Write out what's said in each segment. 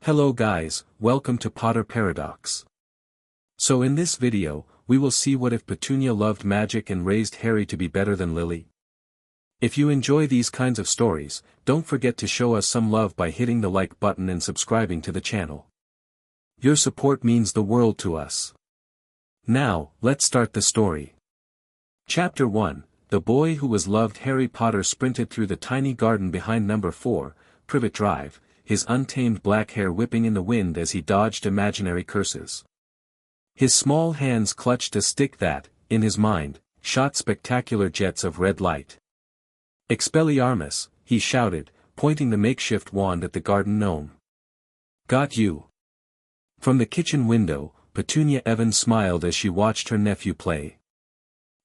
Hello guys, welcome to Potter Paradox. So in this video, we will see what if Petunia loved magic and raised Harry to be better than Lily. If you enjoy these kinds of stories, don't forget to show us some love by hitting the like button and subscribing to the channel. Your support means the world to us. Now, let's start the story. Chapter 1, The boy who was loved. Harry Potter sprinted through the tiny garden behind number 4, Privet Drive, his untamed black hair whipping in the wind as he dodged imaginary curses. His small hands clutched a stick that, in his mind, shot spectacular jets of red light. "Expelliarmus," he shouted, pointing the makeshift wand at the garden gnome. "Got you." From the kitchen window, Petunia Evans smiled as she watched her nephew play.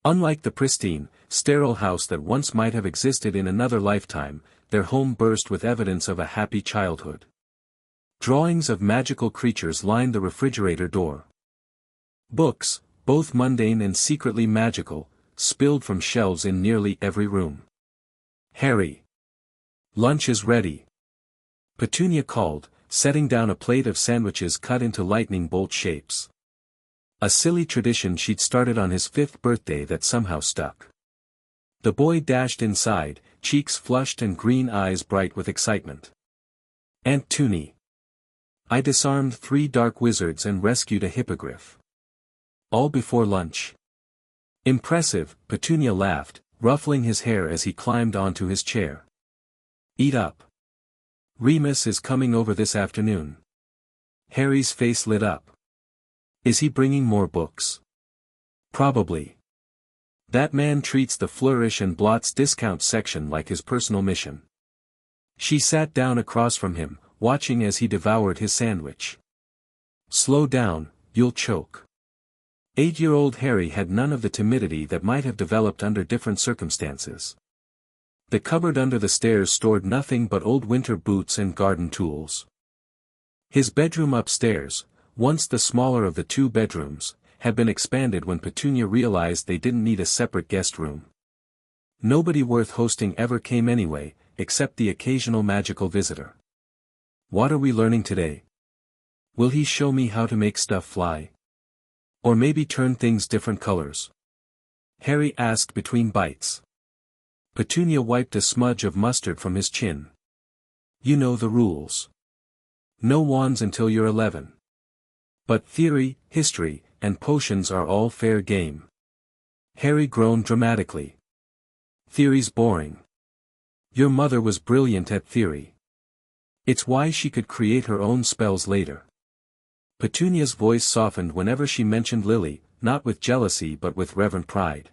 Unlike the pristine, sterile house that once might have existed in another lifetime, their home burst with evidence of a happy childhood. Drawings of magical creatures lined the refrigerator door. Books, both mundane and secretly magical, spilled from shelves in nearly every room. "Harry! Lunch is ready," Petunia called, setting down a plate of sandwiches cut into lightning bolt shapes. A silly tradition she'd started on his 5th birthday that somehow stuck. The boy dashed inside, cheeks flushed and green eyes bright with excitement. "Aunt Toonie. I disarmed 3 dark wizards and rescued a hippogriff. All before lunch." "Impressive," Petunia laughed, ruffling his hair as he climbed onto his chair. "Eat up. Remus is coming over this afternoon." Harry's face lit up. "Is he bringing more books?" "Probably. That man treats the Flourish and Blots discount section like his personal mission." She sat down across from him, watching as he devoured his sandwich. "Slow down, you'll choke." 8-year-old Harry had none of the timidity that might have developed under different circumstances. The cupboard under the stairs stored nothing but old winter boots and garden tools. His bedroom upstairs, once the smaller of the 2 bedrooms, had been expanded when Petunia realized they didn't need a separate guest room. Nobody worth hosting ever came anyway, except the occasional magical visitor. "What are we learning today? Will he show me how to make stuff fly? Or maybe turn things different colors?" Harry asked between bites. Petunia wiped a smudge of mustard from his chin. "You know the rules. No wands until you're 11. But theory, history, and potions are all fair game." Harry groaned dramatically. "Theory's boring. Your mother was brilliant at theory. It's why she could create her own spells later." Petunia's voice softened whenever she mentioned Lily, not with jealousy but with reverent pride.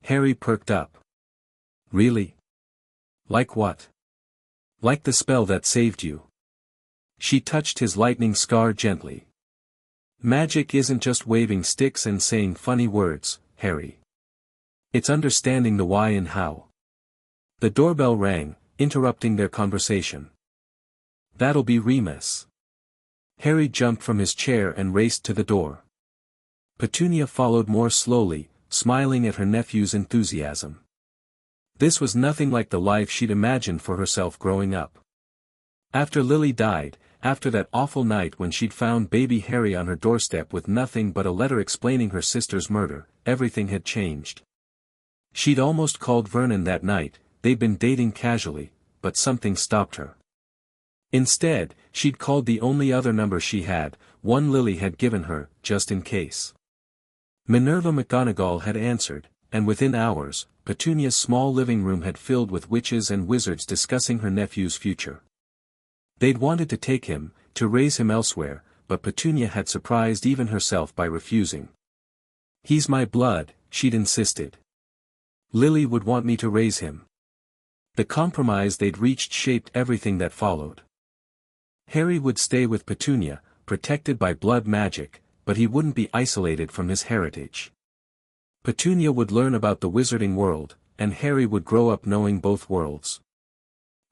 Harry perked up. "Really? Like what?" "Like the spell that saved you." She touched his lightning scar gently. "Magic isn't just waving sticks and saying funny words, Harry. It's understanding the why and how." The doorbell rang, interrupting their conversation. "That'll be Remus." Harry jumped from his chair and raced to the door. Petunia followed more slowly, smiling at her nephew's enthusiasm. This was nothing like the life she'd imagined for herself growing up. After Lily died, after that awful night when she'd found baby Harry on her doorstep with nothing but a letter explaining her sister's murder, everything had changed. She'd almost called Vernon that night, they'd been dating casually, but something stopped her. Instead, she'd called the only other number she had, one Lily had given her, just in case. Minerva McGonagall had answered, and within hours, Petunia's small living room had filled with witches and wizards discussing her nephew's future. They'd wanted to take him, to raise him elsewhere, but Petunia had surprised even herself by refusing. "He's my blood," she'd insisted. "Lily would want me to raise him." The compromise they'd reached shaped everything that followed. Harry would stay with Petunia, protected by blood magic, but he wouldn't be isolated from his heritage. Petunia would learn about the wizarding world, and Harry would grow up knowing both worlds.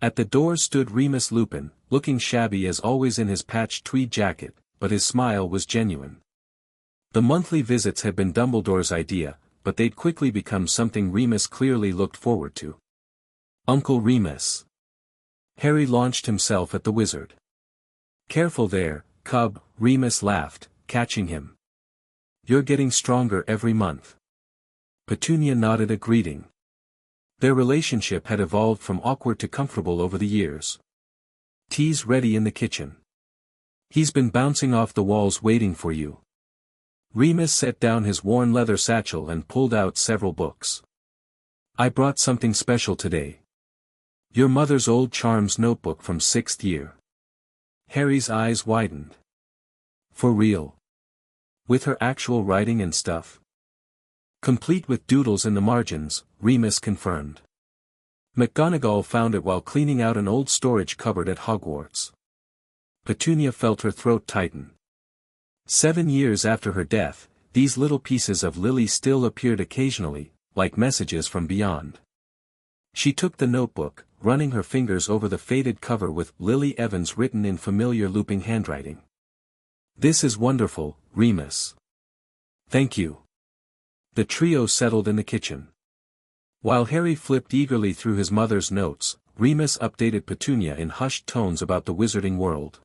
At the door stood Remus Lupin, looking shabby as always in his patched tweed jacket, but his smile was genuine. The monthly visits had been Dumbledore's idea, but they'd quickly become something Remus clearly looked forward to. "Uncle Remus." Harry launched himself at the wizard. Careful there, cub, Remus laughed, catching him. You're getting stronger every month. Petunia nodded a greeting. Their relationship had evolved from awkward to comfortable over the years. Tea's ready in the kitchen. He's been bouncing off the walls waiting for you. Remus set down his worn leather satchel and pulled out several books. I brought something special today. Your mother's old charms notebook from 6th year. Harry's eyes widened. For real? With her actual writing and stuff? Complete with doodles in the margins, Remus confirmed. McGonagall found it while cleaning out an old storage cupboard at Hogwarts. Petunia felt her throat tighten. 7 years after her death, these little pieces of Lily still appeared occasionally, like messages from beyond. She took the notebook, running her fingers over the faded cover with Lily Evans written in familiar looping handwriting. This is wonderful, Remus. Thank you. The trio settled in the kitchen. While Harry flipped eagerly through his mother's notes, Remus updated Petunia in hushed tones about the wizarding world.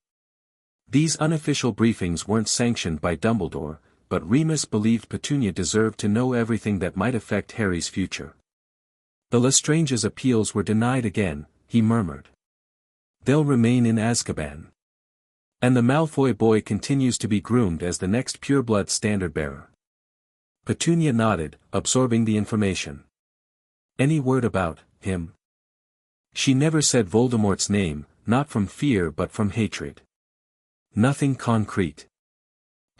These unofficial briefings weren't sanctioned by Dumbledore, but Remus believed Petunia deserved to know everything that might affect Harry's future. The Lestrange's appeals were denied again, he murmured. They'll remain in Azkaban. And the Malfoy boy continues to be groomed as the next pureblood standard-bearer. Petunia nodded, absorbing the information. Any word about him? She never said Voldemort's name, not from fear but from hatred. Nothing concrete.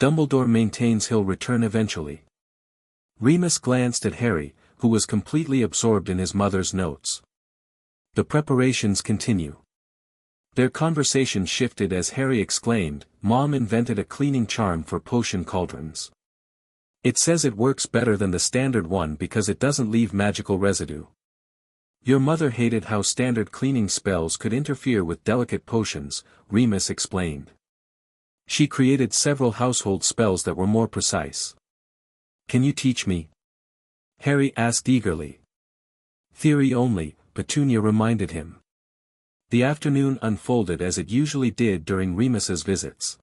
Dumbledore maintains he'll return eventually. Remus glanced at Harry, who was completely absorbed in his mother's notes. The preparations continue. Their conversation shifted as Harry exclaimed, Mom invented a cleaning charm for potion cauldrons. It says it works better than the standard one because it doesn't leave magical residue. Your mother hated how standard cleaning spells could interfere with delicate potions, Remus explained. She created several household spells that were more precise. Can you teach me? Harry asked eagerly. Theory only, Petunia reminded him. The afternoon unfolded as it usually did during Remus's visits.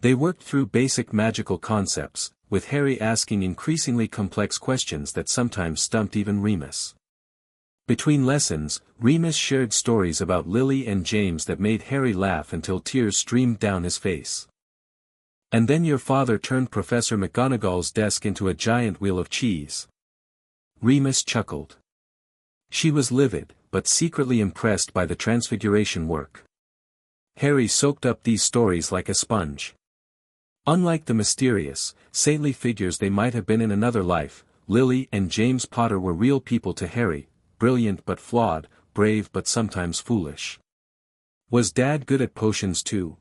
They worked through basic magical concepts, with Harry asking increasingly complex questions that sometimes stumped even Remus. Between lessons, Remus shared stories about Lily and James that made Harry laugh until tears streamed down his face. And then your father turned Professor McGonagall's desk into a giant wheel of cheese. Remus chuckled. She was livid, but secretly impressed by the transfiguration work. Harry soaked up these stories like a sponge. Unlike the mysterious, saintly figures they might have been in another life, Lily and James Potter were real people to Harry, brilliant but flawed, brave but sometimes foolish. Was Dad good at potions too?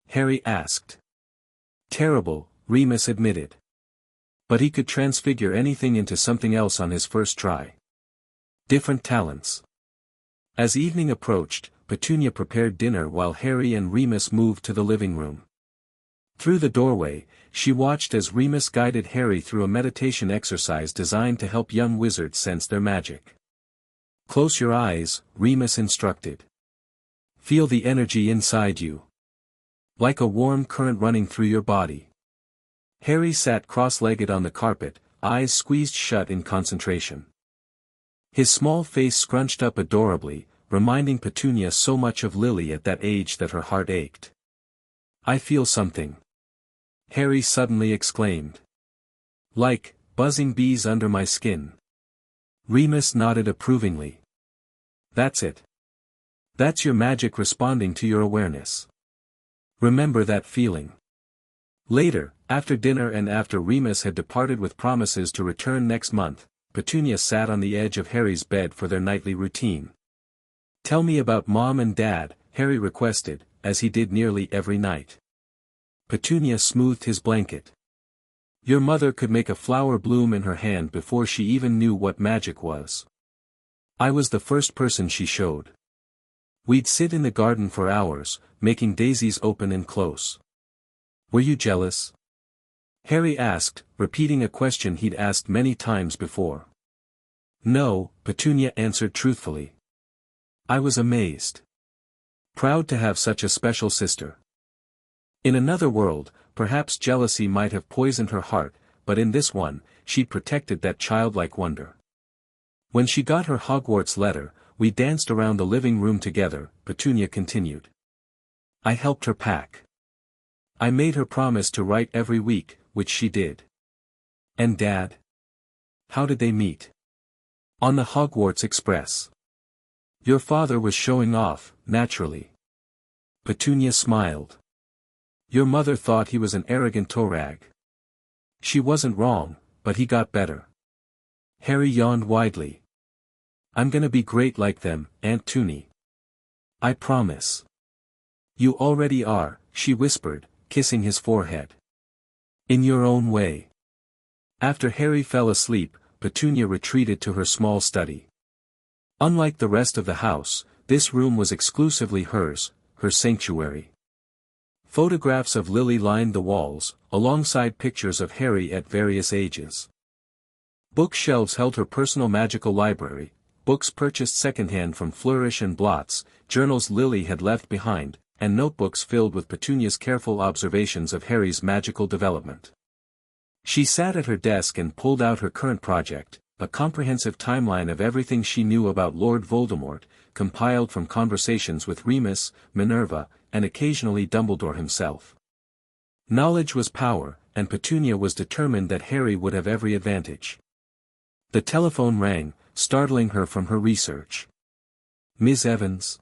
Harry asked. Terrible, Remus admitted. But he could transfigure anything into something else on his first try. Different talents. As evening approached, Petunia prepared dinner while Harry and Remus moved to the living room. Through the doorway, she watched as Remus guided Harry through a meditation exercise designed to help young wizards sense their magic. Close your eyes, Remus instructed. Feel the energy inside you. Like a warm current running through your body. Harry sat cross-legged on the carpet, eyes squeezed shut in concentration. His small face scrunched up adorably, reminding Petunia so much of Lily at that age that her heart ached. I feel something. Harry suddenly exclaimed. Like, buzzing bees under my skin. Remus nodded approvingly. That's it. That's your magic responding to your awareness. Remember that feeling. Later, after dinner and after Remus had departed with promises to return next month, Petunia sat on the edge of Harry's bed for their nightly routine. Tell me about Mom and Dad, Harry requested, as he did nearly every night. Petunia smoothed his blanket. Your mother could make a flower bloom in her hand before she even knew what magic was. I was the first person she showed. We'd sit in the garden for hours, making daisies open and close. Were you jealous? Harry asked, repeating a question he'd asked many times before. No, Petunia answered truthfully. I was amazed. Proud to have such a special sister. In another world, perhaps jealousy might have poisoned her heart, but in this one, she protected that childlike wonder. When she got her Hogwarts letter, we danced around the living room together, Petunia continued. I helped her pack. I made her promise to write every week, which she did. And Dad? How did they meet? On the Hogwarts Express. Your father was showing off, naturally. Petunia smiled. Your mother thought he was an arrogant torag. She wasn't wrong, but he got better. Harry yawned widely. I'm gonna be great like them, Aunt Toonie. I promise. You already are, she whispered, kissing his forehead. In your own way. After Harry fell asleep, Petunia retreated to her small study. Unlike the rest of the house, this room was exclusively hers, her sanctuary. Photographs of Lily lined the walls, alongside pictures of Harry at various ages. Bookshelves held her personal magical library, books purchased secondhand from Flourish and Blots, journals Lily had left behind, and notebooks filled with Petunia's careful observations of Harry's magical development. She sat at her desk and pulled out her current project, a comprehensive timeline of everything she knew about Lord Voldemort, compiled from conversations with Remus, Minerva, and occasionally Dumbledore himself. Knowledge was power, and Petunia was determined that Harry would have every advantage. The telephone rang, startling her from her research. Ms. Evans?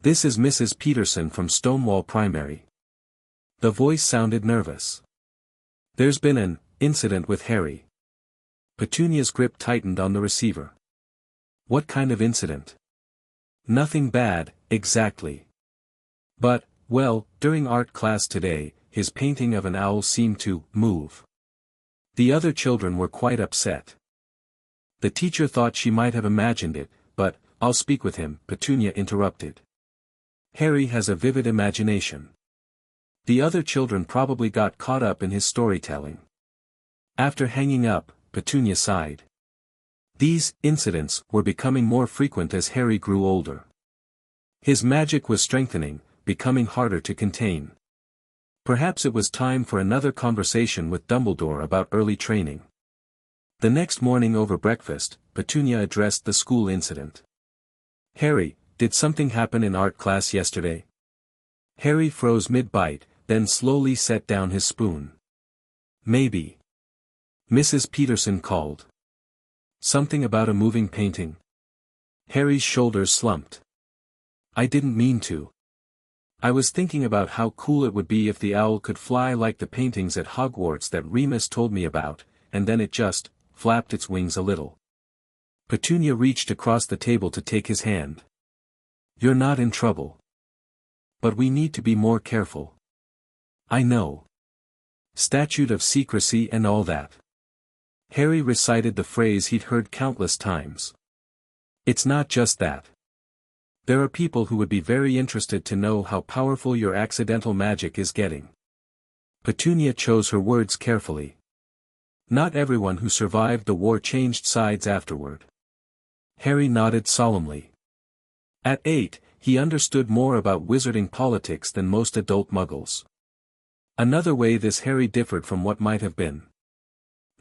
This is Mrs. Peterson from Stonewall Primary. The voice sounded nervous. There's been an incident with Harry. Petunia's grip tightened on the receiver. What kind of incident? Nothing bad, exactly. But, well, during art class today, his painting of an owl seemed to move. The other children were quite upset. The teacher thought she might have imagined it, but, I'll speak with him, Petunia interrupted. Harry has a vivid imagination. The other children probably got caught up in his storytelling. After hanging up, Petunia sighed. These incidents were becoming more frequent as Harry grew older. His magic was strengthening, becoming harder to contain. Perhaps it was time for another conversation with Dumbledore about early training. The next morning over breakfast, Petunia addressed the school incident. Harry, did something happen in art class yesterday? Harry froze mid-bite, then slowly set down his spoon. Maybe. Mrs. Peterson called. Something about a moving painting? Harry's shoulders slumped. I didn't mean to. I was thinking about how cool it would be if the owl could fly like the paintings at Hogwarts that Remus told me about, and then it just flapped its wings a little. Petunia reached across the table to take his hand. You're not in trouble. But we need to be more careful. I know. Statute of secrecy and all that. Harry recited the phrase he'd heard countless times. It's not just that. There are people who would be very interested to know how powerful your accidental magic is getting. Petunia chose her words carefully. Not everyone who survived the war changed sides afterward. Harry nodded solemnly. At 8, he understood more about wizarding politics than most adult muggles. Another way this Harry differed from what might have been.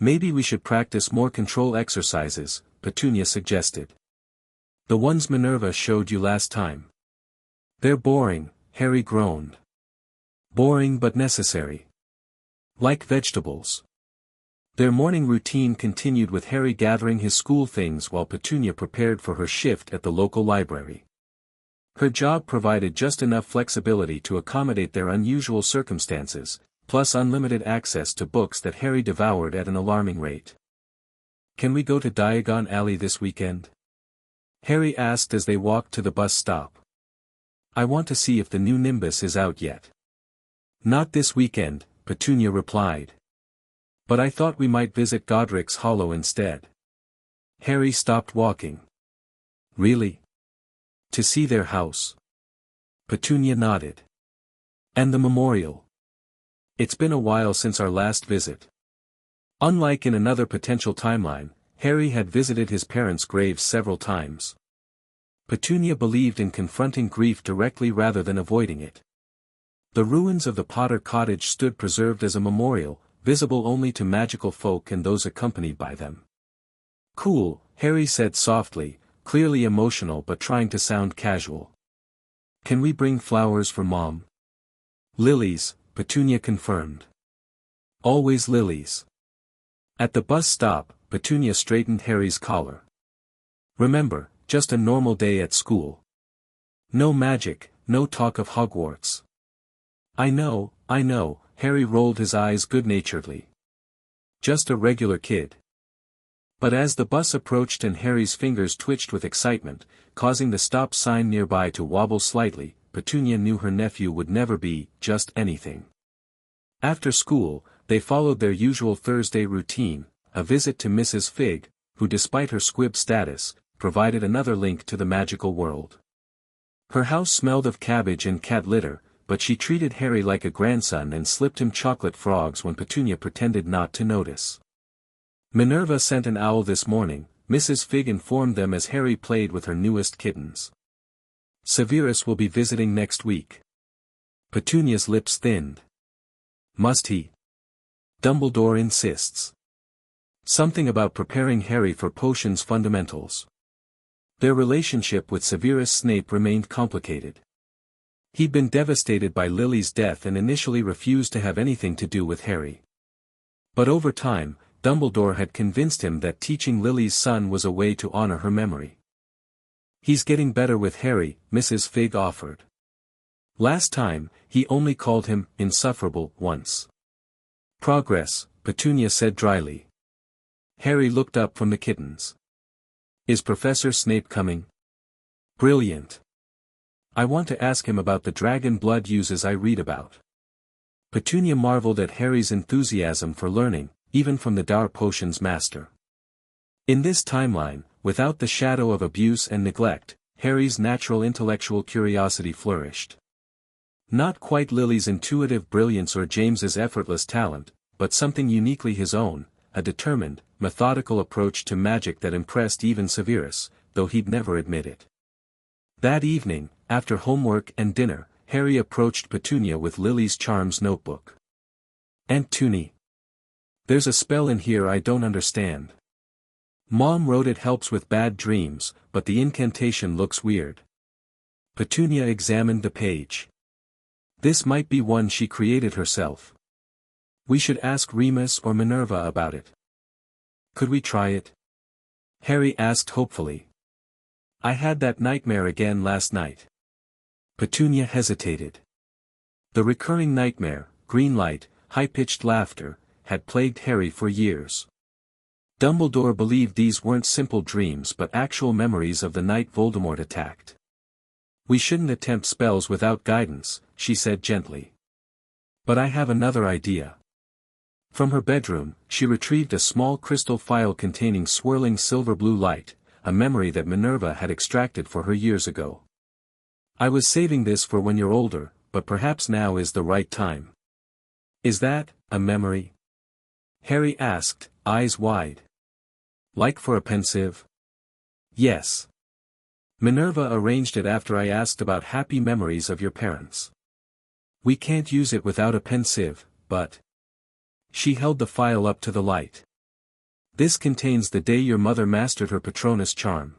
Maybe we should practice more control exercises, Petunia suggested. The ones Minerva showed you last time. They're boring, Harry groaned. Boring but necessary. Like vegetables. Their morning routine continued with Harry gathering his school things while Petunia prepared for her shift at the local library. Her job provided just enough flexibility to accommodate their unusual circumstances, plus unlimited access to books that Harry devoured at an alarming rate. Can we go to Diagon Alley this weekend? Harry asked as they walked to the bus stop. I want to see if the new Nimbus is out yet. Not this weekend, Petunia replied. But I thought we might visit Godric's Hollow instead. Harry stopped walking. Really? To see their house? Petunia nodded. And the memorial? It's been a while since our last visit. Unlike in another potential timeline, Harry had visited his parents' graves several times. Petunia believed in confronting grief directly rather than avoiding it. The ruins of the Potter cottage stood preserved as a memorial, visible only to magical folk and those accompanied by them. "Cool," Harry said softly, clearly emotional but trying to sound casual. "Can we bring flowers for Mom?" "Lilies," Petunia confirmed. "Always lilies." At the bus stop, Petunia straightened Harry's collar. "Remember, just a normal day at school. No magic, no talk of Hogwarts." I know," Harry rolled his eyes good-naturedly. "Just a regular kid." But as the bus approached and Harry's fingers twitched with excitement, causing the stop sign nearby to wobble slightly, Petunia knew her nephew would never be just anything. After school, they followed their usual Thursday routine, a visit to Mrs. Fig, who despite her squib status, provided another link to the magical world. Her house smelled of cabbage and cat litter, but she treated Harry like a grandson and slipped him chocolate frogs when Petunia pretended not to notice. Minerva sent an owl this morning, Mrs. Fig informed them as Harry played with her newest kittens. "Severus will be visiting next week." Petunia's lips thinned. "Must he?" "Dumbledore insists. Something about preparing Harry for potions fundamentals." Their relationship with Severus Snape remained complicated. He'd been devastated by Lily's death and initially refused to have anything to do with Harry. But over time, Dumbledore had convinced him that teaching Lily's son was a way to honor her memory. "He's getting better with Harry," Mrs. Fig offered. "Last time, he only called him insufferable once." "Progress," Petunia said dryly. Harry looked up from the kittens. "Is Professor Snape coming?" "Brilliant. I want to ask him about the dragon blood uses I read about." Petunia marveled at Harry's enthusiasm for learning, even from the Dar Potions master. In this timeline, without the shadow of abuse and neglect, Harry's natural intellectual curiosity flourished. Not quite Lily's intuitive brilliance or James's effortless talent, but something uniquely his own, a determined, methodical approach to magic that impressed even Severus, though he'd never admit it. That evening, after homework and dinner, Harry approached Petunia with Lily's charms notebook. "Aunt Toonie. There's a spell in here I don't understand. Mom wrote it helps with bad dreams, but the incantation looks weird." Petunia examined the page. "This might be one she created herself. We should ask Remus or Minerva about it." "Could we try it?" Harry asked hopefully. "I had that nightmare again last night." Petunia hesitated. The recurring nightmare, green light, high-pitched laughter, had plagued Harry for years. Dumbledore believed these weren't simple dreams but actual memories of the night Voldemort attacked. "We shouldn't attempt spells without guidance," she said gently. "But I have another idea." From her bedroom, she retrieved a small crystal phial containing swirling silver-blue light, a memory that Minerva had extracted for her years ago. "I was saving this for when you're older, but perhaps now is the right time." "Is that a memory?" Harry asked, eyes wide. "Like for a pensieve?" "Yes. Minerva arranged it after I asked about happy memories of your parents. We can't use it without a pensieve, but..." She held the phial up to the light. "This contains the day your mother mastered her Patronus charm.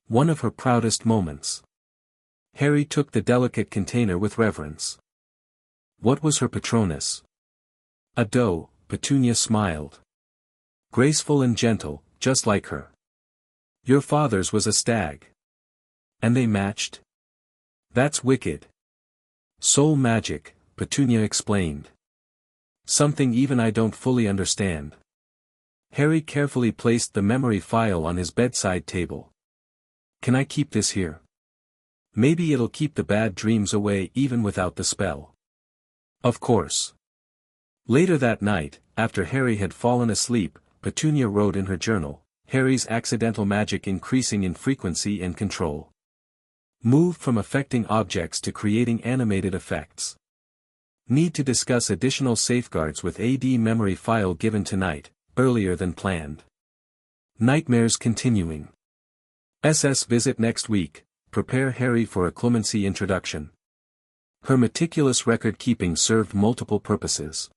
One of her proudest moments." Harry took the delicate container with reverence. "What was her Patronus?" "A doe," Petunia smiled. "Graceful and gentle, just like her. Your father's was a stag. And they matched?" "That's wicked." "Soul magic," Petunia explained. "Something even I don't fully understand." Harry carefully placed the memory phial on his bedside table. "Can I keep this here? Maybe it'll keep the bad dreams away even without the spell." "Of course." Later that night, after Harry had fallen asleep, Petunia wrote in her journal, Harry's accidental magic increasing in frequency and control. Moved from affecting objects to creating animated effects. Need to discuss additional safeguards with AD memory file given tonight, earlier than planned. Nightmares continuing. Visit next week. Prepare Harry for a clemency introduction. Her meticulous record-keeping served multiple purposes.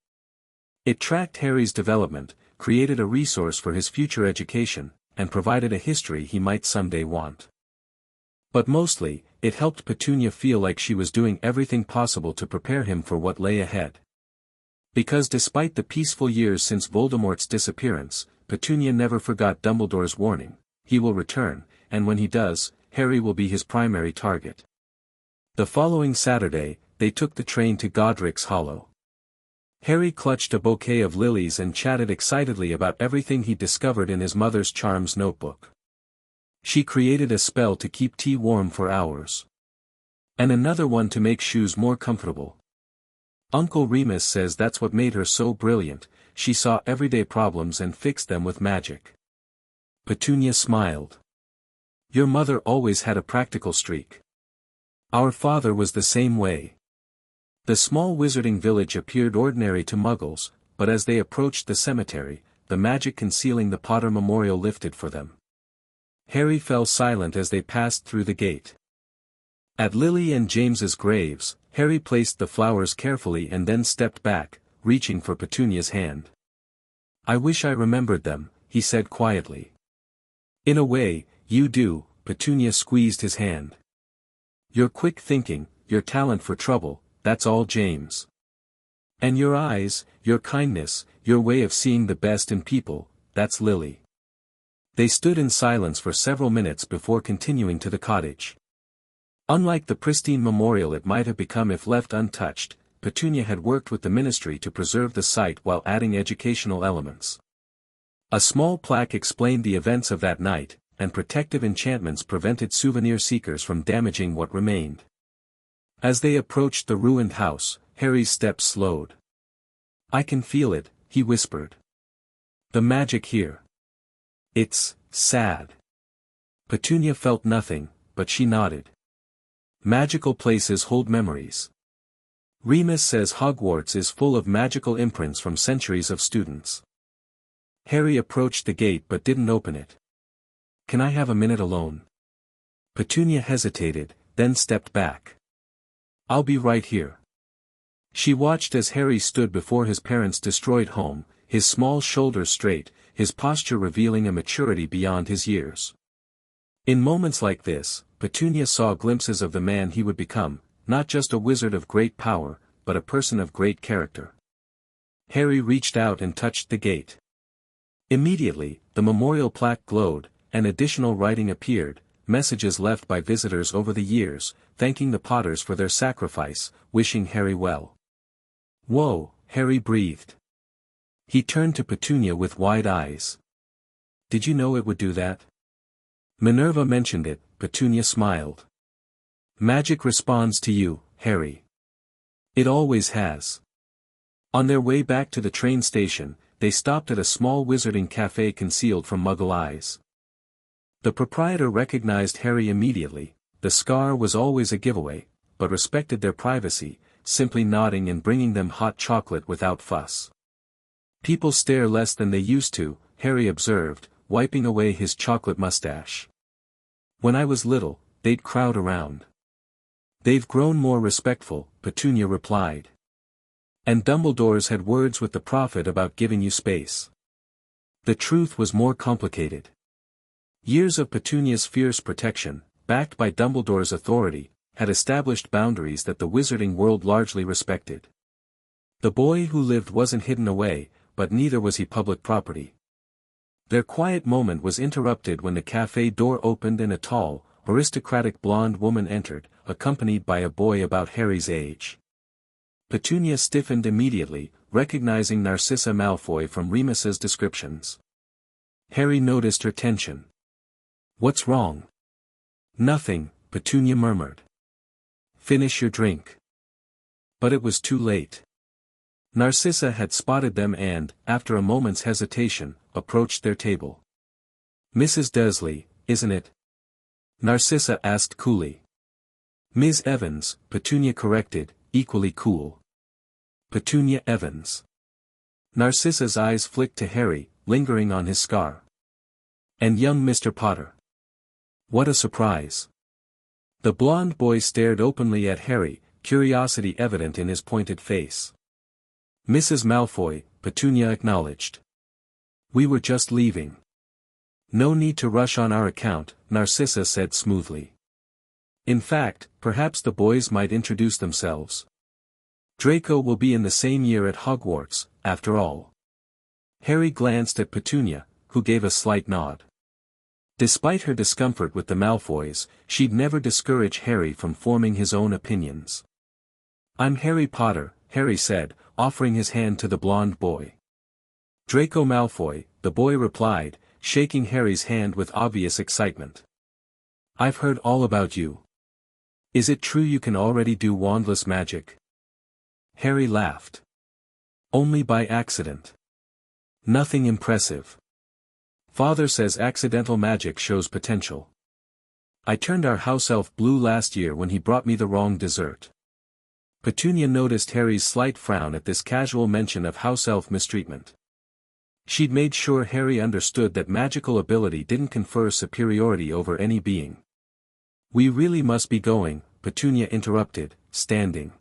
It tracked Harry's development, created a resource for his future education, and provided a history he might someday want. But mostly, it helped Petunia feel like she was doing everything possible to prepare him for what lay ahead. Because despite the peaceful years since Voldemort's disappearance, Petunia never forgot Dumbledore's warning: he will return, and when he does, Harry will be his primary target. The following Saturday, they took the train to Godric's Hollow. Harry clutched a bouquet of lilies and chatted excitedly about everything he discovered in his mother's charms notebook. She created a spell to keep tea warm for hours. And another one to make shoes more comfortable. Uncle Remus says that's what made her so brilliant: she saw everyday problems and fixed them with magic. Petunia smiled. Your mother always had a practical streak. Our father was the same way. The small wizarding village appeared ordinary to Muggles, but as they approached the cemetery, the magic concealing the Potter memorial lifted for them. Harry fell silent as they passed through the gate. At Lily and James's graves, Harry placed the flowers carefully and then stepped back, reaching for Petunia's hand. I wish I remembered them, he said quietly. In a way, you do. Petunia squeezed his hand. Your quick thinking, your talent for trouble, that's all James. And your eyes, your kindness, your way of seeing the best in people, that's Lily. They stood in silence for several minutes before continuing to the cottage. Unlike the pristine memorial it might have become if left untouched, Petunia had worked with the ministry to preserve the site while adding educational elements. A small plaque explained the events of that night, and protective enchantments prevented souvenir seekers from damaging what remained. As they approached the ruined house, Harry's steps slowed. I can feel it, he whispered. The magic here. It's sad. Petunia felt nothing, but she nodded. Magical places hold memories. Remus says Hogwarts is full of magical imprints from centuries of students. Harry approached the gate but didn't open it. Can I have a minute alone? Petunia hesitated, then stepped back. I'll be right here. She watched as Harry stood before his parents' destroyed home, his small shoulders straight, his posture revealing a maturity beyond his years. In moments like this, Petunia saw glimpses of the man he would become, not just a wizard of great power, but a person of great character. Harry reached out and touched the gate. Immediately, the memorial plaque glowed, and additional writing appeared, messages left by visitors over the years, thanking the Potters for their sacrifice, wishing Harry well. Whoa, Harry breathed. He turned to Petunia with wide eyes. Did you know it would do that? Minerva mentioned it, Petunia smiled. Magic responds to you, Harry. It always has. On their way back to the train station, they stopped at a small wizarding cafe concealed from Muggle eyes. The proprietor recognized Harry immediately. The scar was always a giveaway, but respected their privacy, simply nodding and bringing them hot chocolate without fuss. People stare less than they used to, Harry observed, wiping away his chocolate mustache. When I was little, they'd crowd around. They've grown more respectful, Petunia replied. And Dumbledore's had words with the prophet about giving you space. The truth was more complicated. Years of Petunia's fierce protection, backed by Dumbledore's authority, had established boundaries that the wizarding world largely respected. The boy who lived wasn't hidden away, but neither was he public property. Their quiet moment was interrupted when the cafe door opened and a tall, aristocratic blonde woman entered, accompanied by a boy about Harry's age. Petunia stiffened immediately, recognizing Narcissa Malfoy from Remus's descriptions. Harry noticed her tension. What's wrong? Nothing, Petunia murmured. Finish your drink. But it was too late. Narcissa had spotted them and, after a moment's hesitation, approached their table. Mrs. Dursley, isn't it? Narcissa asked coolly. Ms. Evans, Petunia corrected, equally cool. Petunia Evans. Narcissa's eyes flicked to Harry, lingering on his scar. And young Mr. Potter. What a surprise. The blond boy stared openly at Harry, curiosity evident in his pointed face. Mrs. Malfoy, Petunia acknowledged. We were just leaving. No need to rush on our account, Narcissa said smoothly. In fact, perhaps the boys might introduce themselves. Draco will be in the same year at Hogwarts, after all. Harry glanced at Petunia, who gave a slight nod. Despite her discomfort with the Malfoys, she'd never discourage Harry from forming his own opinions. I'm Harry Potter, Harry said, offering his hand to the blond boy. Draco Malfoy, the boy replied, shaking Harry's hand with obvious excitement. I've heard all about you. Is it true you can already do wandless magic? Harry laughed. Only by accident. Nothing impressive. Father says accidental magic shows potential. I turned our house elf blue last year when he brought me the wrong dessert. Petunia noticed Harry's slight frown at this casual mention of house elf mistreatment. She'd made sure Harry understood that magical ability didn't confer superiority over any being. We really must be going, Petunia interrupted, standing.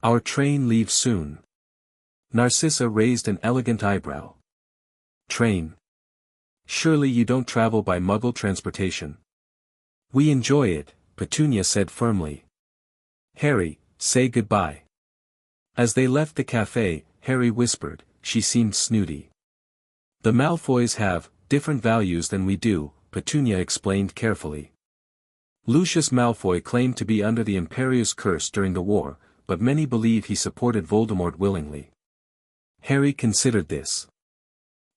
Our train leaves soon. Narcissa raised an elegant eyebrow. Train? Surely you don't travel by Muggle transportation. We enjoy it, Petunia said firmly. Harry, say goodbye. As they left the cafe, Harry whispered, she seemed snooty. The Malfoys have different values than we do, Petunia explained carefully. Lucius Malfoy claimed to be under the Imperius curse during the war, but many believe he supported Voldemort willingly. Harry considered this.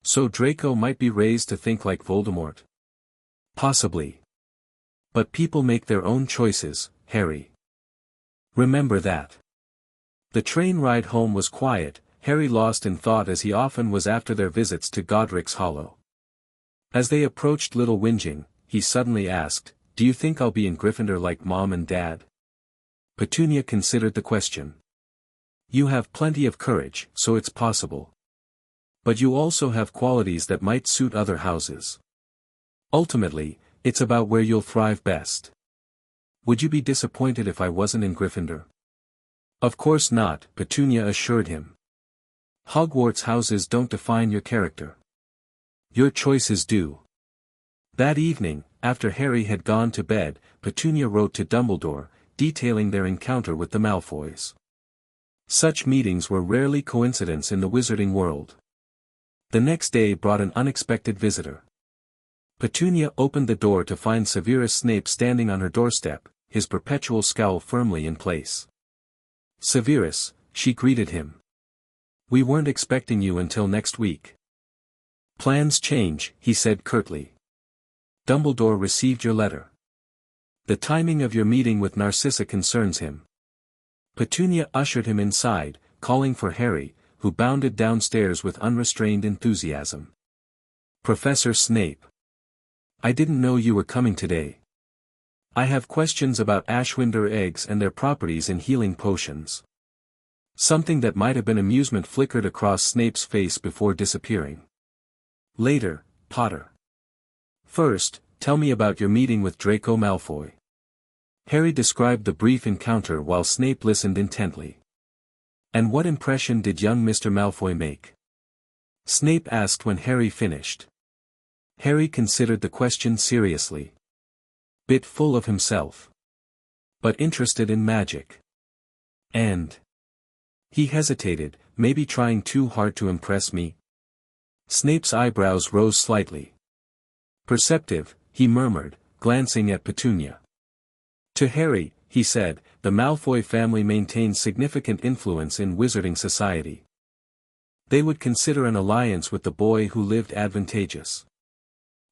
So Draco might be raised to think like Voldemort? Possibly. But people make their own choices, Harry. Remember that. The train ride home was quiet, Harry lost in thought as he often was after their visits to Godric's Hollow. As they approached Little Whinging, he suddenly asked, do you think I'll be in Gryffindor like Mom and Dad? Petunia considered the question. You have plenty of courage, so it's possible. But you also have qualities that might suit other houses. Ultimately, it's about where you'll thrive best. Would you be disappointed if I wasn't in Gryffindor? Of course not, Petunia assured him. Hogwarts houses don't define your character. Your choices do. That evening, after Harry had gone to bed, Petunia wrote to Dumbledore, detailing their encounter with the Malfoys. Such meetings were rarely coincidence in the wizarding world. The next day brought an unexpected visitor. Petunia opened the door to find Severus Snape standing on her doorstep, his perpetual scowl firmly in place. Severus, she greeted him. We weren't expecting you until next week. Plans change, he said curtly. Dumbledore received your letter. The timing of your meeting with Narcissa concerns him. Petunia ushered him inside, calling for Harry, who bounded downstairs with unrestrained enthusiasm. Professor Snape. I didn't know you were coming today. I have questions about Ashwinder eggs and their properties in healing potions. Something that might have been amusement flickered across Snape's face before disappearing. Later, Potter. First, tell me about your meeting with Draco Malfoy. Harry described the brief encounter while Snape listened intently. And what impression did young Mr. Malfoy make? Snape asked when Harry finished. Harry considered the question seriously. Bit full of himself. But interested in magic. And he hesitated, maybe trying too hard to impress me. Snape's eyebrows rose slightly. Perceptive, he murmured, glancing at Petunia. To Harry, he said, the Malfoy family maintains significant influence in wizarding society. They would consider an alliance with the boy who lived advantageous.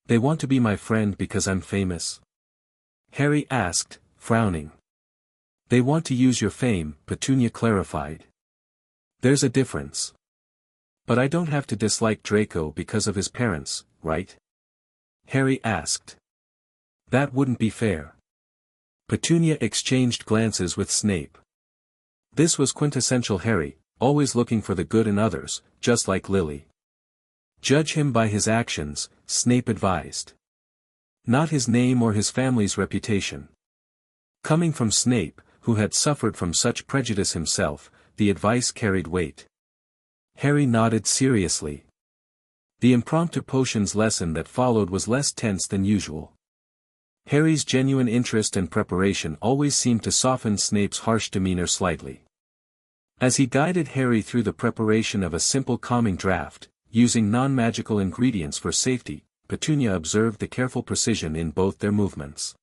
They want to be my friend because I'm famous? Harry asked, frowning. They want to use your fame, Petunia clarified. There's a difference. But I don't have to dislike Draco because of his parents, right? Harry asked. That wouldn't be fair. Petunia exchanged glances with Snape. This was quintessential Harry, always looking for the good in others, just like Lily. Judge him by his actions, Snape advised. Not his name or his family's reputation. Coming from Snape, who had suffered from such prejudice himself, the advice carried weight. Harry nodded seriously. The impromptu potions lesson that followed was less tense than usual. Harry's genuine interest and preparation always seemed to soften Snape's harsh demeanor slightly. As he guided Harry through the preparation of a simple calming draught, using non-magical ingredients for safety, Petunia observed the careful precision in both their movements.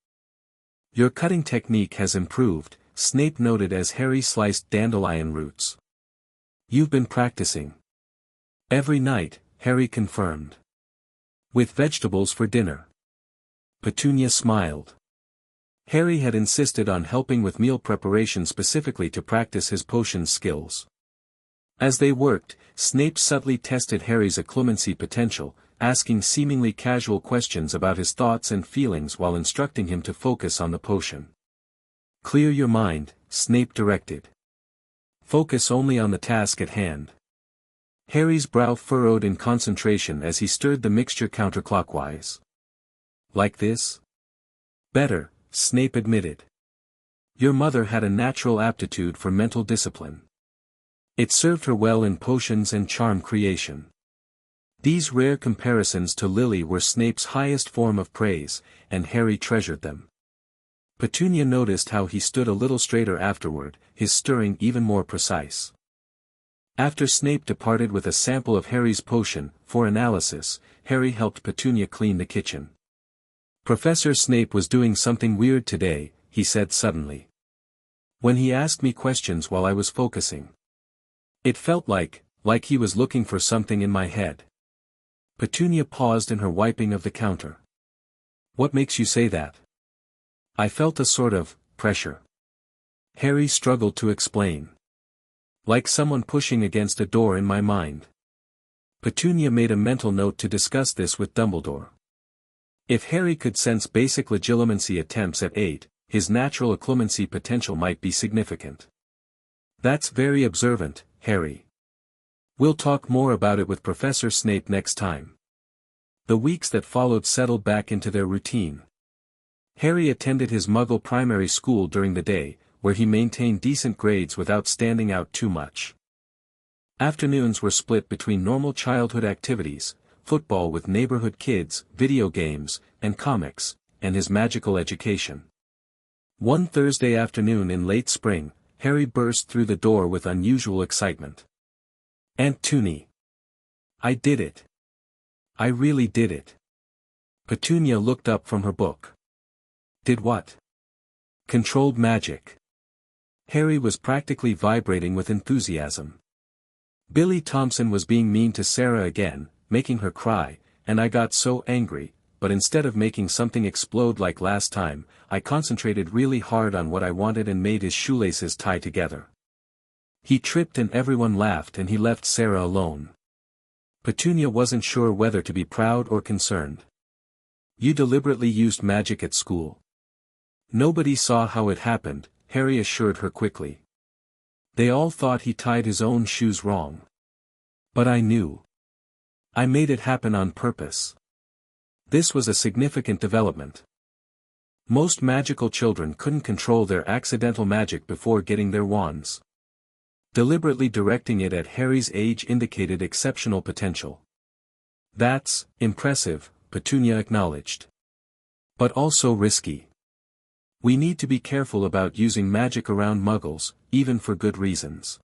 "Your cutting technique has improved," Snape noted as Harry sliced dandelion roots. "You've been practicing." "Every night," Harry confirmed. "With vegetables for dinner." Petunia smiled. Harry had insisted on helping with meal preparation specifically to practice his potion skills. As they worked, Snape subtly tested Harry's occlumency potential, asking seemingly casual questions about his thoughts and feelings while instructing him to focus on the potion. "Clear your mind," Snape directed. "Focus only on the task at hand." Harry's brow furrowed in concentration as he stirred the mixture counterclockwise. "Like this?" "Better," Snape admitted. "Your mother had a natural aptitude for mental discipline. It served her well in potions and charm creation." These rare comparisons to Lily were Snape's highest form of praise, and Harry treasured them. Petunia noticed how he stood a little straighter afterward, his stirring even more precise. After Snape departed with a sample of Harry's potion, for analysis, Harry helped Petunia clean the kitchen. "Professor Snape was doing something weird today," he said suddenly. "When he asked me questions while I was focusing. It felt like he was looking for something in my head." Petunia paused in her wiping of the counter. "What makes you say that?" "I felt a sort of pressure." Harry struggled to explain. "Like someone pushing against a door in my mind." Petunia made a mental note to discuss this with Dumbledore. If Harry could sense basic legilimency attempts at 8, his natural occlumency potential might be significant. "That's very observant, Harry. We'll talk more about it with Professor Snape next time." The weeks that followed settled back into their routine. Harry attended his Muggle primary school during the day, where he maintained decent grades without standing out too much. Afternoons were split between normal childhood activities, football with neighborhood kids, video games, and comics, and his magical education. One Thursday afternoon in late spring, Harry burst through the door with unusual excitement. "Aunt Toonie! I did it! I really did it!" Petunia looked up from her book. "Did what?" "Controlled magic." Harry was practically vibrating with enthusiasm. "Billy Thompson was being mean to Sarah again, making her cry, and I got so angry, but instead of making something explode like last time, I concentrated really hard on what I wanted and made his shoelaces tie together. He tripped and everyone laughed and he left Sarah alone." Petunia wasn't sure whether to be proud or concerned. "You deliberately used magic at school." "Nobody saw how it happened," Harry assured her quickly. "They all thought he tied his own shoes wrong. But I knew. I made it happen on purpose." This was a significant development. Most magical children couldn't control their accidental magic before getting their wands. Deliberately directing it at Harry's age indicated exceptional potential. "That's impressive," Petunia acknowledged. "But also risky. We need to be careful about using magic around Muggles, even for good reasons."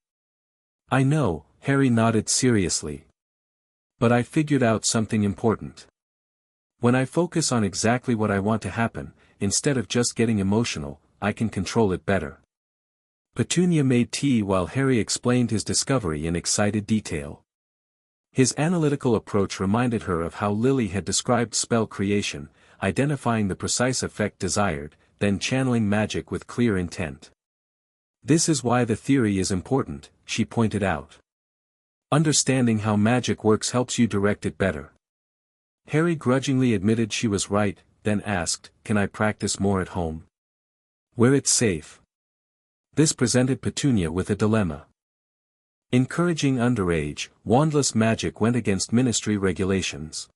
"I know," Harry nodded seriously. "But I figured out something important. When I focus on exactly what I want to happen, instead of just getting emotional, I can control it better." Petunia made tea while Harry explained his discovery in excited detail. His analytical approach reminded her of how Lily had described spell creation, identifying the precise effect desired, then channeling magic with clear intent. "This is why the theory is important," she pointed out. "Understanding how magic works helps you direct it better." Harry grudgingly admitted she was right, then asked, "Can I practice more at home? Where it's safe?" This presented Petunia with a dilemma. Encouraging underage, wandless magic went against ministry regulations.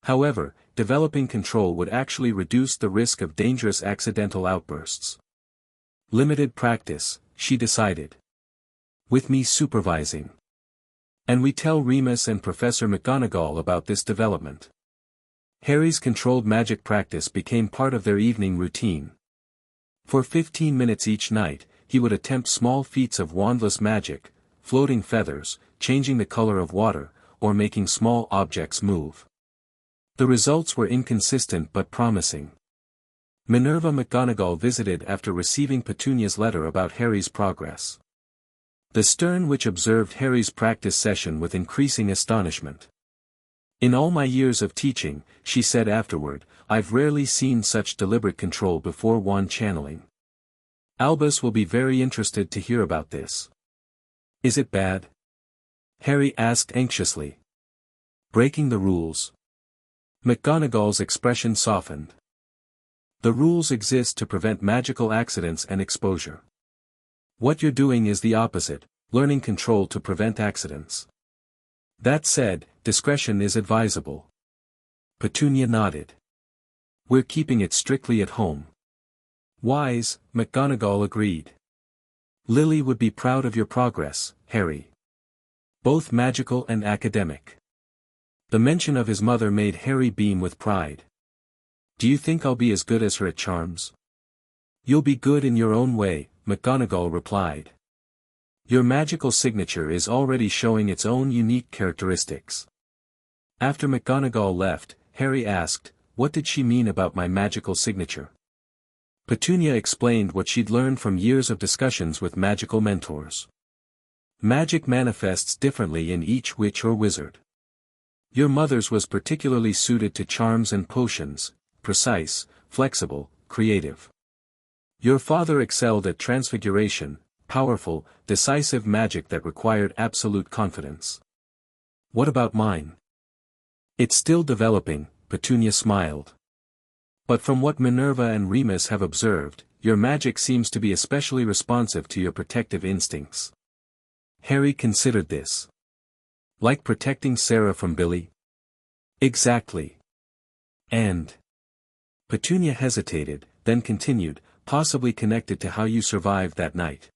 However, developing control would actually reduce the risk of dangerous accidental outbursts. Limited practice, she decided. With me supervising. And we tell Remus and Professor McGonagall about this development. Harry's controlled magic practice became part of their evening routine. For 15 minutes each night, he would attempt small feats of wandless magic, floating feathers, changing the color of water, or making small objects move. The results were inconsistent but promising. Minerva McGonagall visited after receiving Petunia's letter about Harry's progress. The stern witch observed Harry's practice session with increasing astonishment. "In all my years of teaching," she said afterward, "I've rarely seen such deliberate control before wand channeling. Albus will be very interested to hear about this." "Is it bad?" Harry asked anxiously. "Breaking the rules?" McGonagall's expression softened. "The rules exist to prevent magical accidents and exposure. What you're doing is the opposite, learning control to prevent accidents. That said, discretion is advisable." Petunia nodded. "We're keeping it strictly at home." "Wise," McGonagall agreed. "Lily would be proud of your progress, Harry. Both magical and academic." The mention of his mother made Harry beam with pride. "Do you think I'll be as good as her at charms?" "You'll be good in your own way," McGonagall replied. "Your magical signature is already showing its own unique characteristics." After McGonagall left, Harry asked, "What did she mean about my magical signature?" Petunia explained what she'd learned from years of discussions with magical mentors. Magic manifests differently in each witch or wizard. Your mother's was particularly suited to charms and potions, precise, flexible, creative. Your father excelled at transfiguration, powerful, decisive magic that required absolute confidence. What about mine? It's still developing, Petunia smiled. But from what Minerva and Remus have observed, your magic seems to be especially responsive to your protective instincts. Harry considered this. Like protecting Sarah from Billy? Exactly. And? Petunia hesitated, then continued, possibly connected to how you survived that night.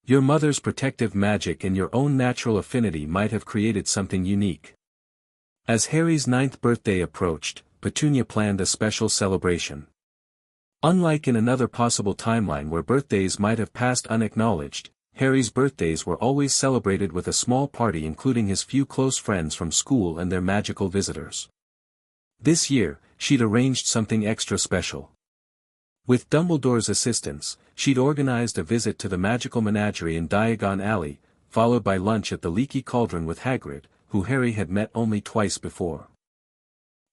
Your mother's protective magic and your own natural affinity might have created something unique. As Harry's 9th birthday approached, Petunia planned a special celebration. Unlike in another possible timeline where birthdays might have passed unacknowledged, Harry's birthdays were always celebrated with a small party including his few close friends from school and their magical visitors. This year, she'd arranged something extra special. With Dumbledore's assistance, she'd organized a visit to the magical menagerie in Diagon Alley, followed by lunch at the Leaky Cauldron with Hagrid, who Harry had met only twice before.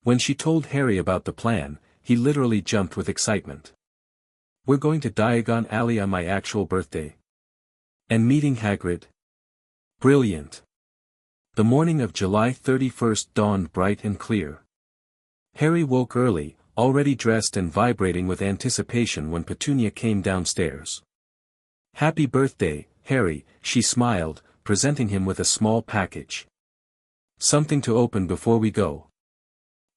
When she told Harry about the plan, he literally jumped with excitement. "We're going to Diagon Alley on my actual birthday. And meeting Hagrid? Brilliant." The morning of July 31st dawned bright and clear. Harry woke early, already dressed and vibrating with anticipation when Petunia came downstairs. "Happy birthday, Harry," she smiled, presenting him with a small package. "Something to open before we go."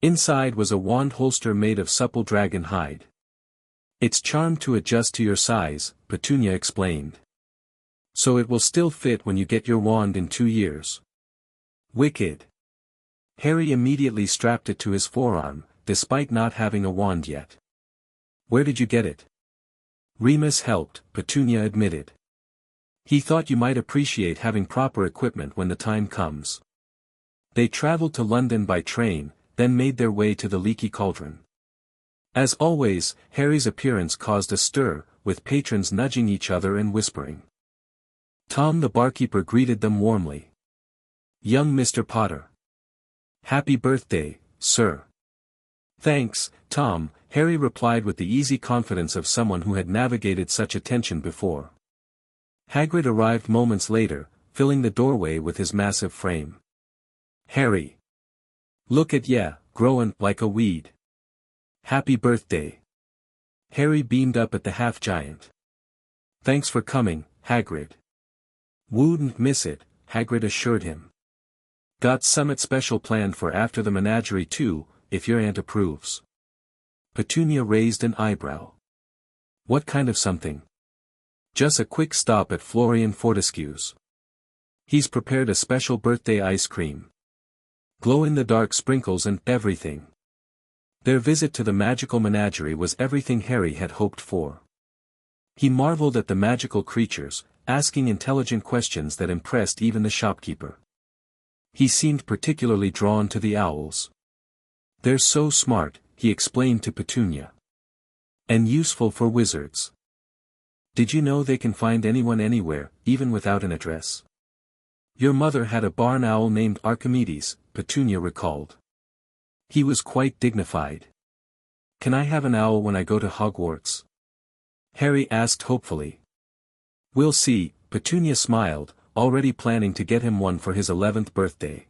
Inside was a wand holster made of supple dragon hide. "It's charmed to adjust to your size," Petunia explained. "So it will still fit when you get your wand in 2 years." Wicked. Harry immediately strapped it to his forearm, despite not having a wand yet. "Where did you get it?" "Remus helped," Petunia admitted. "He thought you might appreciate having proper equipment when the time comes." They traveled to London by train, then made their way to the Leaky Cauldron. As always, Harry's appearance caused a stir, with patrons nudging each other and whispering. Tom the barkeeper greeted them warmly. "Young Mr. Potter. Happy birthday, sir." "Thanks, Tom," Harry replied with the easy confidence of someone who had navigated such attention before. Hagrid arrived moments later, filling the doorway with his massive frame. "Harry. Look at ya, growin' like a weed. Happy birthday." Harry beamed up at the half-giant. "Thanks for coming, Hagrid." "Wouldn't miss it," Hagrid assured him. "Got summit special planned for after the menagerie too," if your aunt approves. Petunia raised an eyebrow. What kind of something? Just a quick stop at Florian Fortescue's. He's prepared a special birthday ice cream. Glow-in-the-dark sprinkles and everything. Their visit to the magical menagerie was everything Harry had hoped for. He marveled at the magical creatures, asking intelligent questions that impressed even the shopkeeper. He seemed particularly drawn to the owls. They're so smart, he explained to Petunia. And useful for wizards. Did you know they can find anyone anywhere, even without an address? Your mother had a barn owl named Archimedes, Petunia recalled. He was quite dignified. Can I have an owl when I go to Hogwarts? Harry asked hopefully. We'll see, Petunia smiled, already planning to get him one for his 11th birthday.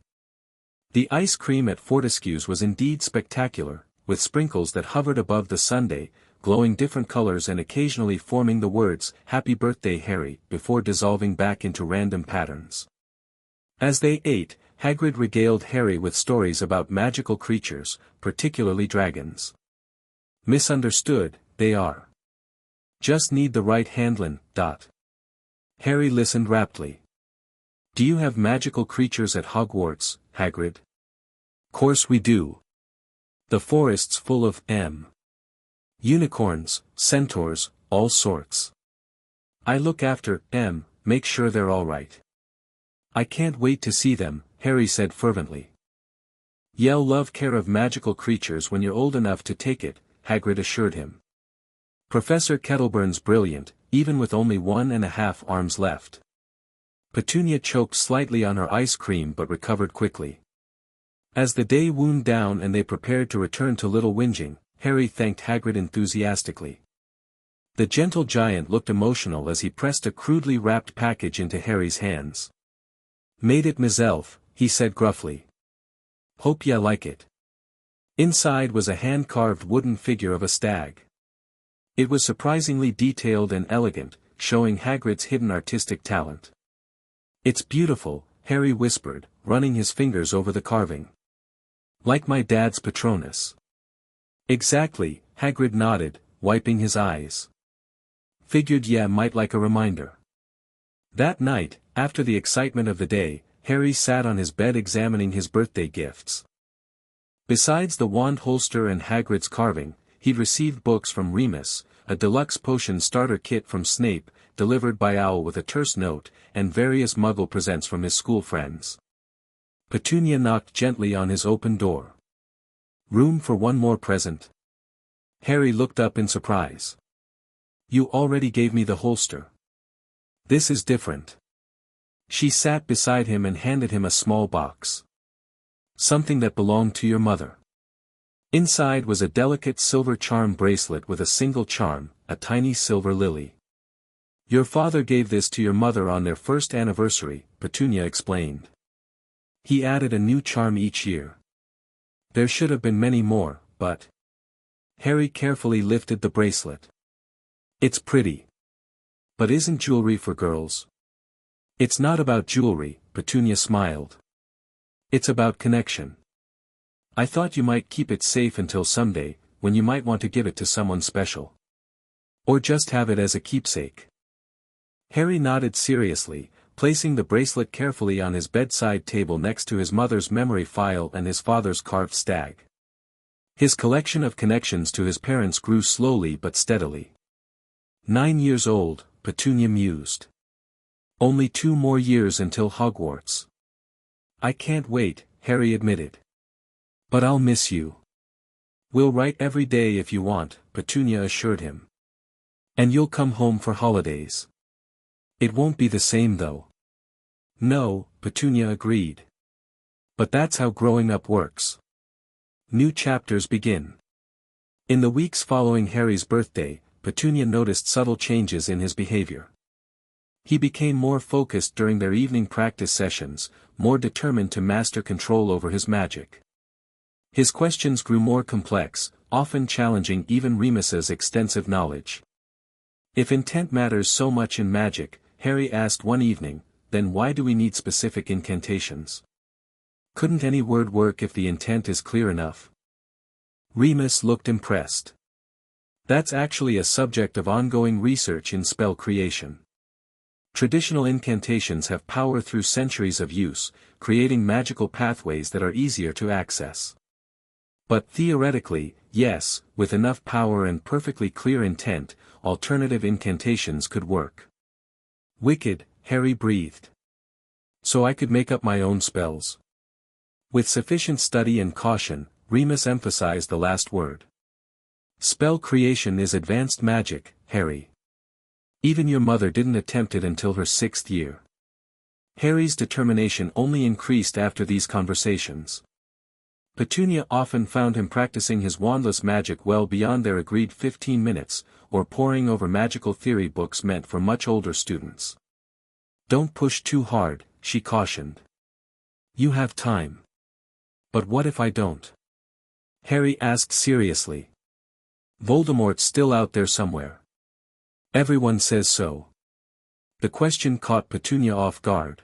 The ice cream at Fortescue's was indeed spectacular, with sprinkles that hovered above the sundae, glowing different colors and occasionally forming the words, "Happy Birthday Harry," before dissolving back into random patterns. As they ate, Hagrid regaled Harry with stories about magical creatures, particularly dragons. Misunderstood, they are. Just need the right handlin'. Harry listened raptly. Do you have magical creatures at Hogwarts, Hagrid? Course we do. The forest's full of unicorns, centaurs, all sorts. I look after make sure they're all right. I can't wait to see them, Harry said fervently. You'll love care of magical creatures when you're old enough to take it, Hagrid assured him. Professor Kettleburn's brilliant, even with only 1.5 arms left. Petunia choked slightly on her ice cream but recovered quickly. As the day wound down and they prepared to return to Little Whinging, Harry thanked Hagrid enthusiastically. The gentle giant looked emotional as he pressed a crudely wrapped package into Harry's hands. Made it myself, he said gruffly. Hope ya like it. Inside was a hand-carved wooden figure of a stag. It was surprisingly detailed and elegant, showing Hagrid's hidden artistic talent. It's beautiful, Harry whispered, running his fingers over the carving. Like my dad's Patronus. Exactly, Hagrid nodded, wiping his eyes. Figured ya might like a reminder. That night, after the excitement of the day, Harry sat on his bed examining his birthday gifts. Besides the wand holster and Hagrid's carving, he'd received books from Remus, a deluxe potion starter kit from Snape, delivered by Owl with a terse note, and various Muggle presents from his school friends. Petunia knocked gently on his open door. Room for one more present? Harry looked up in surprise. You already gave me the holster. This is different. She sat beside him and handed him a small box. Something that belonged to your mother. Inside was a delicate silver charm bracelet with a single charm, a tiny silver lily. Your father gave this to your mother on their first anniversary, Petunia explained. He added a new charm each year. There should have been many more, but... Harry carefully lifted the bracelet. It's pretty. But isn't jewelry for girls? It's not about jewelry, Petunia smiled. It's about connection. I thought you might keep it safe until someday, when you might want to give it to someone special. Or just have it as a keepsake. Harry nodded seriously, placing the bracelet carefully on his bedside table next to his mother's memory file and his father's carved stag. His collection of connections to his parents grew slowly but steadily. 9 years old, Petunia mused. Only 2 more years until Hogwarts. I can't wait, Harry admitted. But I'll miss you. We'll write every day if you want, Petunia assured him. And you'll come home for holidays. It won't be the same though. No, Petunia agreed. But that's how growing up works. New chapters begin. In the weeks following Harry's birthday, Petunia noticed subtle changes in his behavior. He became more focused during their evening practice sessions, more determined to master control over his magic. His questions grew more complex, often challenging even Remus's extensive knowledge. If intent matters so much in magic, Harry asked one evening, then why do we need specific incantations? Couldn't any word work if the intent is clear enough? Remus looked impressed. That's actually a subject of ongoing research in spell creation. Traditional incantations have power through centuries of use, creating magical pathways that are easier to access. But theoretically, yes, with enough power and perfectly clear intent, alternative incantations could work. Wicked, Harry breathed. So I could make up my own spells. With sufficient study and caution, Remus emphasized the last word. Spell creation is advanced magic, Harry. Even your mother didn't attempt it until her 6th year. Harry's determination only increased after these conversations. Petunia often found him practicing his wandless magic well beyond their agreed 15 minutes, or poring over magical theory books meant for much older students. Don't push too hard, she cautioned. You have time. But what if I don't? Harry asked seriously. Voldemort's still out there somewhere. Everyone says so. The question caught Petunia off guard.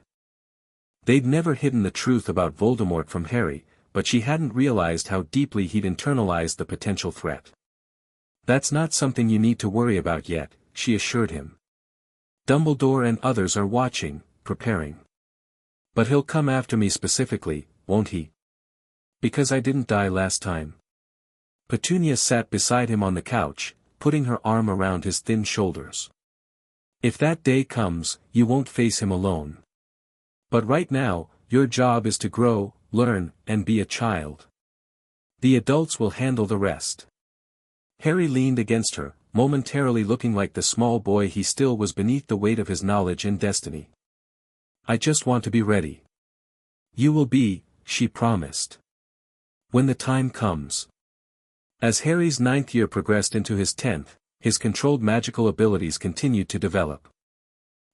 They'd never hidden the truth about Voldemort from Harry, but she hadn't realized how deeply he'd internalized the potential threat. That's not something you need to worry about yet, she assured him. Dumbledore and others are watching, preparing. But he'll come after me specifically, won't he? Because I didn't die last time. Petunia sat beside him on the couch, putting her arm around his thin shoulders. If that day comes, you won't face him alone. But right now, your job is to grow, learn, and be a child. The adults will handle the rest. Harry leaned against her, momentarily looking like the small boy he still was beneath the weight of his knowledge and destiny. I just want to be ready. You will be, she promised. When the time comes. As Harry's 9th year progressed into his 10th, his controlled magical abilities continued to develop.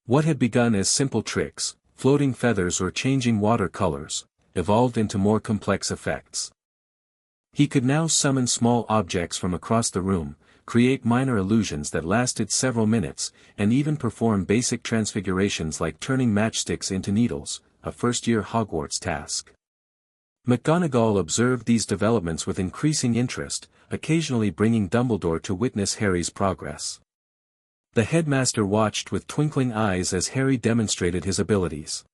What had begun as simple tricks, floating feathers or changing water colors, evolved into more complex effects. He could now summon small objects from across the room, create minor illusions that lasted several minutes, and even perform basic transfigurations like turning matchsticks into needles, a first-year Hogwarts task. McGonagall observed these developments with increasing interest, occasionally bringing Dumbledore to witness Harry's progress. The headmaster watched with twinkling eyes as Harry demonstrated his abilities.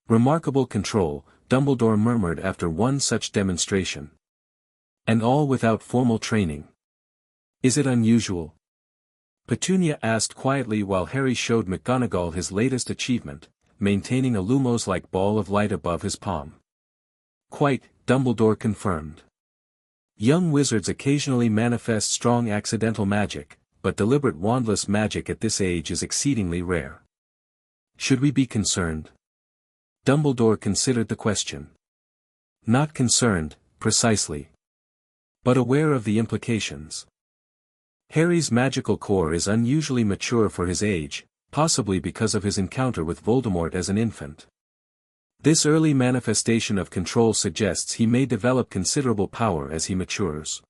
Remarkable control, Dumbledore murmured after one such demonstration. And all without formal training. Is it unusual? Petunia asked quietly while Harry showed McGonagall his latest achievement, maintaining a lumos-like ball of light above his palm. Quite, Dumbledore confirmed. Young wizards occasionally manifest strong accidental magic, but deliberate wandless magic at this age is exceedingly rare. Should we be concerned? Dumbledore considered the question. Not concerned, precisely. But aware of the implications. Harry's magical core is unusually mature for his age, possibly because of his encounter with Voldemort as an infant. This early manifestation of control suggests he may develop considerable power as he matures.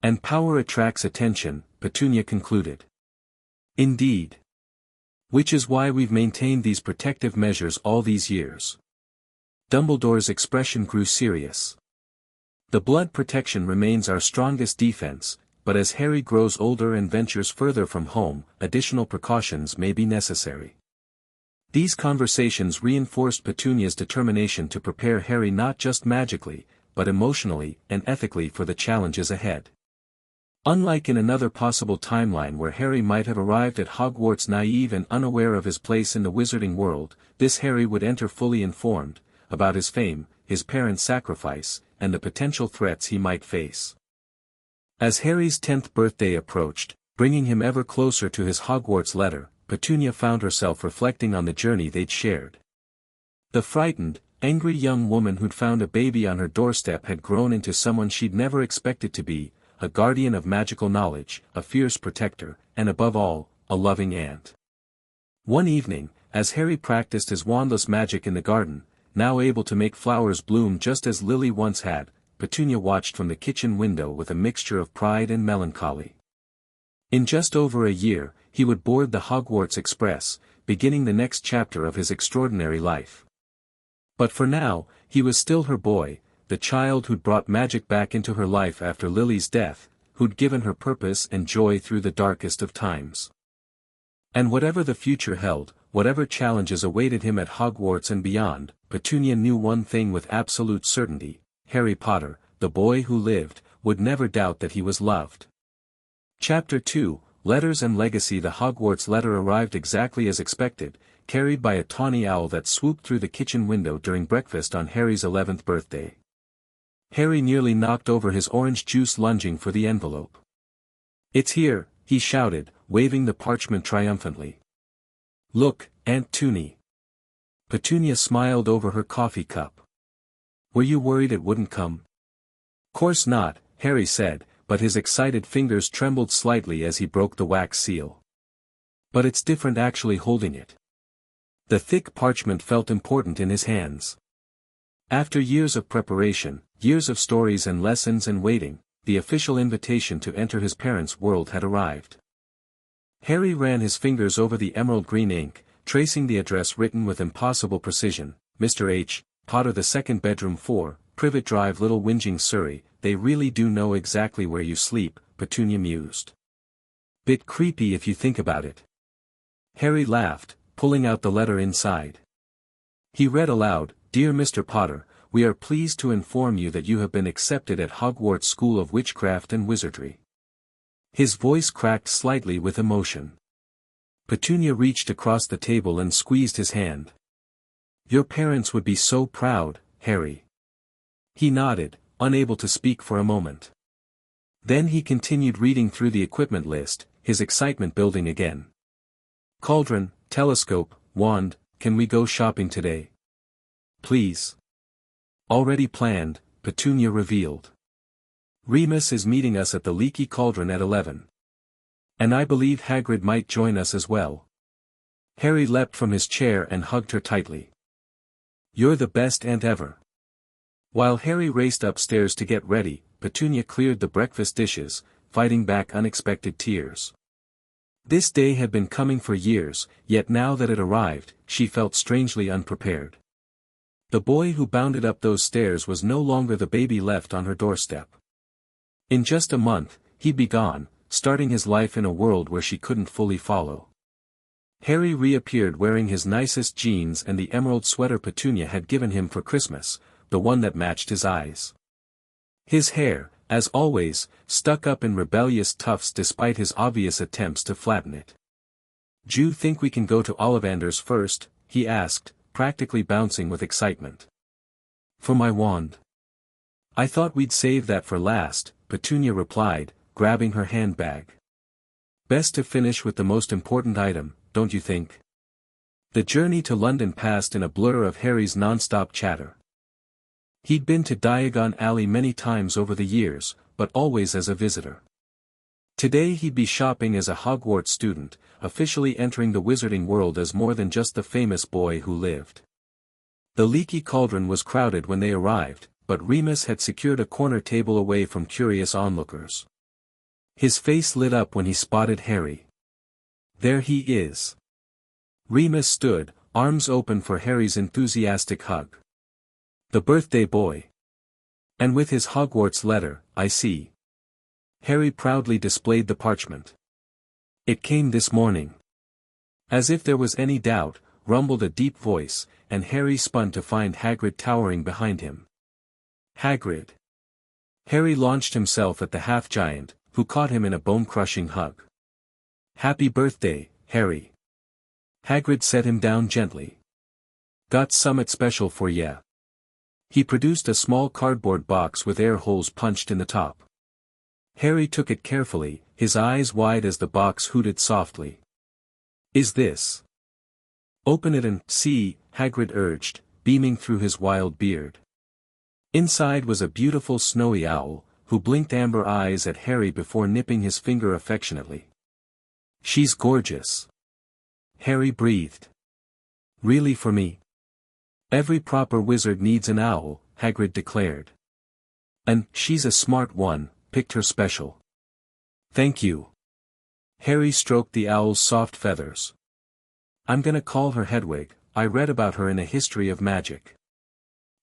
And power attracts attention, Petunia concluded. Indeed. Which is why we've maintained these protective measures all these years. Dumbledore's expression grew serious. The blood protection remains our strongest defense, but as Harry grows older and ventures further from home, additional precautions may be necessary. These conversations reinforced Petunia's determination to prepare Harry not just magically, but emotionally and ethically for the challenges ahead. Unlike in another possible timeline where Harry might have arrived at Hogwarts naive and unaware of his place in the wizarding world, this Harry would enter fully informed, about his fame, his parents' sacrifice, and the potential threats he might face. As Harry's 10th birthday approached, bringing him ever closer to his Hogwarts letter, Petunia found herself reflecting on the journey they'd shared. The frightened, angry young woman who'd found a baby on her doorstep had grown into someone she'd never expected to be, a guardian of magical knowledge, a fierce protector, and above all, a loving aunt. One evening, as Harry practiced his wandless magic in the garden, now able to make flowers bloom just as Lily once had, Petunia watched from the kitchen window with a mixture of pride and melancholy. In just over a year, he would board the Hogwarts Express, beginning the next chapter of his extraordinary life. But for now, he was still her boy, the child who'd brought magic back into her life after Lily's death, who'd given her purpose and joy through the darkest of times. And whatever the future held, whatever challenges awaited him at Hogwarts and beyond, Petunia knew one thing with absolute certainty: Harry Potter, the boy who lived, would never doubt that he was loved. Chapter 2, Letters and Legacy. The Hogwarts letter arrived exactly as expected, carried by a tawny owl that swooped through the kitchen window during breakfast on Harry's 11th birthday. Harry nearly knocked over his orange juice lunging for the envelope. "It's here," he shouted, waving the parchment triumphantly. "Look, Aunt Toonie." Petunia smiled over her coffee cup. "Were you worried it wouldn't come?" "Course not," Harry said, but his excited fingers trembled slightly as he broke the wax seal. "But it's different actually holding it." The thick parchment felt important in his hands. After years of preparation, years of stories and lessons and waiting, the official invitation to enter his parents' world had arrived. Harry ran his fingers over the emerald green ink, tracing the address written with impossible precision: Mr. H. Potter, the second bedroom 4, Privet Drive, Little Whinging, Surrey. "They really do know exactly where you sleep," Petunia mused. "Bit creepy if you think about it." Harry laughed, pulling out the letter inside. He read aloud: "Dear Mr. Potter, we are pleased to inform you that you have been accepted at Hogwarts School of Witchcraft and Wizardry." His voice cracked slightly with emotion. Petunia reached across the table and squeezed his hand. "Your parents would be so proud, Harry." He nodded, unable to speak for a moment. Then he continued reading through the equipment list, his excitement building again. "Cauldron, telescope, wand. Can we go shopping today?" "Please." "Already planned," Petunia revealed. "Remus is meeting us at the Leaky Cauldron at 11. And I believe Hagrid might join us as well." Harry leapt from his chair and hugged her tightly. "You're the best aunt ever." While Harry raced upstairs to get ready, Petunia cleared the breakfast dishes, fighting back unexpected tears. This day had been coming for years, yet now that it arrived, she felt strangely unprepared. The boy who bounded up those stairs was no longer the baby left on her doorstep. In just a month, he'd be gone, starting his life in a world where she couldn't fully follow. Harry reappeared wearing his nicest jeans and the emerald sweater Petunia had given him for Christmas, the one that matched his eyes. His hair, as always, stuck up in rebellious tufts despite his obvious attempts to flatten it. "D'you think we can go to Ollivander's first?" he asked, practically bouncing with excitement. "For my wand." "I thought we'd save that for last," Petunia replied, grabbing her handbag. "Best to finish with the most important item, don't you think?" The journey to London passed in a blur of Harry's non-stop chatter. He'd been to Diagon Alley many times over the years, but always as a visitor. Today he'd be shopping as a Hogwarts student, officially entering the wizarding world as more than just the famous boy who lived. The Leaky Cauldron was crowded when they arrived, but Remus had secured a corner table away from curious onlookers. His face lit up when he spotted Harry. "There he is." Remus stood, arms open for Harry's enthusiastic hug. "The birthday boy. And with his Hogwarts letter, I see." Harry proudly displayed the parchment. "It came this morning." As if there was any doubt, rumbled a deep voice, and Harry spun to find Hagrid towering behind him. "Hagrid." Harry launched himself at the half-giant, who caught him in a bone-crushing hug. "Happy birthday, Harry." Hagrid set him down gently. "Got summit special for ya." He produced a small cardboard box with air holes punched in the top. Harry took it carefully, his eyes wide as the box hooted softly. "Is this?" "Open it and see," Hagrid urged, beaming through his wild beard. Inside was a beautiful snowy owl, who blinked amber eyes at Harry before nipping his finger affectionately. "She's gorgeous." Harry breathed. "Really for me?" "Every proper wizard needs an owl," Hagrid declared. "And she's a smart one, picked her special." "Thank you." Harry stroked the owl's soft feathers. "I'm gonna call her Hedwig. I read about her in a history of magic."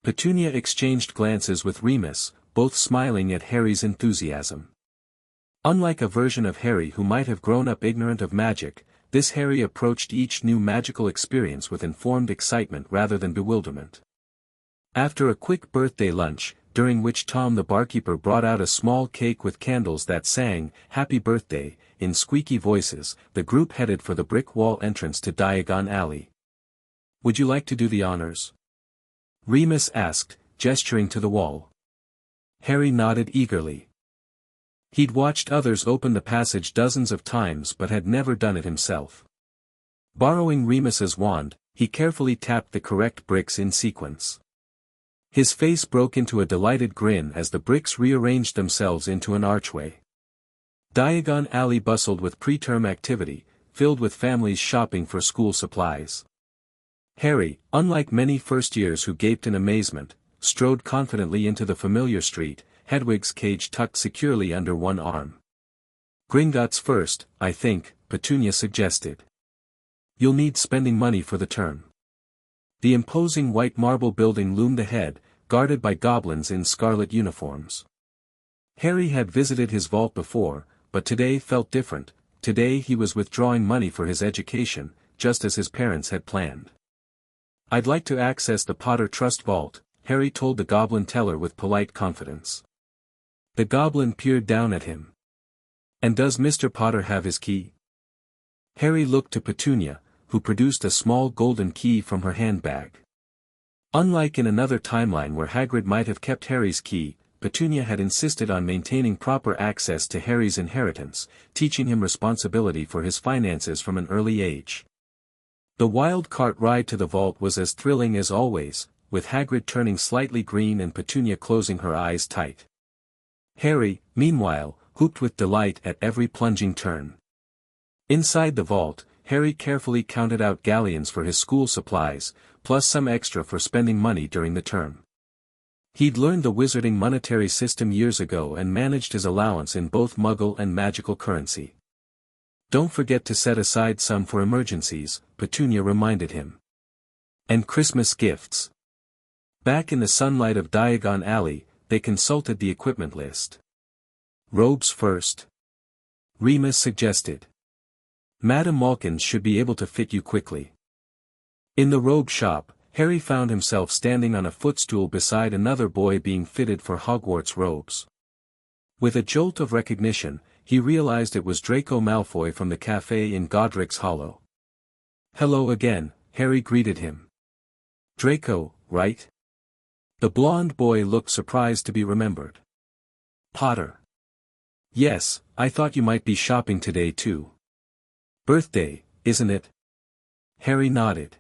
Petunia exchanged glances with Remus, both smiling at Harry's enthusiasm. Unlike a version of Harry who might have grown up ignorant of magic, this Harry approached each new magical experience with informed excitement rather than bewilderment. After a quick birthday lunch, during which Tom the barkeeper brought out a small cake with candles that sang, "Happy Birthday," in squeaky voices, the group headed for the brick wall entrance to Diagon Alley. "Would you like to do the honors?" Remus asked, gesturing to the wall. Harry nodded eagerly. He'd watched others open the passage dozens of times but had never done it himself. Borrowing Remus's wand, he carefully tapped the correct bricks in sequence. His face broke into a delighted grin as the bricks rearranged themselves into an archway. Diagon Alley bustled with preterm activity, filled with families shopping for school supplies. Harry, unlike many first-years who gaped in amazement, strode confidently into the familiar street, Hedwig's cage tucked securely under one arm. "Gringotts first, I think," Petunia suggested. "You'll need spending money for the term." The imposing white marble building loomed ahead, guarded by goblins in scarlet uniforms. Harry had visited his vault before, but today felt different. Today he was withdrawing money for his education, just as his parents had planned. "I'd like to access the Potter Trust Vault," Harry told the goblin teller with polite confidence. The goblin peered down at him. "And does Mr. Potter have his key?" Harry looked to Petunia, who produced a small golden key from her handbag. Unlike in another timeline where Hagrid might have kept Harry's key, Petunia had insisted on maintaining proper access to Harry's inheritance, teaching him responsibility for his finances from an early age. The wild cart ride to the vault was as thrilling as always, with Hagrid turning slightly green and Petunia closing her eyes tight. Harry, meanwhile, whooped with delight at every plunging turn. Inside the vault, Harry carefully counted out galleons for his school supplies, plus some extra for spending money during the term. He'd learned the wizarding monetary system years ago and managed his allowance in both Muggle and magical currency. "Don't forget to set aside some for emergencies," Petunia reminded him. "And Christmas gifts." Back in the sunlight of Diagon Alley, they consulted the equipment list. "Robes first," Remus suggested. "Madame Malkin's should be able to fit you quickly." In the robe shop, Harry found himself standing on a footstool beside another boy being fitted for Hogwarts robes. With a jolt of recognition, he realized it was Draco Malfoy from the cafe in Godric's Hollow. "Hello again," Harry greeted him. "Draco, right?" The blonde boy looked surprised to be remembered. "Potter." "Yes, I thought you might be shopping today too." "Birthday, isn't it?" Harry nodded.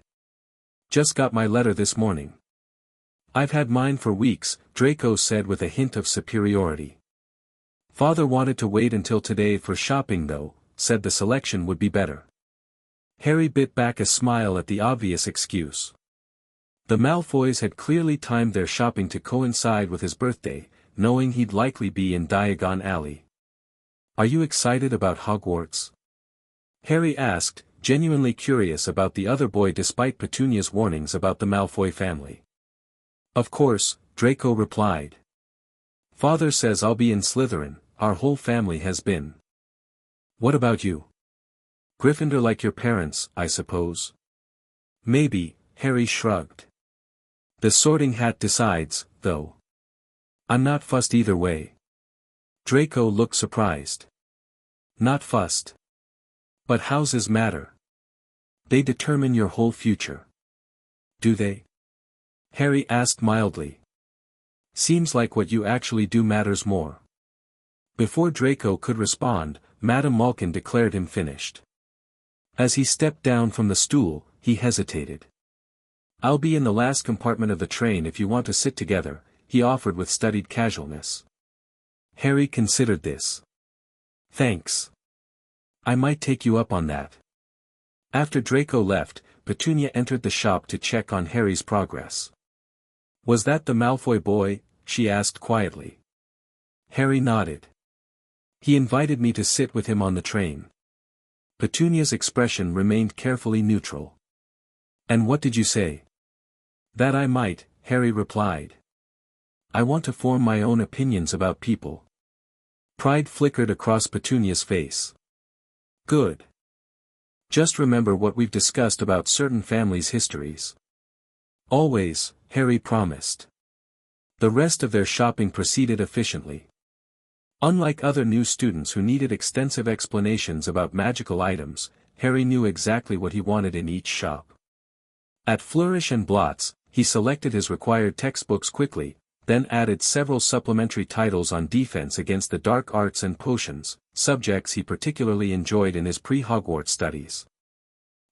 "Just got my letter this morning." "I've had mine for weeks," Draco said with a hint of superiority. "Father wanted to wait until today for shopping though, said the selection would be better." Harry bit back a smile at the obvious excuse. The Malfoys had clearly timed their shopping to coincide with his birthday, knowing he'd likely be in Diagon Alley. "Are you excited about Hogwarts?" Harry asked, genuinely curious about the other boy despite Petunia's warnings about the Malfoy family. "Of course," Draco replied. "Father says I'll be in Slytherin, our whole family has been." "What about you?" "Gryffindor like your parents, I suppose." "Maybe," Harry shrugged. "The Sorting Hat decides, though. I'm not fussed either way." Draco looked surprised. "Not fussed? But houses matter. They determine your whole future." "Do they?" Harry asked mildly. "Seems like what you actually do matters more." Before Draco could respond, Madame Malkin declared him finished. As he stepped down from the stool, he hesitated. "I'll be in the last compartment of the train if you want to sit together," he offered with studied casualness. Harry considered this. "Thanks. I might take you up on that." After Draco left, Petunia entered the shop to check on Harry's progress. "Was that the Malfoy boy?" she asked quietly. Harry nodded. "He invited me to sit with him on the train." Petunia's expression remained carefully neutral. "And what did you say?" "That I might," Harry replied. I want to form my own opinions about people. Pride flickered across Petunia's face. Good. Just remember what we've discussed about certain families' histories. Always, Harry promised. The rest of their shopping proceeded efficiently. Unlike other new students who needed extensive explanations about magical items, Harry knew exactly what he wanted in each shop. At Flourish and Blotts, he selected his required textbooks quickly, then added several supplementary titles on defense against the dark arts and potions, subjects he particularly enjoyed in his pre-Hogwarts studies.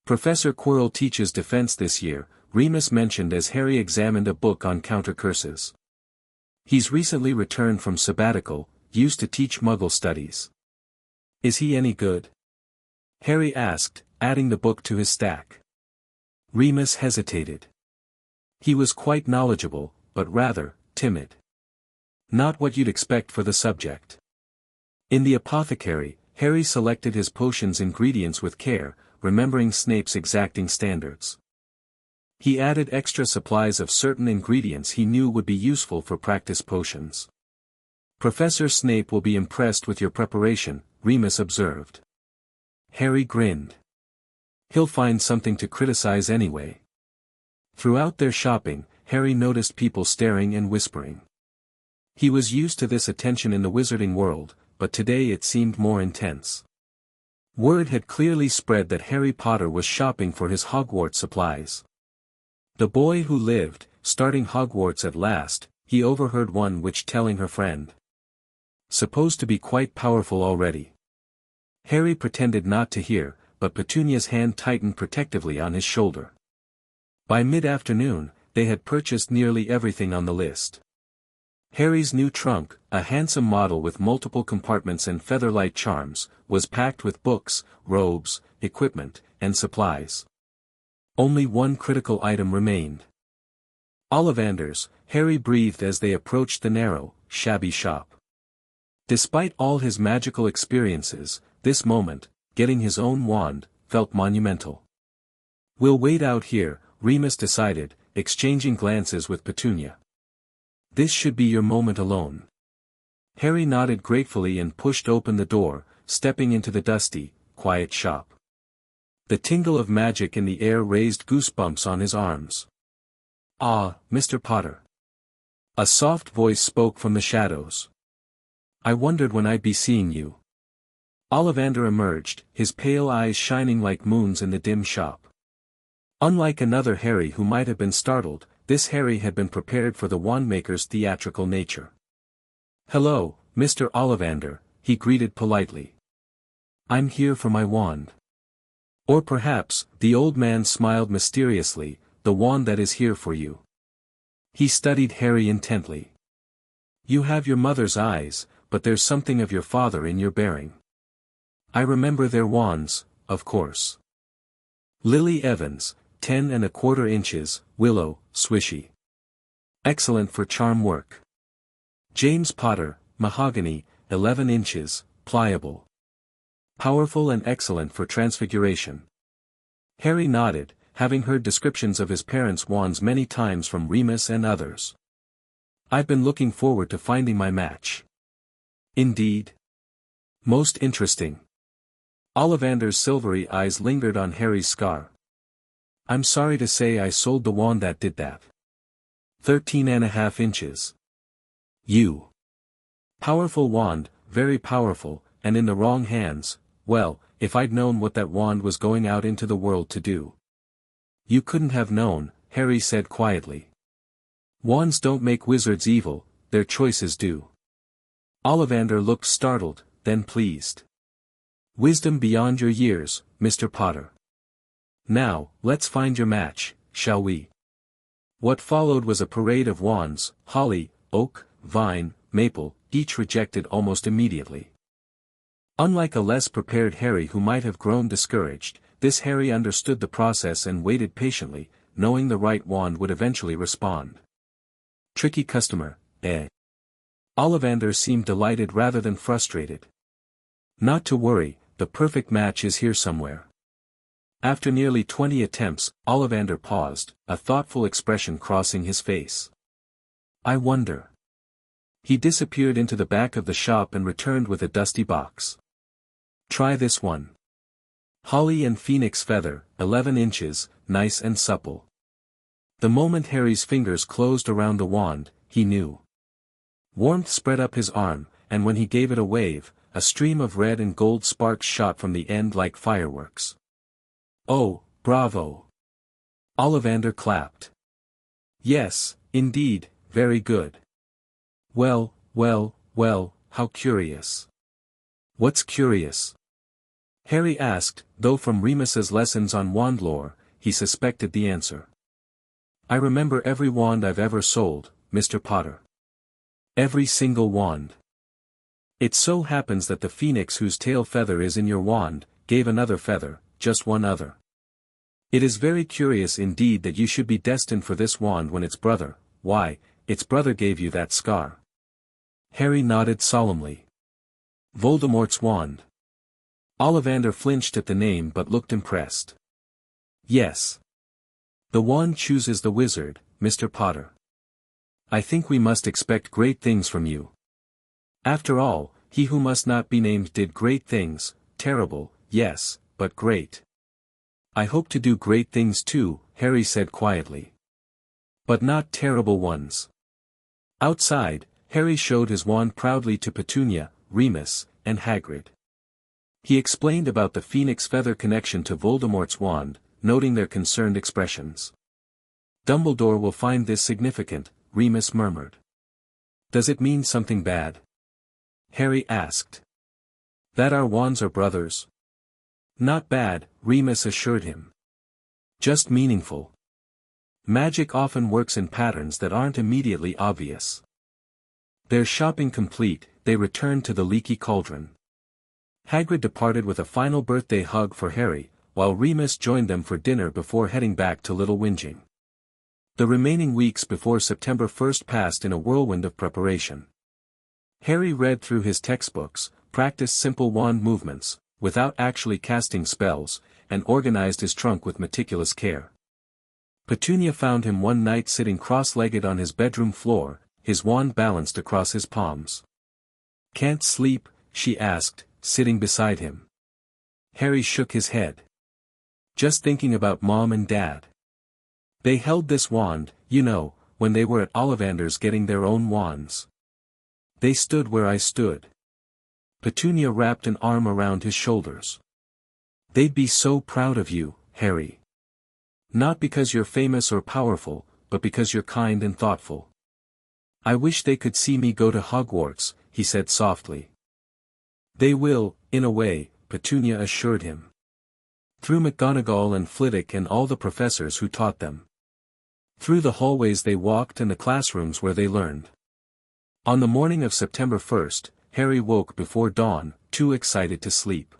Professor Quirrell teaches defense this year, Remus mentioned as Harry examined a book on counter curses. He's recently returned from sabbatical, used to teach Muggle studies. Is he any good? Harry asked, adding the book to his stack. Remus hesitated. He was quite knowledgeable, but rather timid. Not what you'd expect for the subject. In the apothecary, Harry selected his potions' ingredients with care, remembering Snape's exacting standards. He added extra supplies of certain ingredients he knew would be useful for practice potions. Professor Snape will be impressed with your preparation, Remus observed. Harry grinned. He'll find something to criticize anyway. Throughout their shopping, Harry noticed people staring and whispering. He was used to this attention in the wizarding world, but today it seemed more intense. Word had clearly spread that Harry Potter was shopping for his Hogwarts supplies. The boy who lived, starting Hogwarts at last, he overheard one witch telling her friend. Supposed to be quite powerful already. Harry pretended not to hear, but Petunia's hand tightened protectively on his shoulder. By mid-afternoon, they had purchased nearly everything on the list. Harry's new trunk, a handsome model with multiple compartments and featherlight charms, was packed with books, robes, equipment, and supplies. Only one critical item remained. Ollivanders, Harry breathed as they approached the narrow, shabby shop. Despite all his magical experiences, this moment, getting his own wand, felt monumental. We'll wait out here, Remus decided, exchanging glances with Petunia. This should be your moment alone. Harry nodded gratefully and pushed open the door, stepping into the dusty, quiet shop. The tingle of magic in the air raised goosebumps on his arms. Ah, Mr. Potter. A soft voice spoke from the shadows. I wondered when I'd be seeing you. Ollivander emerged, his pale eyes shining like moons in the dim shop. Unlike another Harry who might have been startled, this Harry had been prepared for the wandmaker's theatrical nature. Hello, Mr. Ollivander, he greeted politely. I'm here for my wand. Or perhaps, the old man smiled mysteriously, the wand that is here for you. He studied Harry intently. You have your mother's eyes, but there's something of your father in your bearing. I remember their wands, of course. Lily Evans, 10¼ inches, willow, swishy. Excellent for charm work. James Potter, mahogany, 11 inches, pliable. Powerful and excellent for transfiguration. Harry nodded, having heard descriptions of his parents' wands many times from Remus and others. I've been looking forward to finding my match. Indeed. Most interesting. Ollivander's silvery eyes lingered on Harry's scar. I'm sorry to say I sold the wand that did that. 13½ inches. You. Powerful wand, very powerful, and in the wrong hands, well, if I'd known what that wand was going out into the world to do. You couldn't have known, Harry said quietly. Wands don't make wizards evil, their choices do. Ollivander looked startled, then pleased. Wisdom beyond your years, Mr. Potter. Now, let's find your match, shall we? What followed was a parade of wands, holly, oak, vine, maple, each rejected almost immediately. Unlike a less prepared Harry who might have grown discouraged, this Harry understood the process and waited patiently, knowing the right wand would eventually respond. Tricky customer, eh? Ollivander seemed delighted rather than frustrated. Not to worry, the perfect match is here somewhere. After nearly 20 attempts, Ollivander paused, a thoughtful expression crossing his face. I wonder. He disappeared into the back of the shop and returned with a dusty box. Try this one. Holly and Phoenix Feather, 11 inches, nice and supple. The moment Harry's fingers closed around the wand, he knew. Warmth spread up his arm, and when he gave it a wave, a stream of red and gold sparks shot from the end like fireworks. Oh, bravo! Ollivander clapped. Yes, indeed, very good. Well, how curious. What's curious? Harry asked, though from Remus's lessons on wand lore, he suspected the answer. I remember every wand I've ever sold, Mr. Potter. Every single wand. It so happens that the phoenix whose tail feather is in your wand, gave another feather, just one other. It is very curious indeed that you should be destined for this wand when its brother, why, its brother gave you that scar. Harry nodded solemnly. Voldemort's wand. Ollivander flinched at the name but looked impressed. Yes. The wand chooses the wizard, Mr. Potter. I think we must expect great things from you. After all, he who must not be named did great things, terrible, yes, but great. I hope to do great things too, Harry said quietly. But not terrible ones. Outside, Harry showed his wand proudly to Petunia, Remus, and Hagrid. He explained about the phoenix feather connection to Voldemort's wand, noting their concerned expressions. Dumbledore will find this significant, Remus murmured. Does it mean something bad? Harry asked. That our wands are brothers? Not bad, Remus assured him. Just meaningful. Magic often works in patterns that aren't immediately obvious. Their shopping complete, they returned to the Leaky Cauldron. Hagrid departed with a final birthday hug for Harry, while Remus joined them for dinner before heading back to Little Whinging. The remaining weeks before September 1st passed in a whirlwind of preparation. Harry read through his textbooks, practiced simple wand movements, without actually casting spells, and organized his trunk with meticulous care. Petunia found him one night sitting cross-legged on his bedroom floor, his wand balanced across his palms. Can't sleep? She asked, sitting beside him. Harry shook his head. Just thinking about Mom and Dad. They held this wand, you know, when they were at Ollivander's getting their own wands. They stood where I stood. Petunia wrapped an arm around his shoulders. They'd be so proud of you, Harry. Not because you're famous or powerful, but because you're kind and thoughtful. I wish they could see me go to Hogwarts, he said softly. They will, in a way, Petunia assured him. Through McGonagall and Flitwick and all the professors who taught them. Through the hallways they walked and the classrooms where they learned. On the morning of September 1st, Harry woke before dawn, too excited to sleep.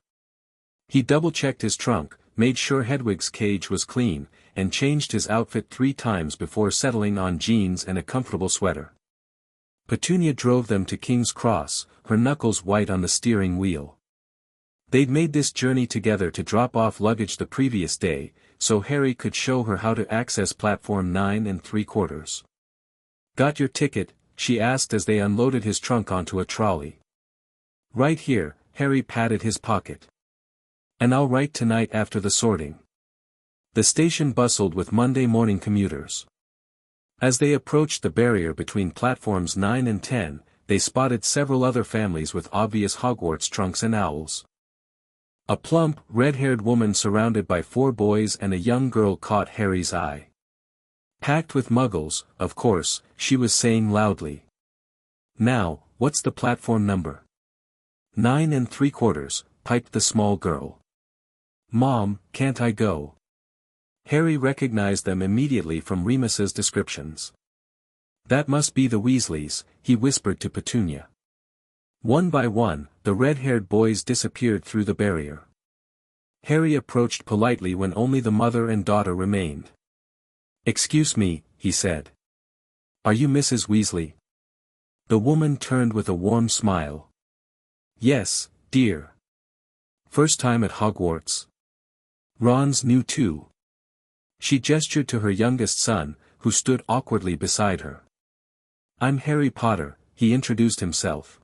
He double-checked his trunk, made sure Hedwig's cage was clean, and changed his outfit 3 times before settling on jeans and a comfortable sweater. Petunia drove them to King's Cross, her knuckles white on the steering wheel. They'd made this journey together to drop off luggage the previous day, so Harry could show her how to access platform 9 3/4. Got your ticket? She asked as they unloaded his trunk onto a trolley. Right here, Harry patted his pocket. And I'll write tonight after the sorting. The station bustled with Monday morning commuters. As they approached the barrier between platforms 9 and 10, they spotted several other families with obvious Hogwarts trunks and owls. A plump, red-haired woman surrounded by 4 boys and a young girl caught Harry's eye. Packed with muggles, of course, she was saying loudly. Now, what's the platform number? 9 3/4, piped the small girl. Mom, can't I go? Harry recognized them immediately from Remus's descriptions. That must be the Weasleys, he whispered to Petunia. One by one, the red-haired boys disappeared through the barrier. Harry approached politely when only the mother and daughter remained. Excuse me, he said. Are you Mrs. Weasley? The woman turned with a warm smile. Yes, dear. First time at Hogwarts? Ron's knew too. She gestured to her youngest son, who stood awkwardly beside her. "I'm Harry Potter," he introduced himself.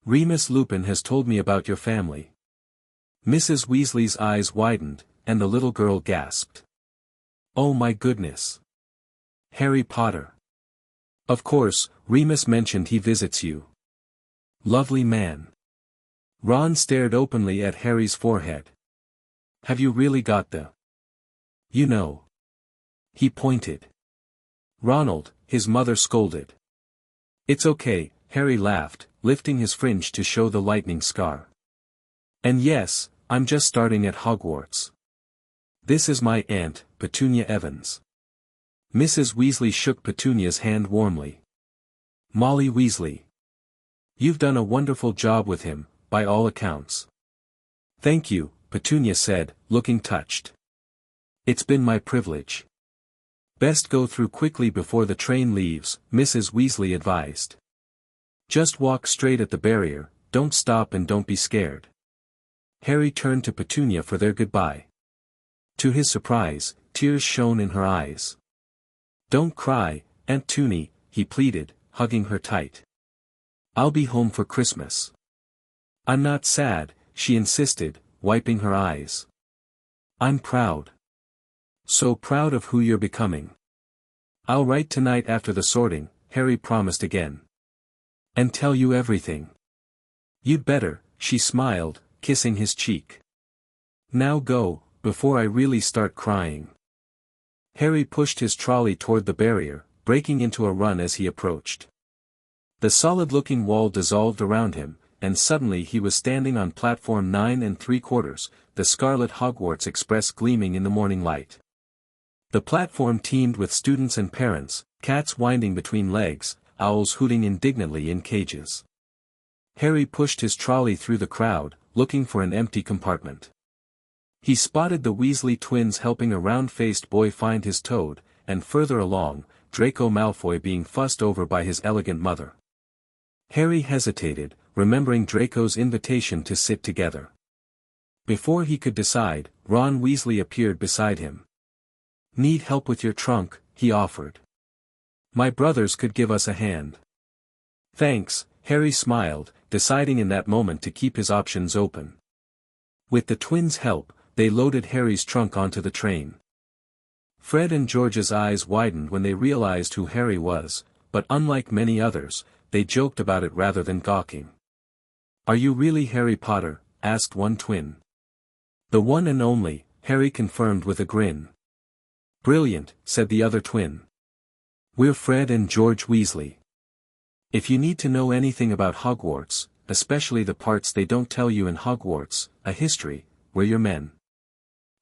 "Remus Lupin has told me about your family." Mrs. Weasley's eyes widened, and the little girl gasped. "Oh my goodness. Harry Potter. Of course, Remus mentioned he visits you. Lovely man." Ron stared openly at Harry's forehead. "Have you really got the... you know?" He pointed. "Ronald," his mother scolded. "It's okay," Harry laughed, lifting his fringe to show the lightning scar. "And yes, I'm just starting at Hogwarts. This is my aunt, Petunia Evans." Mrs. Weasley shook Petunia's hand warmly. "Molly Weasley. You've done a wonderful job with him, by all accounts." "Thank you," Petunia said, looking touched. "It's been my privilege." "Best go through quickly before the train leaves," Mrs. Weasley advised. "Just walk straight at the barrier, don't stop and don't be scared." Harry turned to Petunia for their goodbye. To his surprise, tears shone in her eyes. "Don't cry, Aunt Toonie," he pleaded, hugging her tight. "I'll be home for Christmas." "I'm not sad," she insisted, wiping her eyes. "I'm proud. So proud of who you're becoming." "I'll write tonight after the sorting," Harry promised again. "And tell you everything." "You'd better," she smiled, kissing his cheek. "Now go, before I really start crying." Harry pushed his trolley toward the barrier, breaking into a run as he approached. The solid-looking wall dissolved around him, and suddenly he was standing on platform 9 3/4, the scarlet Hogwarts Express gleaming in the morning light. The platform teemed with students and parents, cats winding between legs, owls hooting indignantly in cages. Harry pushed his trolley through the crowd, looking for an empty compartment. He spotted the Weasley twins helping a round-faced boy find his toad, and further along, Draco Malfoy being fussed over by his elegant mother. Harry hesitated, remembering Draco's invitation to sit together. Before he could decide, Ron Weasley appeared beside him. "Need help with your trunk?" he offered. "My brothers could give us a hand." "Thanks," Harry smiled, deciding in that moment to keep his options open. With the twins' help, they loaded Harry's trunk onto the train. Fred and George's eyes widened when they realized who Harry was, but unlike many others, they joked about it rather than gawking. "Are you really Harry Potter?" asked one twin. "The one and only," Harry confirmed with a grin. "Brilliant," said the other twin. "We're Fred and George Weasley. If you need to know anything about Hogwarts, especially the parts they don't tell you in Hogwarts, a history, we're your men."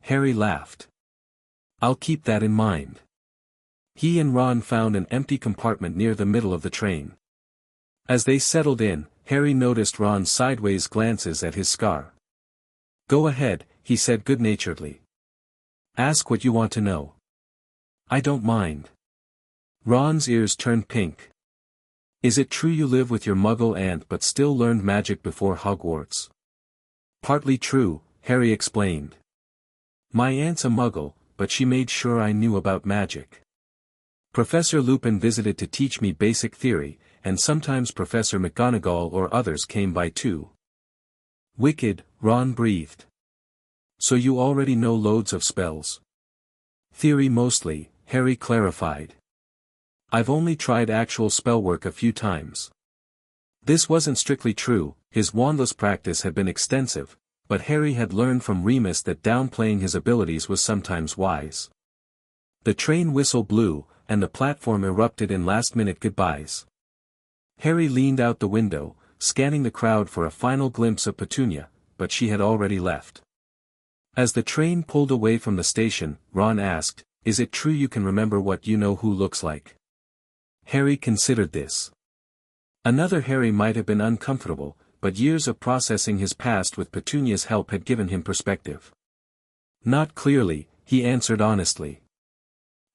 Harry laughed. "I'll keep that in mind." He and Ron found an empty compartment near the middle of the train. As they settled in, Harry noticed Ron's sideways glances at his scar. "Go ahead," he said good-naturedly. "Ask what you want to know." "I don't mind." Ron's ears turned pink. "Is it true you live with your Muggle aunt but still learned magic before Hogwarts?" "Partly true," Harry explained. "My aunt's a Muggle, but she made sure I knew about magic. Professor Lupin visited to teach me basic theory, and sometimes Professor McGonagall or others came by too." "Wicked," Ron breathed. "So you already know loads of spells?" "Theory mostly," Harry clarified. "I've only tried actual spellwork a few times." This wasn't strictly true, his wandless practice had been extensive, but Harry had learned from Remus that downplaying his abilities was sometimes wise. The train whistle blew, and the platform erupted in last-minute goodbyes. Harry leaned out the window, scanning the crowd for a final glimpse of Petunia, but she had already left. As the train pulled away from the station, Ron asked, "Is it true you can remember what you-know-who looks like?" Harry considered this. Another Harry might have been uncomfortable, but years of processing his past with Petunia's help had given him perspective. "Not clearly," he answered honestly.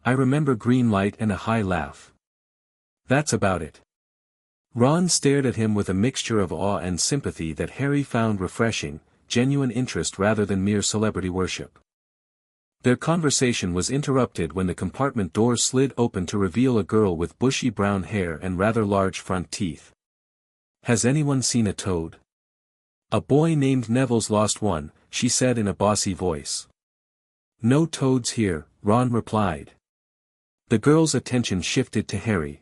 "I remember green light and a high laugh. That's about it." Ron stared at him with a mixture of awe and sympathy that Harry found refreshing, genuine interest rather than mere celebrity worship. Their conversation was interrupted when the compartment door slid open to reveal a girl with bushy brown hair and rather large front teeth. "Has anyone seen a toad?" "A boy named Neville's lost one," she said in a bossy voice. "No toads here," Ron replied. The girl's attention shifted to Harry.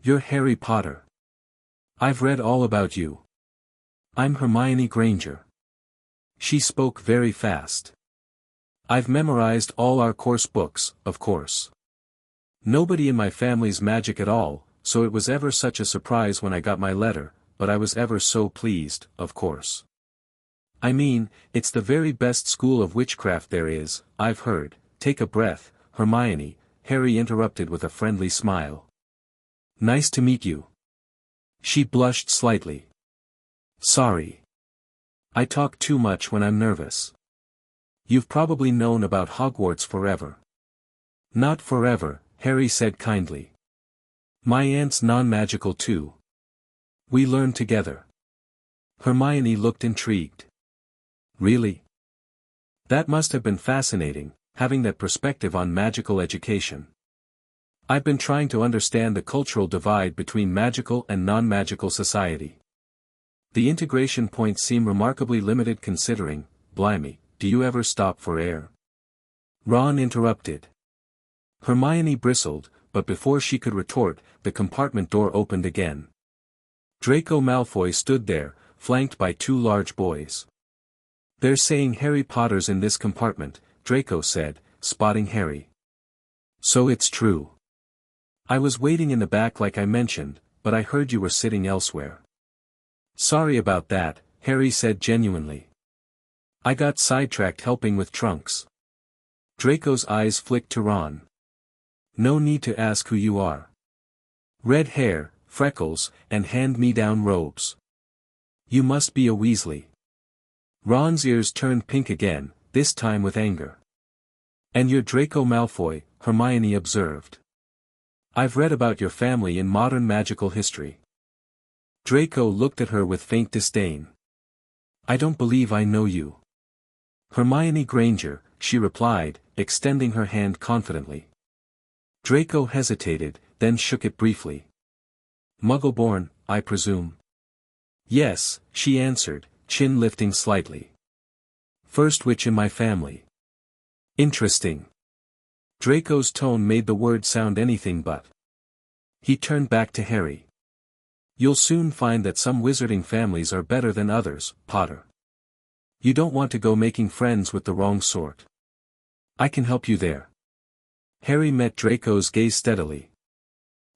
"You're Harry Potter. I've read all about you. I'm Hermione Granger." She spoke very fast. "I've memorized all our course books, of course. Nobody in my family's magic at all, so it was ever such a surprise when I got my letter, but I was ever so pleased, of course. I mean, it's the very best school of witchcraft there is, I've heard." "Take a breath, Hermione," Harry interrupted with a friendly smile. "Nice to meet you." She blushed slightly. "Sorry. I talk too much when I'm nervous. You've probably known about Hogwarts forever." "Not forever," Harry said kindly. "My aunt's non-magical too. We learned together." Hermione looked intrigued. "Really? That must have been fascinating, having that perspective on magical education. I've been trying to understand the cultural divide between magical and non-magical society. The integration points seem remarkably limited considering, blimey, do you ever stop for air?" Ron interrupted. Hermione bristled, but before she could retort, the compartment door opened again. Draco Malfoy stood there, flanked by two large boys. "They're saying Harry Potter's in this compartment," Draco said, spotting Harry. "So it's true. I was waiting in the back like I mentioned, but I heard you were sitting elsewhere." "Sorry about that," Harry said genuinely. "I got sidetracked helping with trunks." Draco's eyes flicked to Ron. "No need to ask who you are. Red hair, freckles, and hand-me-down robes. You must be a Weasley." Ron's ears turned pink again, this time with anger. "And you're Draco Malfoy," Hermione observed. "I've read about your family in modern magical history." Draco looked at her with faint disdain. "I don't believe I know you." "Hermione Granger," she replied, extending her hand confidently. Draco hesitated, then shook it briefly. "Muggle-born, I presume?" "Yes," she answered, chin lifting slightly. "First witch in my family." "Interesting." Draco's tone made the word sound anything but. He turned back to Harry. "You'll soon find that some wizarding families are better than others, Potter. You don't want to go making friends with the wrong sort. I can help you there." Harry met Draco's gaze steadily.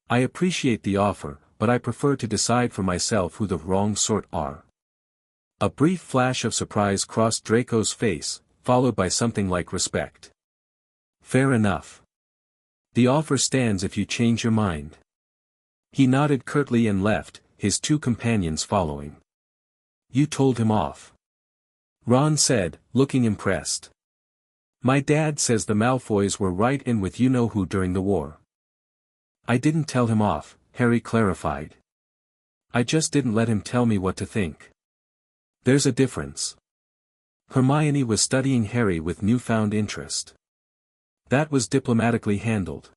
"I appreciate the offer, but I prefer to decide for myself who the wrong sort are." A brief flash of surprise crossed Draco's face, followed by something like respect. "Fair enough. The offer stands if you change your mind." He nodded curtly and left, his two companions following. "You told him off?" Ron said, looking impressed. "My dad says the Malfoys were right in with you-know-who during the war." "I didn't tell him off," Harry clarified. "I just didn't let him tell me what to think. There's a difference." Hermione was studying Harry with newfound interest. That was diplomatically handled.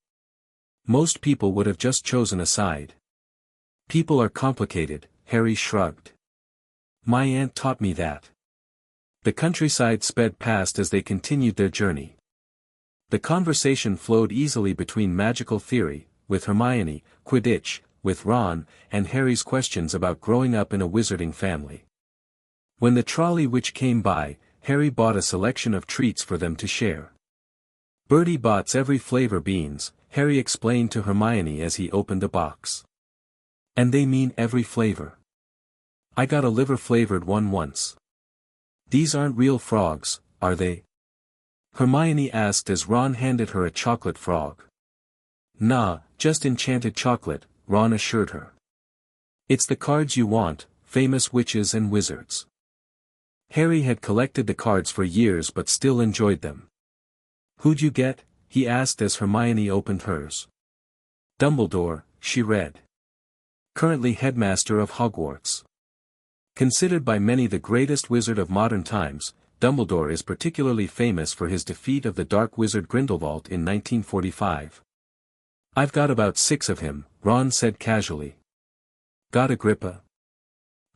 Most people would have just chosen a side. "People are complicated," Harry shrugged. "My aunt taught me that." The countryside sped past as they continued their journey. The conversation flowed easily between magical theory, with Hermione, Quidditch, with Ron, and Harry's questions about growing up in a wizarding family. When the trolley witch came by, Harry bought a selection of treats for them to share. "Bertie bots every flavor beans," Harry explained to Hermione as he opened a box. "And they mean every flavor. I got a liver-flavored one once." "These aren't real frogs, are they?" Hermione asked as Ron handed her a chocolate frog. "Nah, just enchanted chocolate," Ron assured her. "It's the cards you want, famous witches and wizards." Harry had collected the cards for years but still enjoyed them. "Who'd you get?" he asked as Hermione opened hers. "Dumbledore," she read. "Currently headmaster of Hogwarts. Considered by many the greatest wizard of modern times, Dumbledore is particularly famous for his defeat of the dark wizard Grindelwald in 1945. I've got about 6 of him, Ron said casually. Got Agrippa?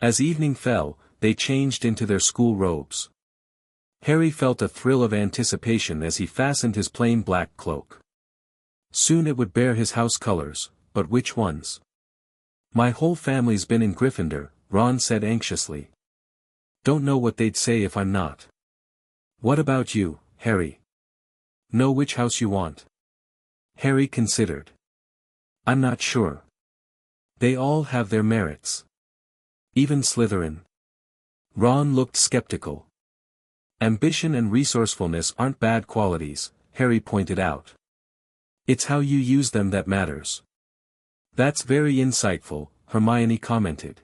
As evening fell, they changed into their school robes. Harry felt a thrill of anticipation as he fastened his plain black cloak. Soon it would bear his house colors, but which ones? My whole family's been in Gryffindor, Ron said anxiously. Don't know what they'd say if I'm not. What about you, Harry? Know which house you want? Harry considered. I'm not sure. They all have their merits. Even Slytherin. Ron looked skeptical. Ambition and resourcefulness aren't bad qualities, Harry pointed out. It's how you use them that matters. That's very insightful, Hermione commented.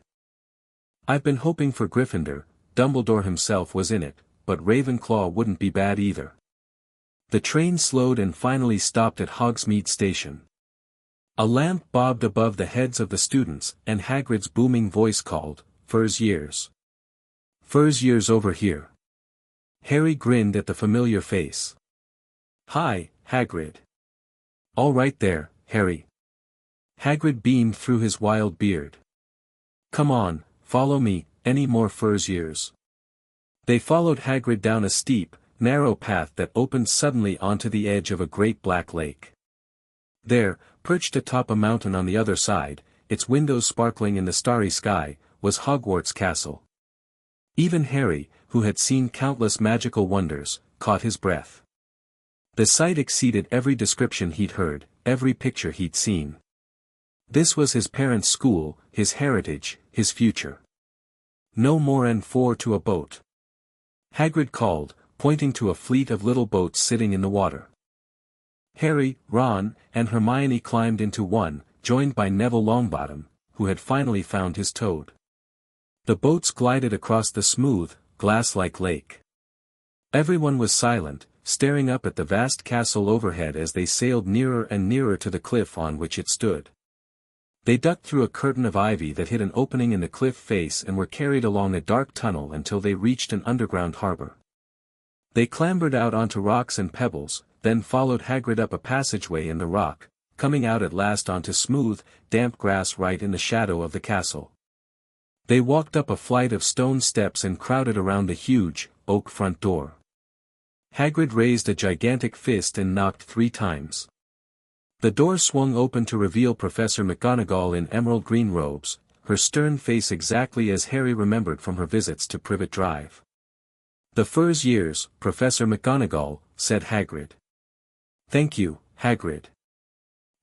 I've been hoping for Gryffindor. Dumbledore himself was in it, but Ravenclaw wouldn't be bad either. The train slowed and finally stopped at Hogsmeade Station. A lamp bobbed above the heads of the students, and Hagrid's booming voice called, "Fur's years. Fur's years over here." Harry grinned at the familiar face. "Hi, Hagrid." "All right there, Harry." Hagrid beamed through his wild beard. "Come on, follow me, any more Fur's years?" They followed Hagrid down a steep, narrow path that opened suddenly onto the edge of a great black lake. There, perched atop a mountain on the other side, its windows sparkling in the starry sky, was Hogwarts Castle. Even Harry, who had seen countless magical wonders, caught his breath. The sight exceeded every description he'd heard, every picture he'd seen. This was his parents' school, his heritage, his future. "No more and 4 to a boat." Hagrid called, pointing to a fleet of little boats sitting in the water. Harry, Ron, and Hermione climbed into one, joined by Neville Longbottom, who had finally found his toad. The boats glided across the smooth, glass-like lake. Everyone was silent, staring up at the vast castle overhead as they sailed nearer and nearer to the cliff on which it stood. They ducked through a curtain of ivy that hid an opening in the cliff face and were carried along a dark tunnel until they reached an underground harbor. They clambered out onto rocks and pebbles, then followed Hagrid up a passageway in the rock, coming out at last onto smooth, damp grass right in the shadow of the castle. They walked up a flight of stone steps and crowded around the huge, oak front door. Hagrid raised a gigantic fist and knocked 3 times. The door swung open to reveal Professor McGonagall in emerald green robes, her stern face exactly as Harry remembered from her visits to Privet Drive. "The Fur's years, Professor McGonagall," said Hagrid. "Thank you, Hagrid.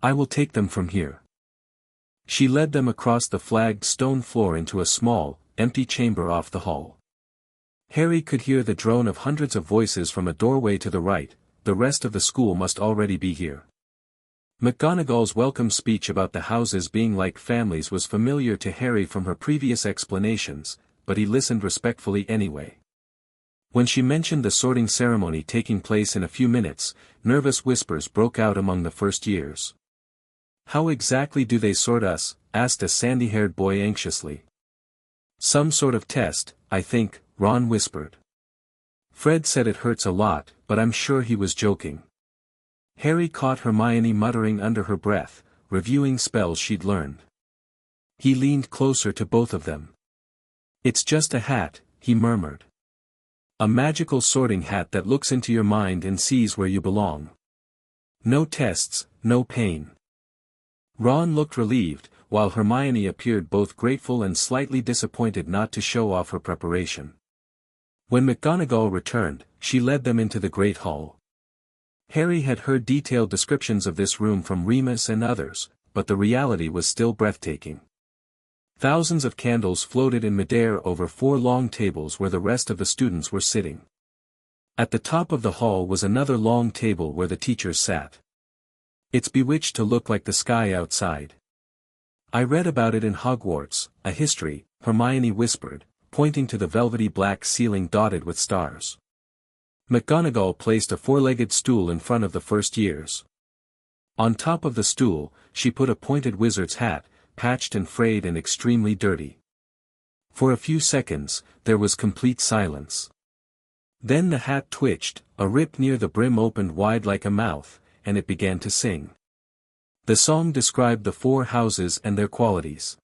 I will take them from here." She led them across the flagged stone floor into a small, empty chamber off the hall. Harry could hear the drone of hundreds of voices from a doorway to the right. The rest of the school must already be here. McGonagall's welcome speech about the houses being like families was familiar to Harry from her previous explanations, but he listened respectfully anyway. When she mentioned the sorting ceremony taking place in a few minutes, nervous whispers broke out among the first years. "How exactly do they sort us?" asked a sandy-haired boy anxiously. "Some sort of test, I think," Ron whispered. Fred said it hurts a lot, but I'm sure he was joking. Harry caught Hermione muttering under her breath, reviewing spells she'd learned. He leaned closer to both of them. "It's just a hat," he murmured. "A magical sorting hat that looks into your mind and sees where you belong. No tests, no pain." Ron looked relieved, while Hermione appeared both grateful and slightly disappointed not to show off her preparation. When McGonagall returned, she led them into the great hall. Harry had heard detailed descriptions of this room from Remus and others, but the reality was still breathtaking. Thousands of candles floated in midair over 4 long tables where the rest of the students were sitting. At the top of the hall was another long table where the teachers sat. "It's bewitched to look like the sky outside. I read about it in Hogwarts, a history," Hermione whispered, pointing to the velvety black ceiling dotted with stars. McGonagall placed a 4-legged stool in front of the first years. On top of the stool, she put a pointed wizard's hat, patched and frayed and extremely dirty. For a few seconds, there was complete silence. Then the hat twitched, a rip near the brim opened wide like a mouth, and it began to sing. The song described the 4 houses and their qualities.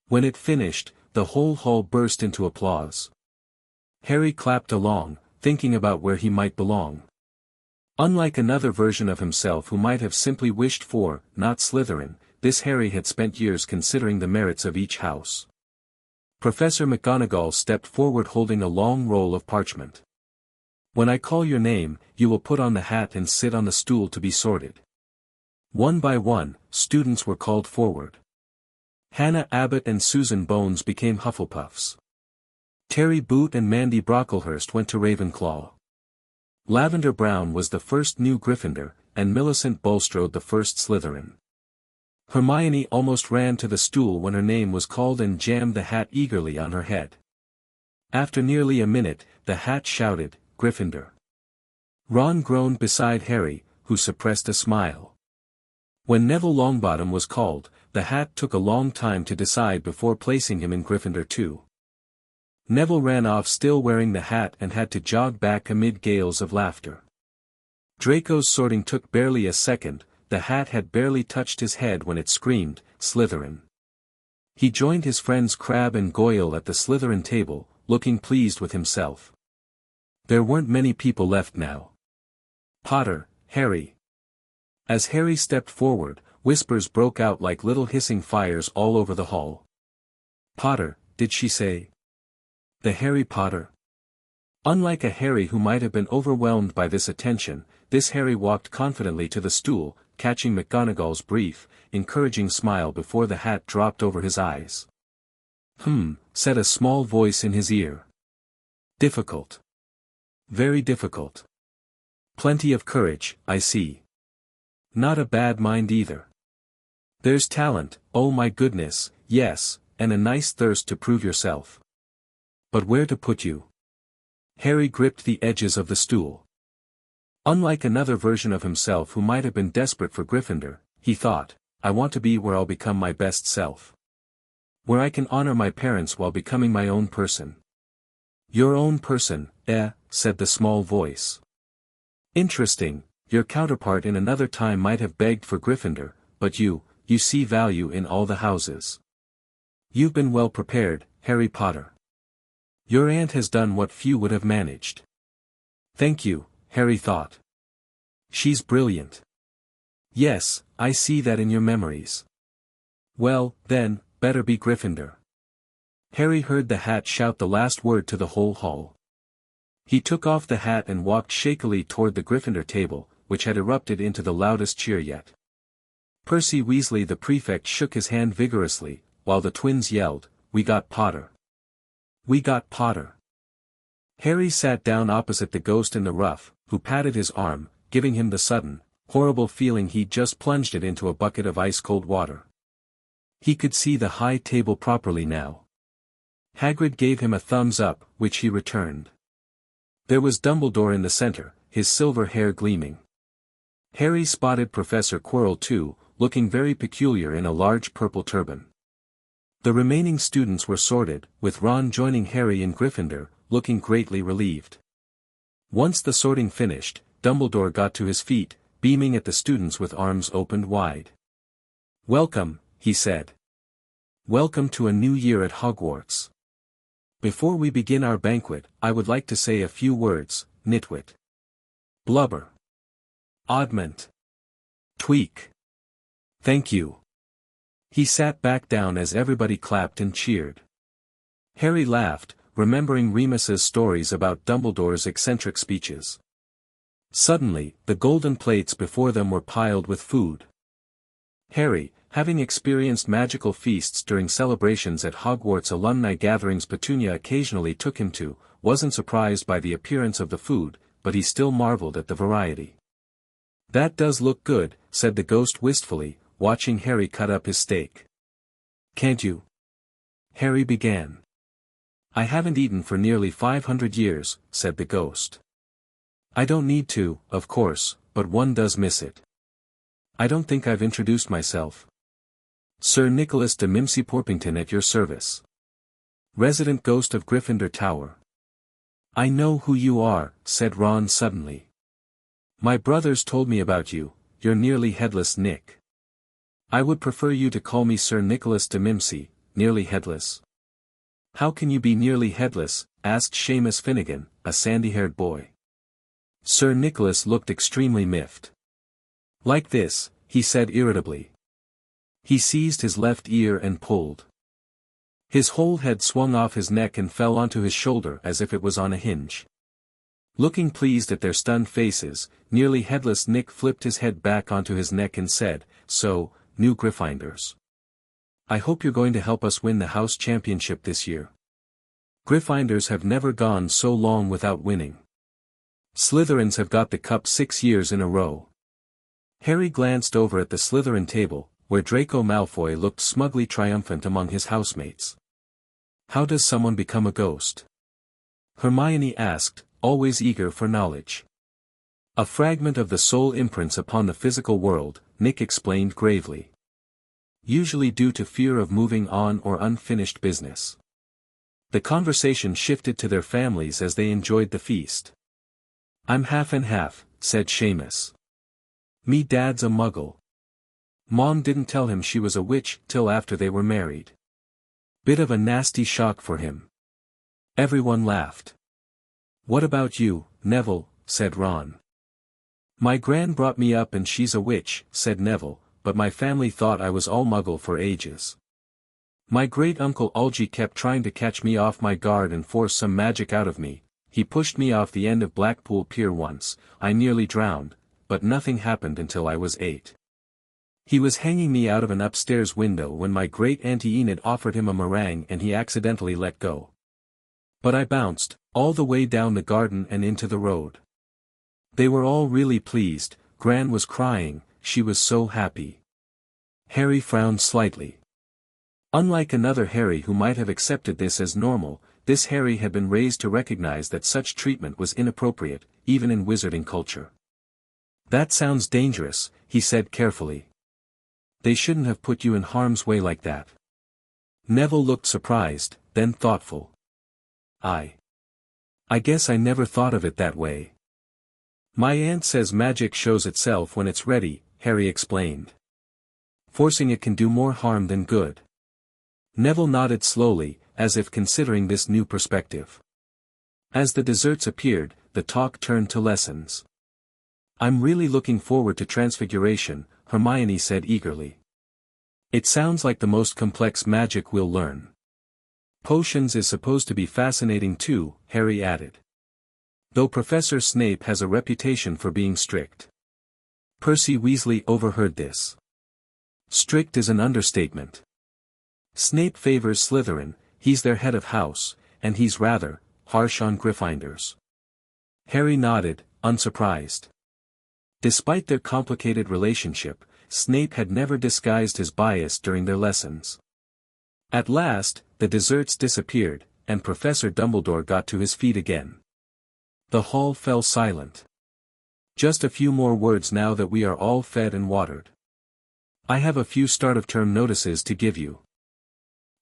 When it finished, the whole hall burst into applause. Harry clapped along, thinking about where he might belong. Unlike another version of himself who might have simply wished for, not Slytherin, this Harry had spent years considering the merits of each house. Professor McGonagall stepped forward holding a long roll of parchment. When I call your name, you will put on the hat and sit on the stool to be sorted. One by one, students were called forward. Hannah Abbott and Susan Bones became Hufflepuffs. Terry Boot and Mandy Brocklehurst went to Ravenclaw. Lavender Brown was the first new Gryffindor, and Millicent Bulstrode the first Slytherin. Hermione almost ran to the stool when her name was called and jammed the hat eagerly on her head. After nearly a minute, the hat shouted, "Gryffindor." Ron groaned beside Harry, who suppressed a smile. When Neville Longbottom was called, the hat took a long time to decide before placing him in Gryffindor too. Neville ran off still wearing the hat and had to jog back amid gales of laughter. Draco's sorting took barely a second. The hat had barely touched his head when it screamed, "Slytherin." He joined his friends Crabbe and Goyle at the Slytherin table, looking pleased with himself. There weren't many people left now. "Potter, Harry." As Harry stepped forward, whispers broke out like little hissing fires all over the hall. "Potter, did she say? The Harry Potter?" Unlike a Harry who might have been overwhelmed by this attention, this Harry walked confidently to the stool, catching McGonagall's brief, encouraging smile before the hat dropped over his eyes. Said a small voice in his ear. "Difficult. Very difficult. Plenty of courage, I see. Not a bad mind either. There's talent, oh my goodness, yes, and a nice thirst to prove yourself. But where to put you?" Harry gripped the edges of the stool. Unlike another version of himself who might have been desperate for Gryffindor, he thought, "I want to be where I'll become my best self. Where I can honor my parents while becoming my own person." "Your own person, said the small voice. "Interesting, your counterpart in another time might have begged for Gryffindor, but you see value in all the houses. You've been well prepared, Harry Potter. Your aunt has done what few would have managed." "Thank you," Harry thought. "She's brilliant." "Yes, I see that in your memories." "Well, then, better be Gryffindor." Harry heard the hat shout the last word to the whole hall. He took off the hat and walked shakily toward the Gryffindor table, which had erupted into the loudest cheer yet. Percy Weasley the prefect shook his hand vigorously, while the twins yelled, "We got Potter! We got Potter!" Harry sat down opposite the ghost in the ruff, who patted his arm, giving him the sudden, horrible feeling he'd just plunged it into a bucket of ice-cold water. He could see the high table properly now. Hagrid gave him a thumbs up, which he returned. There was Dumbledore in the center, his silver hair gleaming. Harry spotted Professor Quirrell too, looking very peculiar in a large purple turban. The remaining students were sorted, with Ron joining Harry in Gryffindor, looking greatly relieved. Once the sorting finished, Dumbledore got to his feet, beaming at the students with arms opened wide. "Welcome," he said. "Welcome to a new year at Hogwarts. Before we begin our banquet, I would like to say a few words, nitwit. Blubber. Oddment. Tweak. Thank you." He sat back down as everybody clapped and cheered. Harry laughed, remembering Remus's stories about Dumbledore's eccentric speeches. Suddenly, the golden plates before them were piled with food. Harry, having experienced magical feasts during celebrations at Hogwarts alumni gatherings Petunia occasionally took him to, wasn't surprised by the appearance of the food, but he still marveled at the variety. "That does look good," said the ghost wistfully, watching Harry cut up his steak. "Can't you?" Harry began. "I haven't eaten for nearly 500 years, said the ghost. "I don't need to, of course, but one does miss it. I don't think I've introduced myself. Sir Nicholas de Mimsy Porpington at your service. Resident ghost of Gryffindor Tower." "I know who you are," said Ron suddenly. "My brothers told me about you, you're nearly headless Nick. I would prefer you to call me Sir Nicholas de Mimsy, nearly headless." "How can you be nearly headless?" asked Seamus Finnegan, a sandy-haired boy. Sir Nicholas looked extremely miffed. "Like this," he said irritably. He seized his left ear and pulled. His whole head swung off his neck and fell onto his shoulder as if it was on a hinge. Looking pleased at their stunned faces, nearly headless Nick flipped his head back onto his neck and said, "So, new Gryffindors. I hope you're going to help us win the house championship this year. Gryffindors have never gone so long without winning. Slytherins have got the cup 6 years in a row." Harry glanced over at the Slytherin table, where Draco Malfoy looked smugly triumphant among his housemates. "How does someone become a ghost?" Hermione asked, always eager for knowledge. "A fragment of the soul imprints upon the physical world," Nick explained gravely. "Usually due to fear of moving on or unfinished business." The conversation shifted to their families as they enjoyed the feast. "I'm half and half," said Seamus. "Me dad's a muggle. Mom didn't tell him she was a witch till after they were married. Bit of a nasty shock for him." Everyone laughed. "What about you, Neville?" said Ron. "My gran brought me up and she's a witch," said Neville, "but my family thought I was all muggle for ages. My great-uncle Algy kept trying to catch me off my guard and force some magic out of me. He pushed me off the end of Blackpool Pier once, I nearly drowned, but nothing happened until I was 8. He was hanging me out of an upstairs window when my great-auntie Enid offered him a meringue and he accidentally let go. But I bounced, all the way down the garden and into the road. They were all really pleased, Gran was crying, she was so happy." Harry frowned slightly. Unlike another Harry who might have accepted this as normal, this Harry had been raised to recognize that such treatment was inappropriate, even in wizarding culture. "That sounds dangerous," he said carefully. "They shouldn't have put you in harm's way like that." Neville looked surprised, then thoughtful. I guess I never thought of it that way. My aunt says magic shows itself when it's ready," Harry explained. "Forcing it can do more harm than good." Neville nodded slowly, as if considering this new perspective. As the desserts appeared, the talk turned to lessons. "I'm really looking forward to Transfiguration," Hermione said eagerly. "It sounds like the most complex magic we'll learn." "Potions is supposed to be fascinating too," Harry added. "Though Professor Snape has a reputation for being strict." Percy Weasley overheard this. "Strict is an understatement. Snape favors Slytherin, he's their head of house, and he's rather harsh on Gryffindors." Harry nodded, unsurprised. Despite their complicated relationship, Snape had never disguised his bias during their lessons. At last, the desserts disappeared, and Professor Dumbledore got to his feet again. The hall fell silent. "Just a few more words now that we are all fed and watered. I have a few start-of-term notices to give you.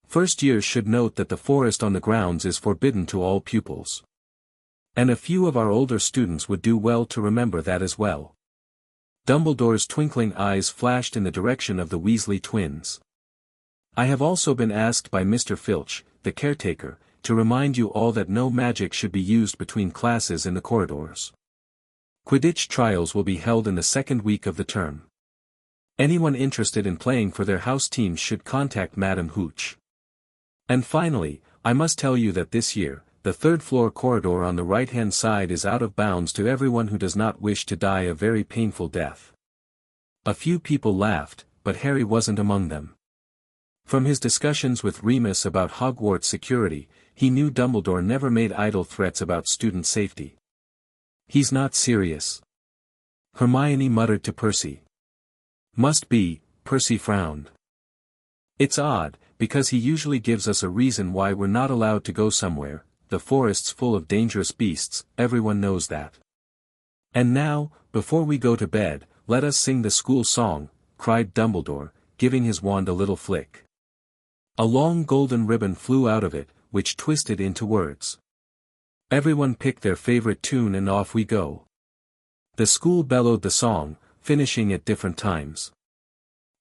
First years should note that the forest on the grounds is forbidden to all pupils. And a few of our older students would do well to remember that as well." Dumbledore's twinkling eyes flashed in the direction of the Weasley twins. "I have also been asked by Mr. Filch, the caretaker, to remind you all that no magic should be used between classes in the corridors. Quidditch trials will be held in the second week of the term. Anyone interested in playing for their house teams should contact Madam Hooch. And finally, I must tell you that this year, the third-floor corridor on the right-hand side is out of bounds to everyone who does not wish to die a very painful death." A few people laughed, but Harry wasn't among them. From his discussions with Remus about Hogwarts security, he knew Dumbledore never made idle threats about student safety. "He's not serious," Hermione muttered to Percy. "Must be," Percy frowned. "It's odd, because he usually gives us a reason why we're not allowed to go somewhere. The forest's full of dangerous beasts, everyone knows that. And now, before we go to bed, let us sing the school song," cried Dumbledore, giving his wand a little flick. A long golden ribbon flew out of it, which twisted into words. Everyone picked their favorite tune and off we go. The school bellowed the song, finishing at different times.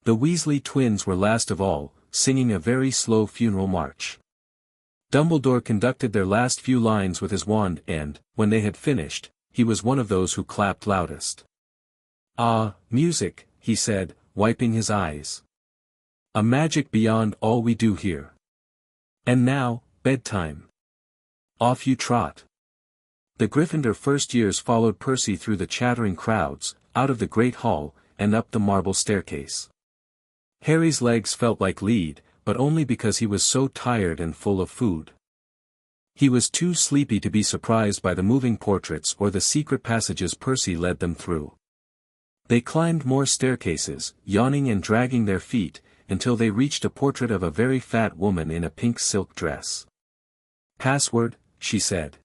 The Weasley twins were last of all, singing a very slow funeral march. Dumbledore conducted their last few lines with his wand and, when they had finished, he was one of those who clapped loudest. "Ah, music," he said, wiping his eyes. "A magic beyond all we do here. And now, bedtime. Off you trot." The Gryffindor first years followed Percy through the chattering crowds, out of the great hall, and up the marble staircase. Harry's legs felt like lead, but only because he was so tired and full of food. He was too sleepy to be surprised by the moving portraits or the secret passages Percy led them through. They climbed more staircases, yawning and dragging their feet, until they reached a portrait of a very fat woman in a pink silk dress. "Password," she said.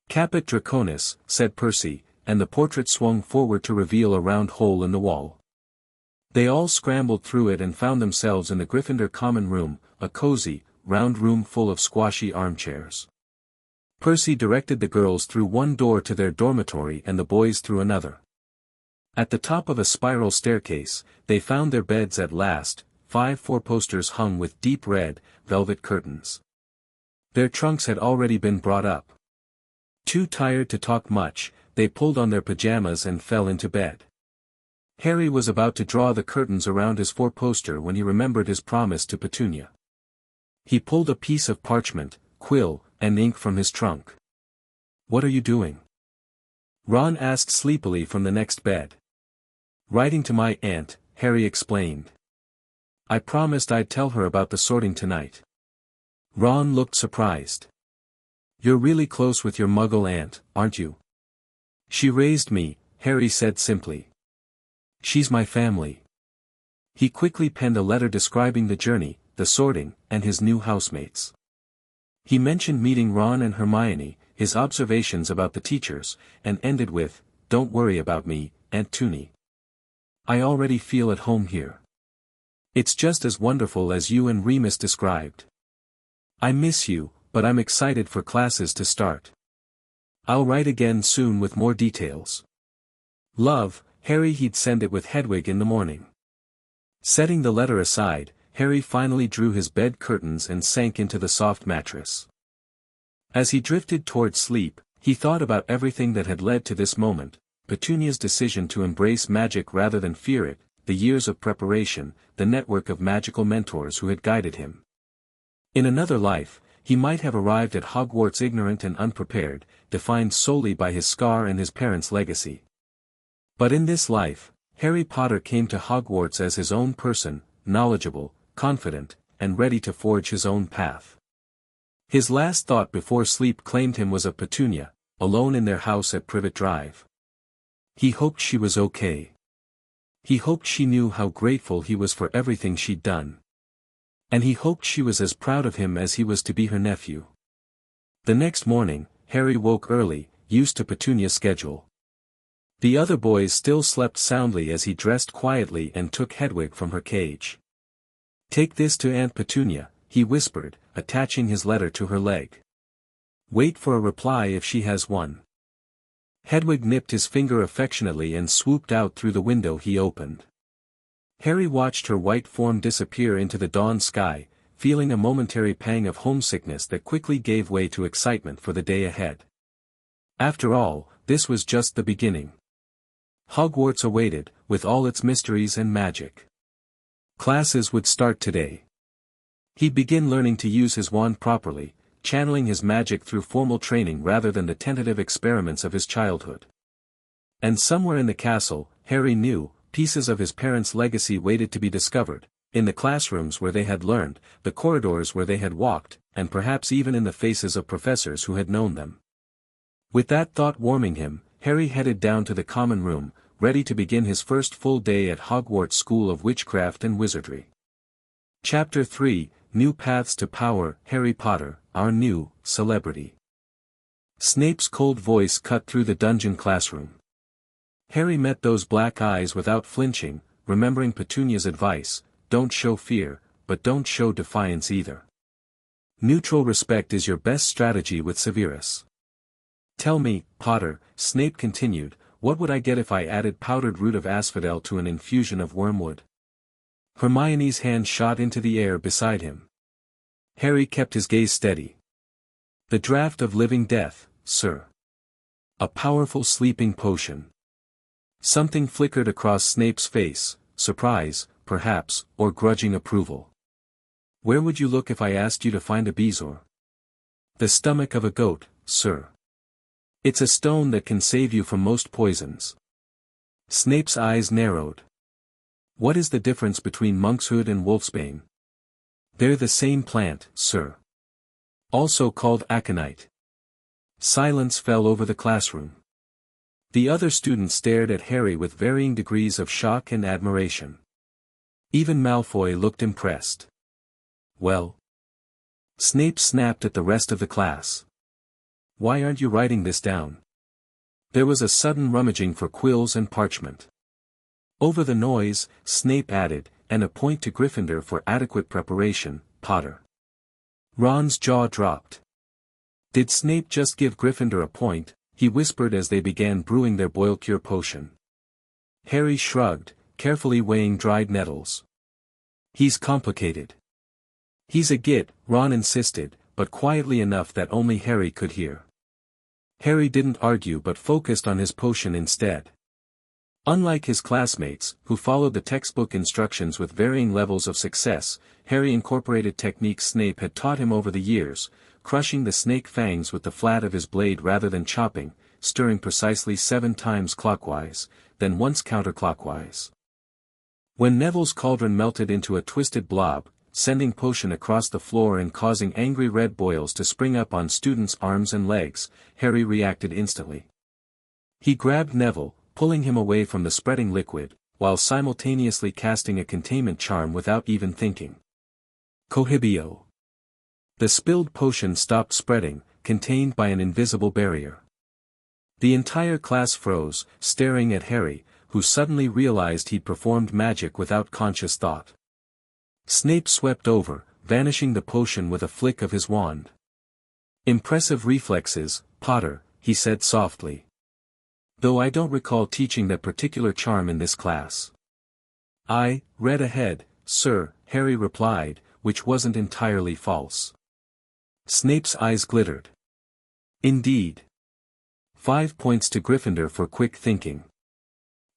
"Caput Draconis," said Percy, and the portrait swung forward to reveal a round hole in the wall. They all scrambled through it and found themselves in the Gryffindor common room, a cozy, round room full of squashy armchairs. Percy directed the girls through one door to their dormitory and the boys through another. At the top of a spiral staircase, they found their beds at last, 5 four-posters hung with deep red, velvet curtains. Their trunks had already been brought up. Too tired to talk much, they pulled on their pajamas and fell into bed. Harry was about to draw the curtains around his four-poster when he remembered his promise to Petunia. He pulled a piece of parchment, quill, and ink from his trunk. "What are you doing?" Ron asked sleepily from the next bed. "Writing to my aunt," Harry explained. "I promised I'd tell her about the sorting tonight." Ron looked surprised. "You're really close with your Muggle aunt, aren't you?" "She raised me," Harry said simply. "She's my family." He quickly penned a letter describing the journey, the sorting, and his new housemates. He mentioned meeting Ron and Hermione, his observations about the teachers, and ended with, "Don't worry about me, Aunt Toonie. I already feel at home here. It's just as wonderful as you and Remus described. I miss you, but I'm excited for classes to start. I'll write again soon with more details. Love, Harry." He'd send it with Hedwig in the morning. Setting the letter aside, Harry finally drew his bed curtains and sank into the soft mattress. As he drifted toward sleep, he thought about everything that had led to this moment: Petunia's decision to embrace magic rather than fear it, the years of preparation, the network of magical mentors who had guided him. In another life, he might have arrived at Hogwarts ignorant and unprepared, defined solely by his scar and his parents' legacy. But in this life, Harry Potter came to Hogwarts as his own person, knowledgeable, confident, and ready to forge his own path. His last thought before sleep claimed him was of Petunia, alone in their house at Privet Drive. He hoped she was okay. He hoped she knew how grateful he was for everything she'd done. And he hoped she was as proud of him as he was to be her nephew. The next morning, Harry woke early, used to Petunia's schedule. The other boys still slept soundly as he dressed quietly and took Hedwig from her cage. "Take this to Aunt Petunia," he whispered, attaching his letter to her leg. "Wait for a reply if she has one." Hedwig nipped his finger affectionately and swooped out through the window he opened. Harry watched her white form disappear into the dawn sky, feeling a momentary pang of homesickness that quickly gave way to excitement for the day ahead. After all, this was just the beginning. Hogwarts awaited, with all its mysteries and magic. Classes would start today. He'd begin learning to use his wand properly, channeling his magic through formal training rather than the tentative experiments of his childhood. And somewhere in the castle, Harry knew, pieces of his parents' legacy waited to be discovered, in the classrooms where they had learned, the corridors where they had walked, and perhaps even in the faces of professors who had known them. With that thought warming him, Harry headed down to the common room, ready to begin his first full day at Hogwarts School of Witchcraft and Wizardry. Chapter 3, New Paths to Power. Harry Potter, our new celebrity. Snape's cold voice cut through the dungeon classroom. Harry met those black eyes without flinching, remembering Petunia's advice: don't show fear, but don't show defiance either. Neutral respect is your best strategy with Severus. Tell me, Potter, Snape continued, what would I get if I added powdered root of asphodel to an infusion of wormwood? Hermione's hand shot into the air beside him. Harry kept his gaze steady. The draught of living death, sir. A powerful sleeping potion. Something flickered across Snape's face, surprise, perhaps, or grudging approval. Where would you look if I asked you to find a bezoar? The stomach of a goat, sir. It's a stone that can save you from most poisons. Snape's eyes narrowed. What is the difference between monkshood and wolfsbane? They're the same plant, sir. Also called aconite. Silence fell over the classroom. The other students stared at Harry with varying degrees of shock and admiration. Even Malfoy looked impressed. Well? Snape snapped at the rest of the class. Why aren't you writing this down? There was a sudden rummaging for quills and parchment. Over the noise, Snape added, and a point to Gryffindor for adequate preparation, Potter. Ron's jaw dropped. Did Snape just give Gryffindor a point? He whispered as they began brewing their boil cure potion. Harry shrugged, carefully weighing dried nettles. He's complicated. He's a git, Ron insisted, but quietly enough that only Harry could hear. Harry didn't argue but focused on his potion instead. Unlike his classmates, who followed the textbook instructions with varying levels of success, Harry incorporated techniques Snape had taught him over the years, crushing the snake fangs with the flat of his blade rather than chopping, stirring precisely 7 times clockwise, then once counterclockwise. When Neville's cauldron melted into a twisted blob, sending potion across the floor and causing angry red boils to spring up on students' arms and legs, Harry reacted instantly. He grabbed Neville, pulling him away from the spreading liquid, while simultaneously casting a containment charm without even thinking. Cohibio. The spilled potion stopped spreading, contained by an invisible barrier. The entire class froze, staring at Harry, who suddenly realized he'd performed magic without conscious thought. Snape swept over, vanishing the potion with a flick of his wand. Impressive reflexes, Potter, he said softly. Though I don't recall teaching that particular charm in this class. I read ahead, sir, Harry replied, which wasn't entirely false. Snape's eyes glittered. Indeed. 5 points to Gryffindor for quick thinking.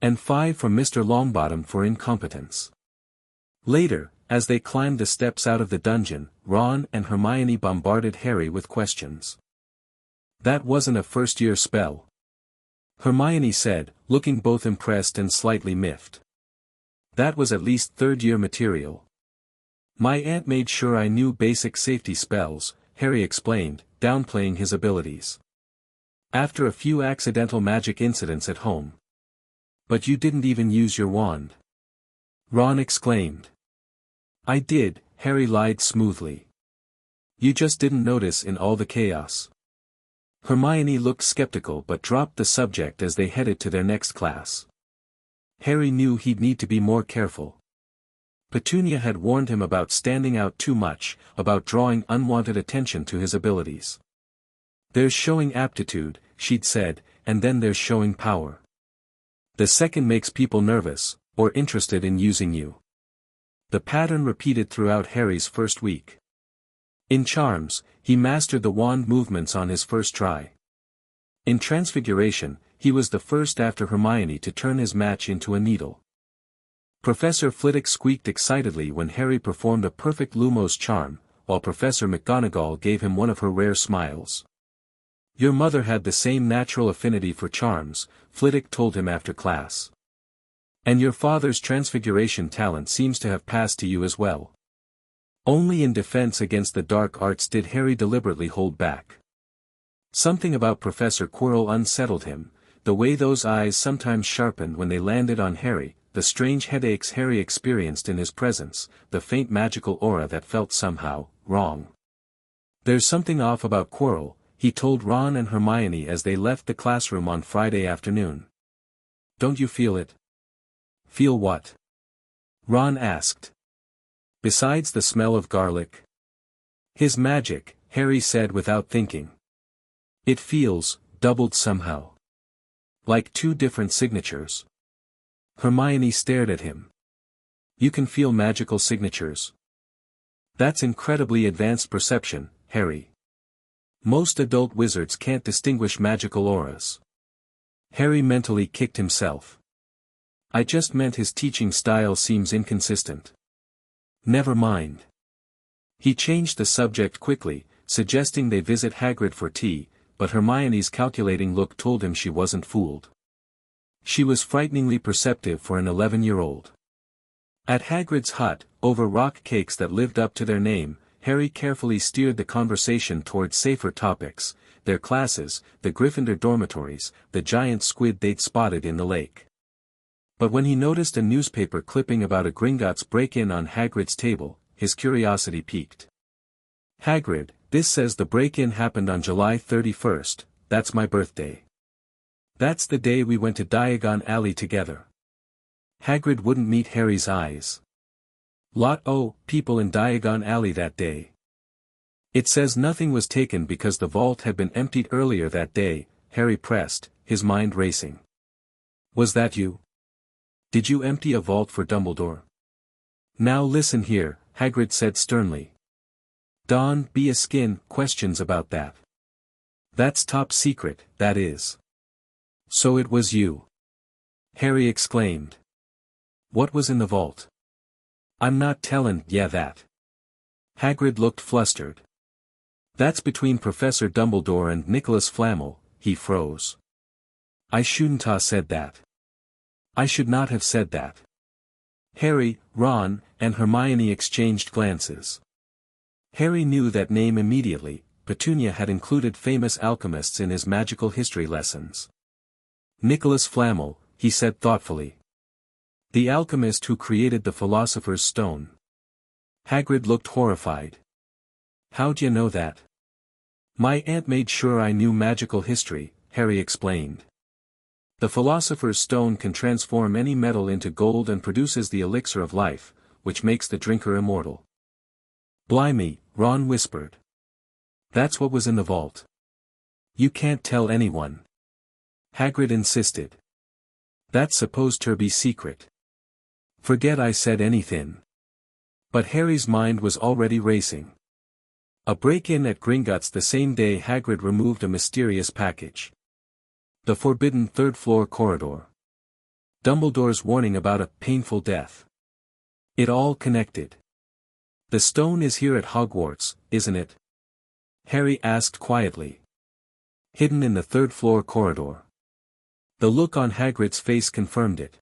And 5 from Mr. Longbottom for incompetence. Later, as they climbed the steps out of the dungeon, Ron and Hermione bombarded Harry with questions. That wasn't a first-year spell. Hermione said, looking both impressed and slightly miffed. That was at least third-year material. My aunt made sure I knew basic safety spells, Harry explained, downplaying his abilities. After a few accidental magic incidents at home. But you didn't even use your wand. Ron exclaimed. I did, Harry lied smoothly. You just didn't notice in all the chaos. Hermione looked skeptical but dropped the subject as they headed to their next class. Harry knew he'd need to be more careful. Petunia had warned him about standing out too much, about drawing unwanted attention to his abilities. There's showing aptitude, she'd said, and then there's showing power. The second makes people nervous, or interested in using you. The pattern repeated throughout Harry's first week. In charms, he mastered the wand movements on his first try. In transfiguration, he was the first after Hermione to turn his match into a needle. Professor Flitwick squeaked excitedly when Harry performed a perfect Lumos charm, while Professor McGonagall gave him one of her rare smiles. Your mother had the same natural affinity for charms, Flitwick told him after class. And your father's transfiguration talent seems to have passed to you as well. Only in defense against the dark arts did Harry deliberately hold back. Something about Professor Quirrell unsettled him, the way those eyes sometimes sharpened when they landed on Harry, the strange headaches Harry experienced in his presence, the faint magical aura that felt somehow wrong. There's something off about Quirrell, he told Ron and Hermione as they left the classroom on Friday afternoon. Don't you feel it? Feel what? Ron asked. Besides the smell of garlic? His magic, Harry said without thinking. It feels doubled somehow. Like two different signatures. Hermione stared at him. You can feel magical signatures. That's incredibly advanced perception, Harry. Most adult wizards can't distinguish magical auras. Harry mentally kicked himself. I just meant his teaching style seems inconsistent. Never mind. He changed the subject quickly, suggesting they visit Hagrid for tea, but Hermione's calculating look told him she wasn't fooled. She was frighteningly perceptive for an 11-year-old. At Hagrid's hut, over rock cakes that lived up to their name, Harry carefully steered the conversation towards safer topics, their classes, the Gryffindor dormitories, the giant squid they'd spotted in the lake. But when he noticed a newspaper clipping about a Gringotts break-in on Hagrid's table, his curiosity piqued. Hagrid, this says the break-in happened on July 31st, that's my birthday. That's the day we went to Diagon Alley together. Hagrid wouldn't meet Harry's eyes. Lot o' people in Diagon Alley that day. It says nothing was taken because the vault had been emptied earlier that day, Harry pressed, his mind racing. Was that you? Did you empty a vault for Dumbledore? Now listen here, Hagrid said sternly. Don't be a skin questions about that. That's top secret, that is. So it was you. Harry exclaimed. What was in the vault? I'm not tellin' ya that. Hagrid looked flustered. That's between Professor Dumbledore and Nicholas Flamel, he froze. I shouldn't ha' said that. I should not have said that. Harry, Ron, and Hermione exchanged glances. Harry knew that name immediately. Petunia had included famous alchemists in his magical history lessons. Nicholas Flamel, he said thoughtfully. The alchemist who created the Philosopher's Stone. Hagrid looked horrified. How'd you know that? My aunt made sure I knew magical history, Harry explained. The Philosopher's Stone can transform any metal into gold and produces the elixir of life, which makes the drinker immortal. Blimey, Ron whispered. That's what was in the vault. You can't tell anyone. Hagrid insisted. That's supposed to be secret. Forget I said anything. But Harry's mind was already racing. A break-in at Gringotts the same day Hagrid removed a mysterious package. The forbidden third-floor corridor. Dumbledore's warning about a painful death. It all connected. The stone is here at Hogwarts, isn't it? Harry asked quietly. Hidden in the third-floor corridor. The look on Hagrid's face confirmed it.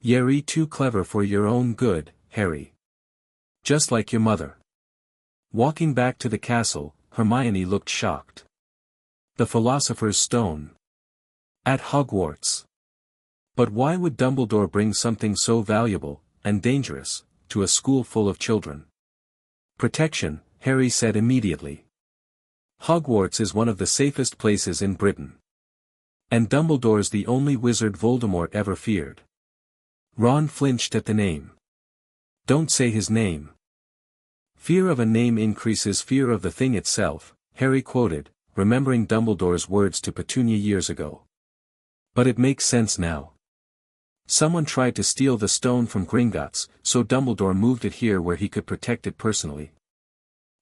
You're too clever for your own good, Harry. Just like your mother. Walking back to the castle, Hermione looked shocked. The Philosopher's Stone. At Hogwarts. But why would Dumbledore bring something so valuable, and dangerous, to a school full of children? Protection, Harry said immediately. Hogwarts is one of the safest places in Britain. And Dumbledore's the only wizard Voldemort ever feared. Ron flinched at the name. Don't say his name. Fear of a name increases fear of the thing itself, Harry quoted, remembering Dumbledore's words to Petunia years ago. But it makes sense now. Someone tried to steal the stone from Gringotts, so Dumbledore moved it here where he could protect it personally.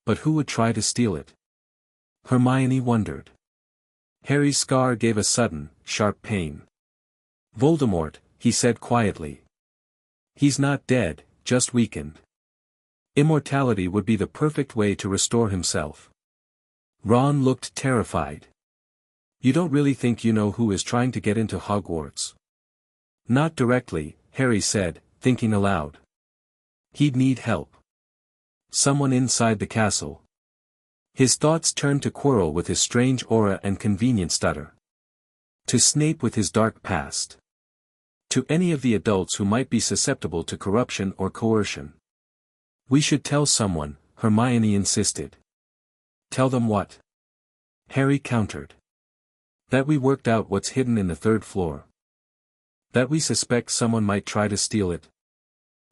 But who would try to steal it? Hermione wondered. Harry's scar gave a sudden, sharp pain. Voldemort, he said quietly. He's not dead, just weakened. Immortality would be the perfect way to restore himself. Ron looked terrified. You don't really think you know who is trying to get into Hogwarts? Not directly, Harry said, thinking aloud. He'd need help. Someone inside the castle. His thoughts turned to Quirrell with his strange aura and convenient stutter. To Snape with his dark past. To any of the adults who might be susceptible to corruption or coercion. We should tell someone, Hermione insisted. Tell them what? Harry countered. That we worked out what's hidden in the third floor. That we suspect someone might try to steal it.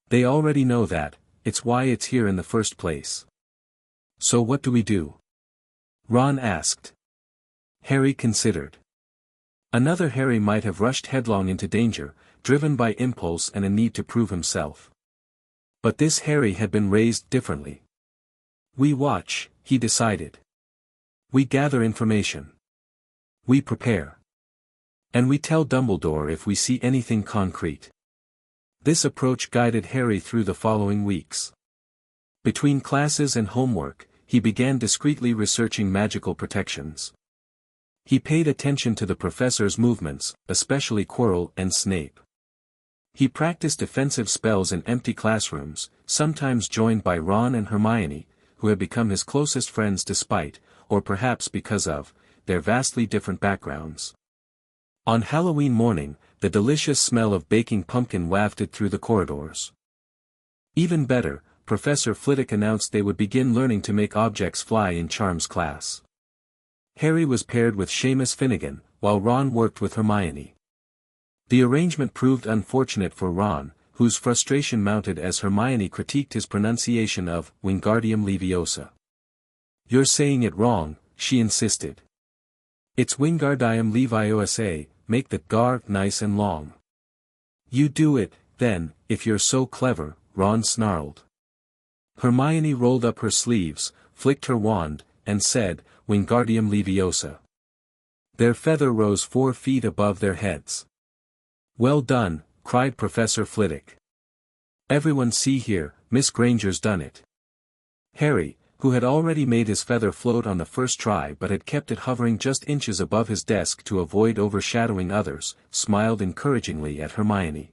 They already know that, it's why it's here in the first place. So what do we do? Ron asked. Harry considered. Another Harry might have rushed headlong into danger, driven by impulse and a need to prove himself. But this Harry had been raised differently. We watch, he decided. We gather information. We prepare. And we tell Dumbledore if we see anything concrete. This approach guided Harry through the following weeks. Between classes and homework, he began discreetly researching magical protections. He paid attention to the professors' movements, especially Quirrell and Snape. He practiced defensive spells in empty classrooms, sometimes joined by Ron and Hermione, who had become his closest friends despite, or perhaps because of, their vastly different backgrounds. On Halloween morning, the delicious smell of baking pumpkin wafted through the corridors. Even better, Professor Flitwick announced they would begin learning to make objects fly in Charms class. Harry was paired with Seamus Finnegan, while Ron worked with Hermione. The arrangement proved unfortunate for Ron, whose frustration mounted as Hermione critiqued his pronunciation of Wingardium Leviosa. "You're saying it wrong," she insisted. "It's Wingardium Leviosa, make the gar nice and long." "You do it, then, if you're so clever," Ron snarled. Hermione rolled up her sleeves, flicked her wand, and said, "Wingardium Leviosa." Their feather rose 4 feet above their heads. "Well done," cried Professor Flitwick. "Everyone see here, Miss Granger's done it." Harry, who had already made his feather float on the first try but had kept it hovering just inches above his desk to avoid overshadowing others, smiled encouragingly at Hermione.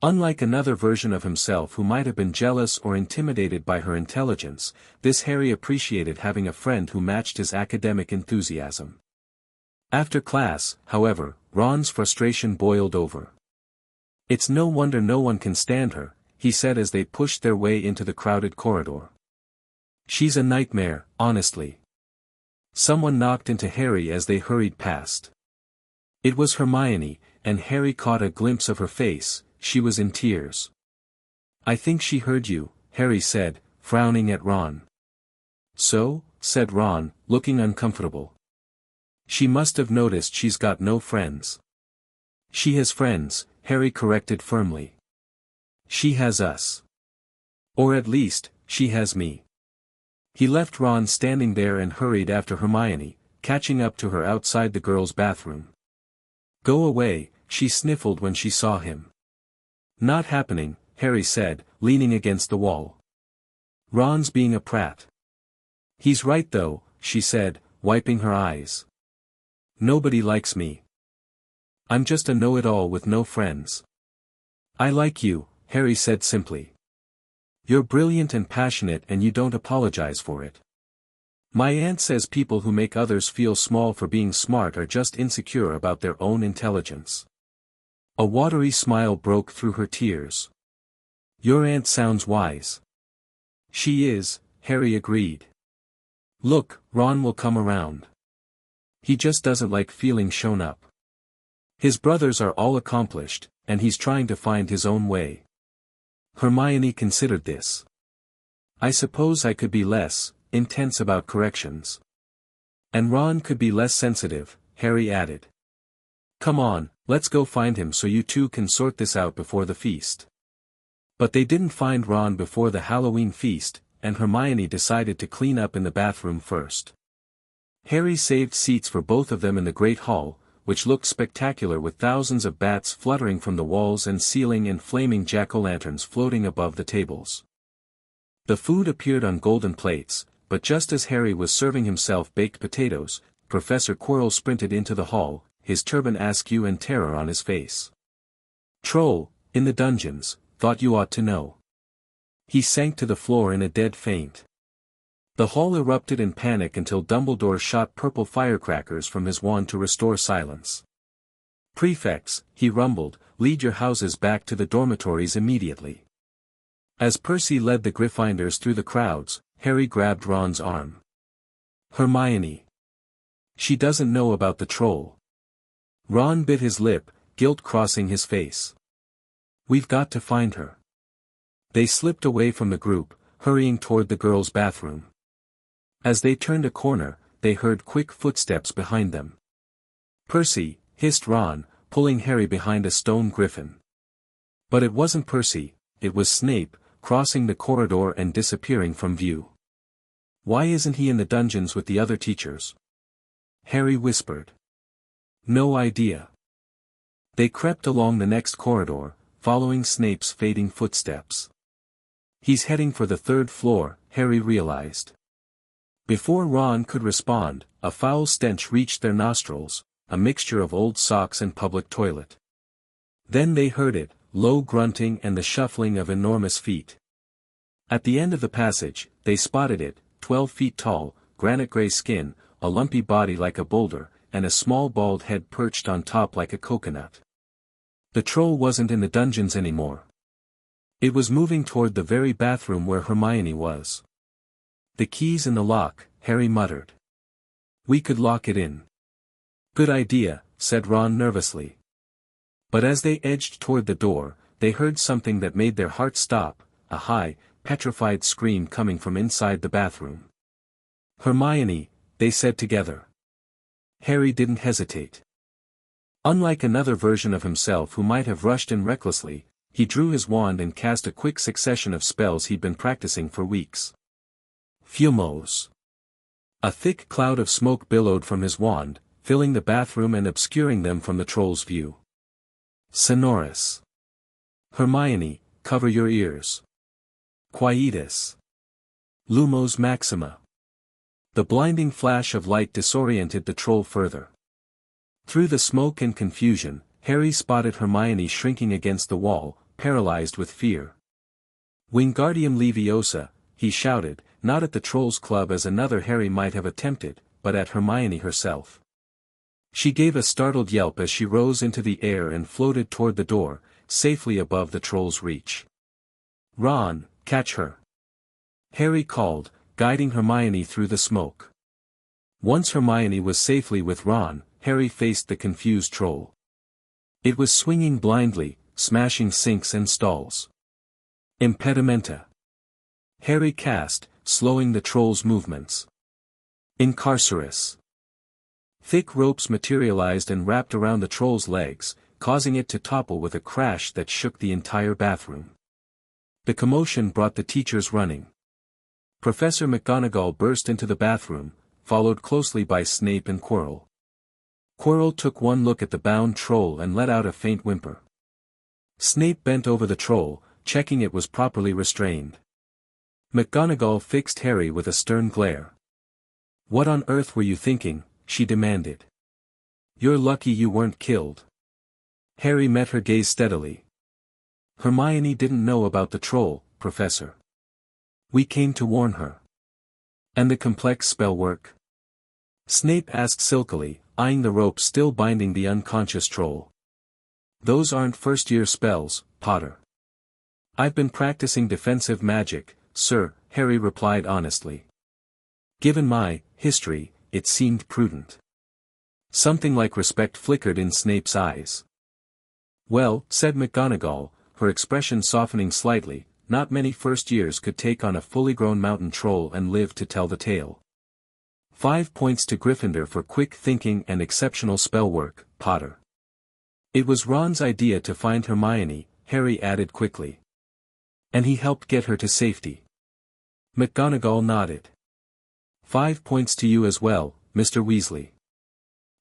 Unlike another version of himself who might have been jealous or intimidated by her intelligence, this Harry appreciated having a friend who matched his academic enthusiasm. After class, however, Ron's frustration boiled over. "It's no wonder no one can stand her," he said as they pushed their way into the crowded corridor. "She's a nightmare, honestly." Someone knocked into Harry as they hurried past. It was Hermione, and Harry caught a glimpse of her face. She was in tears. "I think she heard you," Harry said, frowning at Ron. "So?" said Ron, looking uncomfortable. "She must have noticed she's got no friends." "She has friends," Harry corrected firmly. "She has us. Or at least, she has me." He left Ron standing there and hurried after Hermione, catching up to her outside the girls' bathroom. "Go away," she sniffled when she saw him. "Not happening," Harry said, leaning against the wall. "Ron's being a prat." "He's right though," she said, wiping her eyes. "Nobody likes me. I'm just a know-it-all with no friends." "I like you," Harry said simply. "You're brilliant and passionate and you don't apologize for it. My aunt says people who make others feel small for being smart are just insecure about their own intelligence." A watery smile broke through her tears. "Your aunt sounds wise." "She is," Harry agreed. "Look, Ron will come around. He just doesn't like feeling shown up. His brothers are all accomplished, and he's trying to find his own way." Hermione considered this. "I suppose I could be less intense about corrections. And Ron could be less sensitive," Harry added. "Come on, let's go find him so you two can sort this out before the feast." But they didn't find Ron before the Halloween feast, and Hermione decided to clean up in the bathroom first. Harry saved seats for both of them in the Great Hall, which looked spectacular with thousands of bats fluttering from the walls and ceiling and flaming jack-o'-lanterns floating above the tables. The food appeared on golden plates, but just as Harry was serving himself baked potatoes, Professor Quirrell sprinted into the hall, his turban askew and terror on his face. "Troll, in the dungeons, thought you ought to know." He sank to the floor in a dead faint. The hall erupted in panic until Dumbledore shot purple firecrackers from his wand to restore silence. "Prefects," he rumbled, "lead your houses back to the dormitories immediately." As Percy led the Gryffindors through the crowds, Harry grabbed Ron's arm. "Hermione. She doesn't know about the troll." Ron bit his lip, guilt crossing his face. "We've got to find her." They slipped away from the group, hurrying toward the girls' bathroom. As they turned a corner, they heard quick footsteps behind them. "Percy," hissed Ron, pulling Harry behind a stone griffin. But it wasn't Percy, it was Snape, crossing the corridor and disappearing from view. "Why isn't he in the dungeons with the other teachers?" Harry whispered. "No idea." They crept along the next corridor, following Snape's fading footsteps. "He's heading for the third floor," Harry realized. Before Ron could respond, a foul stench reached their nostrils, a mixture of old socks and public toilet. Then they heard it, low grunting and the shuffling of enormous feet. At the end of the passage, they spotted it, 12 feet tall, granite-gray skin, a lumpy body like a boulder, and a small bald head perched on top like a coconut. The troll wasn't in the dungeons anymore. It was moving toward the very bathroom where Hermione was. "The key's in the lock," Harry muttered. "We could lock it in." "Good idea," said Ron nervously. But as they edged toward the door, they heard something that made their hearts stop, a high, petrified scream coming from inside the bathroom. "Hermione," they said together. Harry didn't hesitate. Unlike another version of himself who might have rushed in recklessly, he drew his wand and cast a quick succession of spells he'd been practicing for weeks. Fumos. A thick cloud of smoke billowed from his wand, filling the bathroom and obscuring them from the troll's view. Sonorous. Hermione, cover your ears. Quietus. Lumos Maxima. The blinding flash of light disoriented the troll further. Through the smoke and confusion, Harry spotted Hermione shrinking against the wall, paralyzed with fear. Wingardium Leviosa, he shouted, not at the Trolls Club as another Harry might have attempted, but at Hermione herself. She gave a startled yelp as she rose into the air and floated toward the door, safely above the troll's reach. "Ron, catch her!" Harry called, guiding Hermione through the smoke. Once Hermione was safely with Ron, Harry faced the confused troll. It was swinging blindly, smashing sinks and stalls. Impedimenta. Harry cast, slowing the troll's movements. Incarcerus. Thick ropes materialized and wrapped around the troll's legs, causing it to topple with a crash that shook the entire bathroom. The commotion brought the teachers running. Professor McGonagall burst into the bathroom, followed closely by Snape and Quirrell. Quirrell took one look at the bound troll and let out a faint whimper. Snape bent over the troll, checking it was properly restrained. McGonagall fixed Harry with a stern glare. "What on earth were you thinking?" she demanded. "You're lucky you weren't killed." Harry met her gaze steadily. "Hermione didn't know about the troll, Professor. We came to warn her." "And the complex spell work?" Snape asked silkily, eyeing the rope still binding the unconscious troll. "Those aren't first-year spells, Potter." "I've been practicing defensive magic, sir," Harry replied honestly. Given my history, it seemed prudent. Something like respect flickered in Snape's eyes. "Well," said McGonagall, her expression softening slightly, "not many first years could take on a fully grown mountain troll and live to tell the tale." 5 points to Gryffindor for quick thinking and exceptional spell work, Potter. "It was Ron's idea to find Hermione," Harry added quickly. "And he helped get her to safety." McGonagall nodded. 5 points to you as well, Mr. Weasley.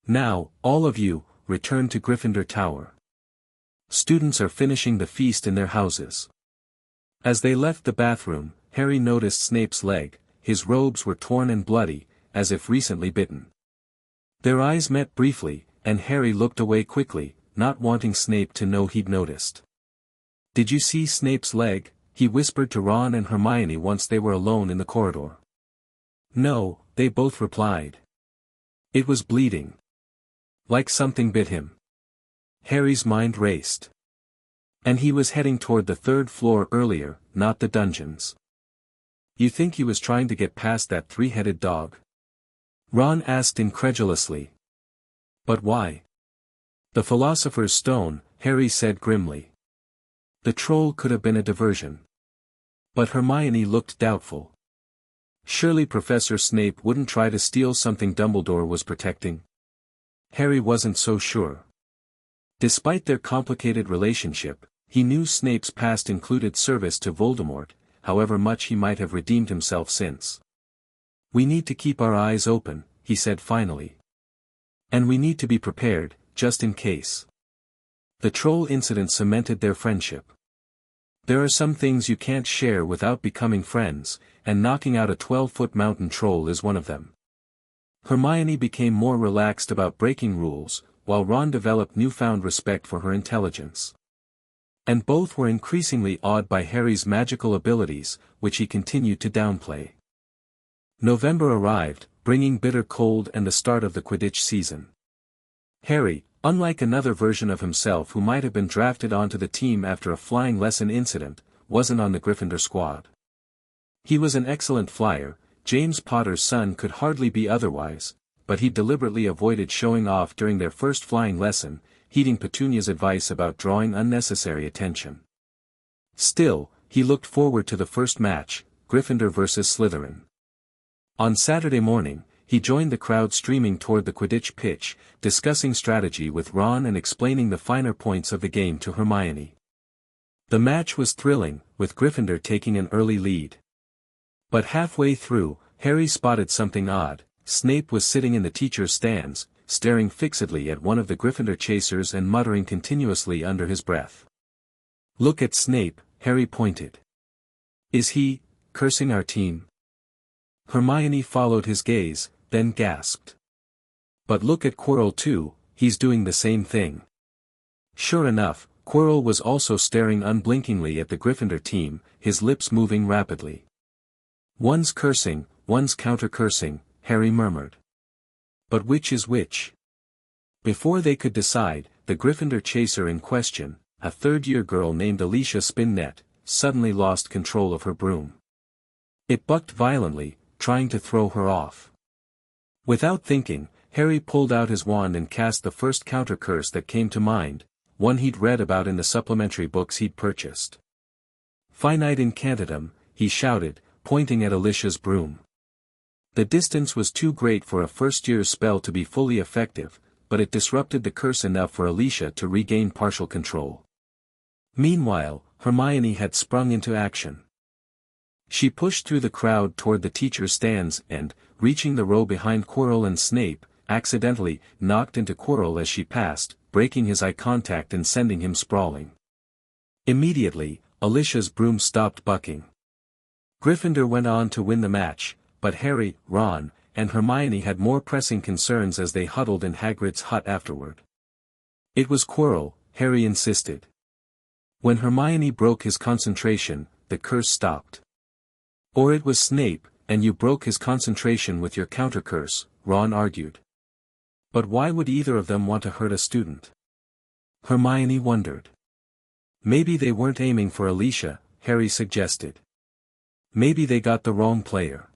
Now, all of you, return to Gryffindor Tower. Students are finishing the feast in their houses." As they left the bathroom, Harry noticed Snape's leg. His robes were torn and bloody, as if recently bitten. Their eyes met briefly, and Harry looked away quickly, not wanting Snape to know he'd noticed. "Did you see Snape's leg?" he whispered to Ron and Hermione once they were alone in the corridor. "No," they both replied. "It was bleeding. Like something bit him." Harry's mind raced. And he was heading toward the third floor earlier, not the dungeons. "You think he was trying to get past that three-headed dog?" Ron asked incredulously. "But why?" "The Philosopher's Stone," Harry said grimly. "The troll could have been a diversion." But Hermione looked doubtful. Surely Professor Snape wouldn't try to steal something Dumbledore was protecting? Harry wasn't so sure. Despite their complicated relationship, he knew Snape's past included service to Voldemort, however much he might have redeemed himself since. "We need to keep our eyes open," he said finally. "And we need to be prepared, just in case." The troll incident cemented their friendship. There are some things you can't share without becoming friends, and knocking out a 12-foot mountain troll is one of them. Hermione became more relaxed about breaking rules, while Ron developed newfound respect for her intelligence. And both were increasingly awed by Harry's magical abilities, which he continued to downplay. November arrived, bringing bitter cold and the start of the Quidditch season. Harry, unlike another version of himself who might have been drafted onto the team after a flying lesson incident, wasn't on the Gryffindor squad. He was an excellent flyer, James Potter's son could hardly be otherwise, but he deliberately avoided showing off during their first flying lesson, heeding Petunia's advice about drawing unnecessary attention. Still, he looked forward to the first match, Gryffindor vs. Slytherin. On Saturday morning, he joined the crowd streaming toward the Quidditch pitch, discussing strategy with Ron and explaining the finer points of the game to Hermione. The match was thrilling, with Gryffindor taking an early lead. But halfway through, Harry spotted something odd. Snape was sitting in the teacher's stands, staring fixedly at one of the Gryffindor chasers and muttering continuously under his breath. "Look at Snape," Harry pointed. "Is he cursing our team?" Hermione followed his gaze, then gasped. "But look at Quirrell too, he's doing the same thing." Sure enough, Quirrell was also staring unblinkingly at the Gryffindor team, his lips moving rapidly. "One's cursing, one's counter-cursing," Harry murmured. "But which is which?" Before they could decide, the Gryffindor chaser in question, a third-year girl named Alicia Spinnet, suddenly lost control of her broom. It bucked violently, trying to throw her off. Without thinking, Harry pulled out his wand and cast the first counter-curse that came to mind, one he'd read about in the supplementary books he'd purchased. "Finite incantatem," he shouted, pointing at Alicia's broom. The distance was too great for a first-year's spell to be fully effective, but it disrupted the curse enough for Alicia to regain partial control. Meanwhile, Hermione had sprung into action. She pushed through the crowd toward the teacher's stands and, reaching the row behind Quirrell and Snape, accidentally knocked into Quirrell as she passed, breaking his eye contact and sending him sprawling. Immediately, Alicia's broom stopped bucking. Gryffindor went on to win the match, but Harry, Ron, and Hermione had more pressing concerns as they huddled in Hagrid's hut afterward. "It was Quirrell," Harry insisted. When Hermione broke his concentration, the curse stopped. "Or it was Snape, and you broke his concentration with your counter-curse," Ron argued. "But why would either of them want to hurt a student?" Hermione wondered. "Maybe they weren't aiming for Alicia," Harry suggested. "Maybe they got the wrong player.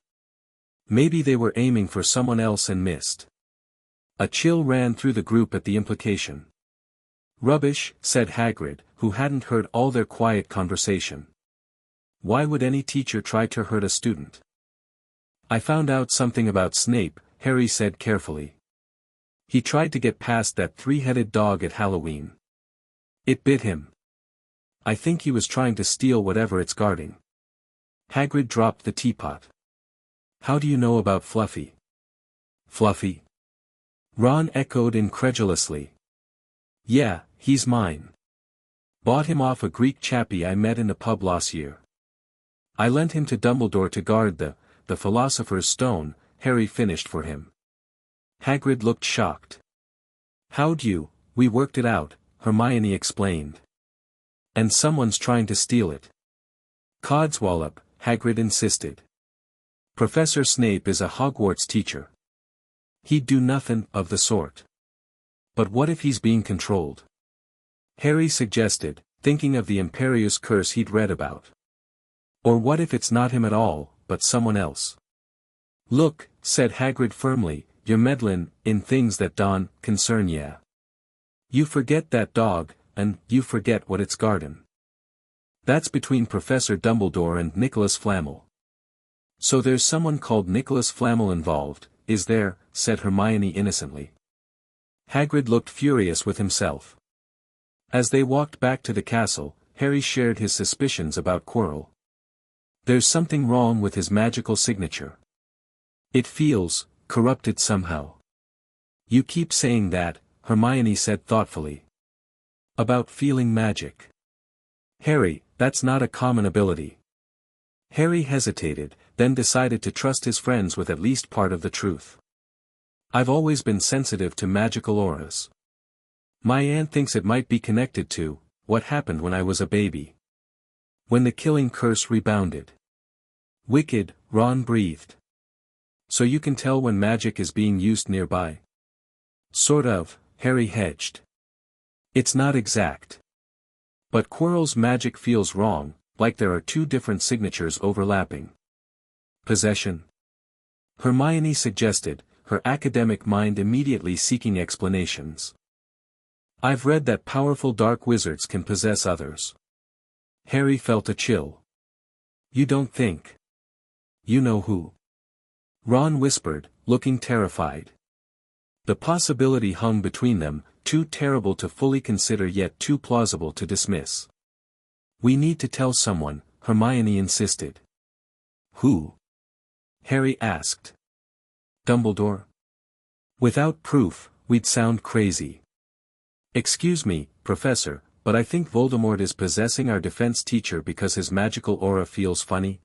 Maybe they were aiming for someone else and missed." A chill ran through the group at the implication. "Rubbish," said Hagrid, who hadn't heard all their quiet conversation. "Why would any teacher try to hurt a student?" "I found out something about Snape," Harry said carefully. "He tried to get past that three-headed dog at Halloween. It bit him. I think he was trying to steal whatever it's guarding." Hagrid dropped the teapot. "How do you know about Fluffy?" "Fluffy?" Ron echoed incredulously. "Yeah, he's mine. Bought him off a Greek chappie I met in the pub last year. I lent him to Dumbledore to guard the Philosopher's Stone," Harry finished for him. Hagrid looked shocked. "How'd you, we worked it out," Hermione explained. "And someone's trying to steal it." "Codswallop," Hagrid insisted. "Professor Snape is a Hogwarts teacher. He'd do nothing of the sort." "But what if he's being controlled?" Harry suggested, thinking of the Imperious curse he'd read about. "Or what if it's not him at all, but someone else?" "Look," said Hagrid firmly, "you're meddlin' in things that don't concern ya. You forget that dog, and you forget what it's guardin'. That's between Professor Dumbledore and Nicholas Flamel." "So there's someone called Nicholas Flamel involved, is there?" said Hermione innocently. Hagrid looked furious with himself. As they walked back to the castle, Harry shared his suspicions about Quirrell. "There's something wrong with his magical signature. It feels corrupted somehow." "You keep saying that," Hermione said thoughtfully. "About feeling magic. Harry, that's not a common ability." Harry hesitated, then decided to trust his friends with at least part of the truth. "I've always been sensitive to magical auras. My aunt thinks it might be connected to what happened when I was a baby. When the killing curse rebounded." "Wicked," Ron breathed. "So you can tell when magic is being used nearby?" "Sort of," Harry hedged. "It's not exact. But Quirrell's magic feels wrong, like there are two different signatures overlapping." "Possession?" Hermione suggested, her academic mind immediately seeking explanations. "I've read that powerful dark wizards can possess others." Harry felt a chill. "You don't think? You know who?" Ron whispered, looking terrified. The possibility hung between them, too terrible to fully consider yet too plausible to dismiss. "We need to tell someone," Hermione insisted. "Who?" Harry asked. "Dumbledore? Without proof, we'd sound crazy." "Excuse me, Professor, but I think Voldemort is possessing our defense teacher because his magical aura feels funny."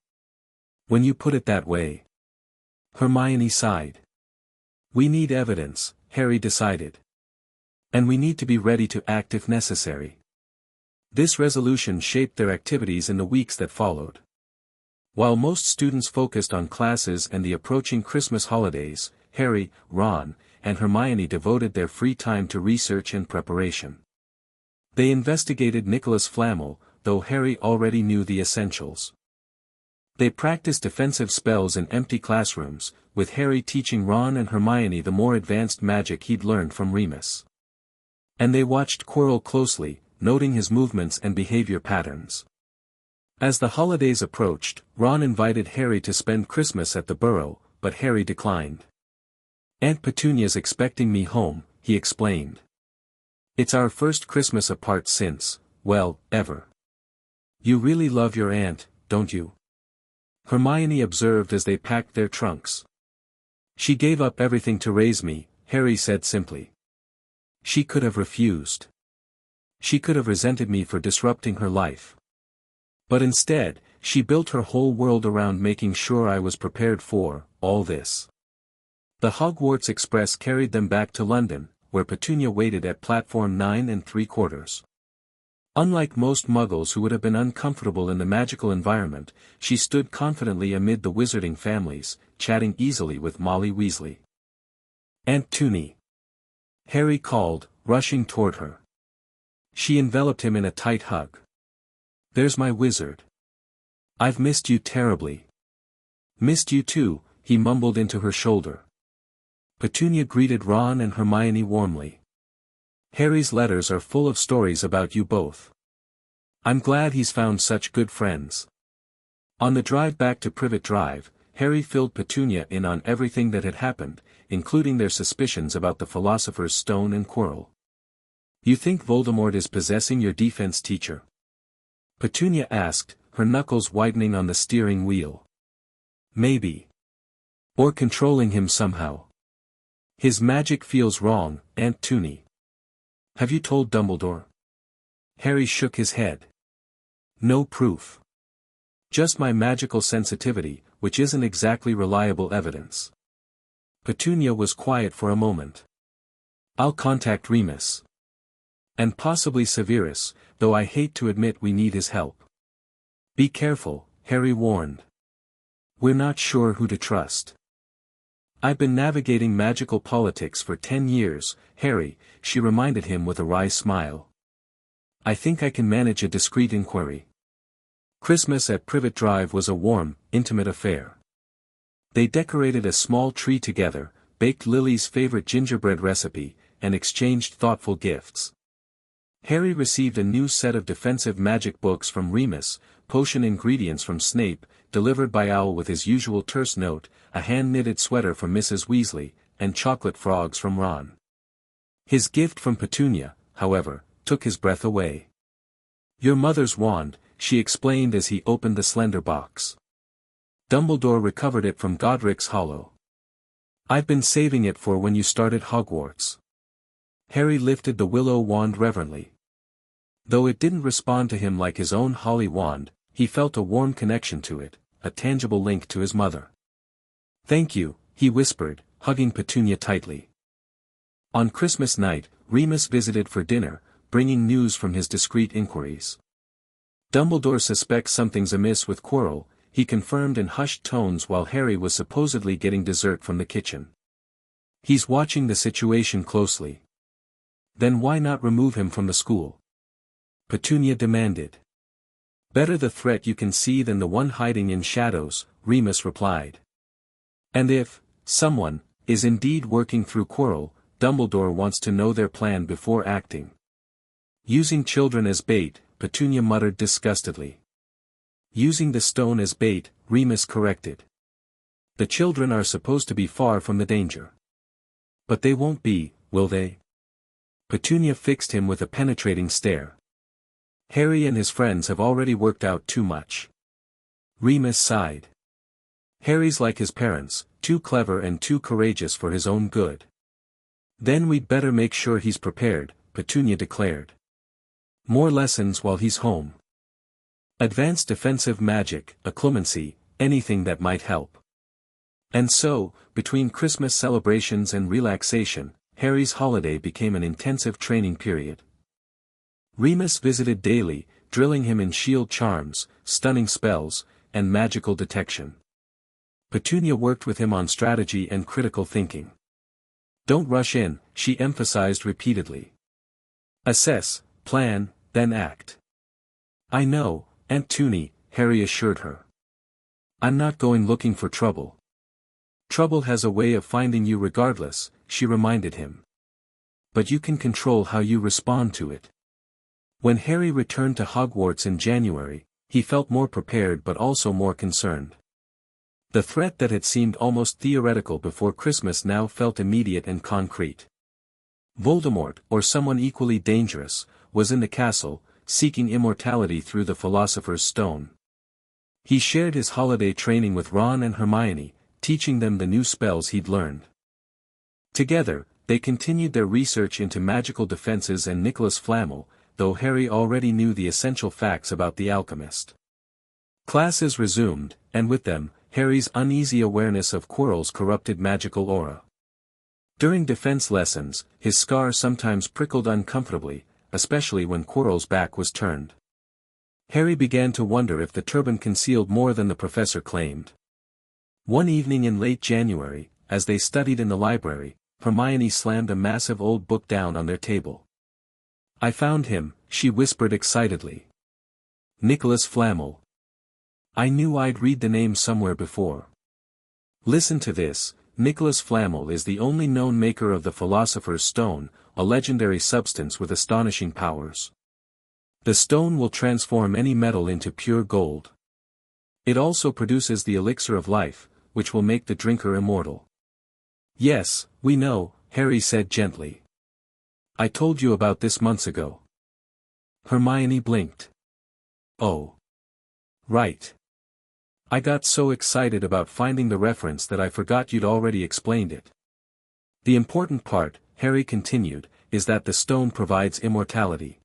"When you put it that way." Hermione sighed. "We need evidence," Harry decided. "And we need to be ready to act if necessary." This resolution shaped their activities in the weeks that followed. While most students focused on classes and the approaching Christmas holidays, Harry, Ron, and Hermione devoted their free time to research and preparation. They investigated Nicholas Flamel, though Harry already knew the essentials. They practiced defensive spells in empty classrooms, with Harry teaching Ron and Hermione the more advanced magic he'd learned from Remus. And they watched Quirrell closely, noting his movements and behavior patterns. As the holidays approached, Ron invited Harry to spend Christmas at the Burrow, but Harry declined. "Aunt Petunia's expecting me home," he explained. "It's our first Christmas apart since, well, ever." "You really love your aunt, don't you?" Hermione observed as they packed their trunks. "She gave up everything to raise me," Harry said simply. "She could have refused. She could have resented me for disrupting her life. But instead, she built her whole world around making sure I was prepared for all this." The Hogwarts Express carried them back to London, where Petunia waited at platform 9 3/4. Unlike most Muggles who would have been uncomfortable in the magical environment, she stood confidently amid the wizarding families, chatting easily with Molly Weasley. "Aunt Toonie!" Harry called, rushing toward her. She enveloped him in a tight hug. "There's my wizard. I've missed you terribly." "Missed you too," he mumbled into her shoulder. Petunia greeted Ron and Hermione warmly. "Harry's letters are full of stories about you both. I'm glad he's found such good friends." On the drive back to Privet Drive, Harry filled Petunia in on everything that had happened, including their suspicions about the Philosopher's Stone and Quirrell. "You think Voldemort is possessing your defense teacher?" Petunia asked, her knuckles whitening on the steering wheel. "Maybe. Or controlling him somehow. His magic feels wrong, Aunt Toonie." "Have you told Dumbledore?" Harry shook his head. "No proof. Just my magical sensitivity, which isn't exactly reliable evidence." Petunia was quiet for a moment. "I'll contact Remus. And possibly Severus, though I hate to admit we need his help." "Be careful," Harry warned. "We're not sure who to trust." "I've been navigating magical politics for 10 years, Harry," she reminded him with a wry smile. "I think I can manage a discreet inquiry." Christmas at Privet Drive was a warm, intimate affair. They decorated a small tree together, baked Lily's favorite gingerbread recipe, and exchanged thoughtful gifts. Harry received a new set of defensive magic books from Remus, potion ingredients from Snape, delivered by Owl with his usual terse note, a hand-knitted sweater from Mrs. Weasley, and chocolate frogs from Ron. His gift from Petunia, however, took his breath away. "Your mother's wand," she explained as he opened the slender box. Dumbledore recovered it from Godric's hollow. "I've been saving it for when you started Hogwarts." Harry lifted the willow wand reverently. Though it didn't respond to him like his own holly wand, he felt a warm connection to it, a tangible link to his mother. "Thank you," he whispered, hugging Petunia tightly. On Christmas night, Remus visited for dinner, bringing news from his discreet inquiries. "Dumbledore suspects something's amiss with Quirrell," he confirmed in hushed tones while Harry was supposedly getting dessert from the kitchen. "He's watching the situation closely." "Then why not remove him from the school?" Petunia demanded. "Better the threat you can see than the one hiding in shadows," Remus replied. "And if someone is indeed working through Quirrell, Dumbledore wants to know their plan before acting." "Using children as bait," Petunia muttered disgustedly. "Using the stone as bait," Remus corrected. "The children are supposed to be far from the danger." "But they won't be, will they?" Petunia fixed him with a penetrating stare. "Harry and his friends have already worked out too much." Remus sighed. "Harry's like his parents, too clever and too courageous for his own good." "Then we'd better make sure he's prepared," Petunia declared. "More lessons while he's home. Advanced defensive magic, occlumency, anything that might help." And so, between Christmas celebrations and relaxation, Harry's holiday became an intensive training period. Remus visited daily, drilling him in shield charms, stunning spells, and magical detection. Petunia worked with him on strategy and critical thinking. "Don't rush in," she emphasized repeatedly. "Assess, plan, then act." "I know, Aunt Toonie," Harry assured her. "I'm not going looking for trouble." "Trouble has a way of finding you regardless," she reminded him. "But you can control how you respond to it." When Harry returned to Hogwarts in January, he felt more prepared but also more concerned. The threat that had seemed almost theoretical before Christmas now felt immediate and concrete. Voldemort, or someone equally dangerous, was in the castle, seeking immortality through the Philosopher's Stone. He shared his holiday training with Ron and Hermione, teaching them the new spells he'd learned. Together, they continued their research into magical defenses and Nicholas Flamel, though Harry already knew the essential facts about the alchemist. Classes resumed, and with them, Harry's uneasy awareness of Quirrell's corrupted magical aura. During defense lessons, his scar sometimes prickled uncomfortably, especially when Quirrell's back was turned. Harry began to wonder if the turban concealed more than the professor claimed. One evening in late January, as they studied in the library, Hermione slammed a massive old book down on their table. "I found him," she whispered excitedly. "Nicholas Flamel. I knew I'd read the name somewhere before. Listen to this, Nicholas Flamel is the only known maker of the Philosopher's Stone, a legendary substance with astonishing powers. The stone will transform any metal into pure gold. It also produces the elixir of life, which will make the drinker immortal." "Yes, we know," Harry said gently. "I told you about this months ago." Hermione blinked. "Oh. Right. I got so excited about finding the reference that I forgot you'd already explained it. The important part," Harry continued, "is that the stone provides immortality.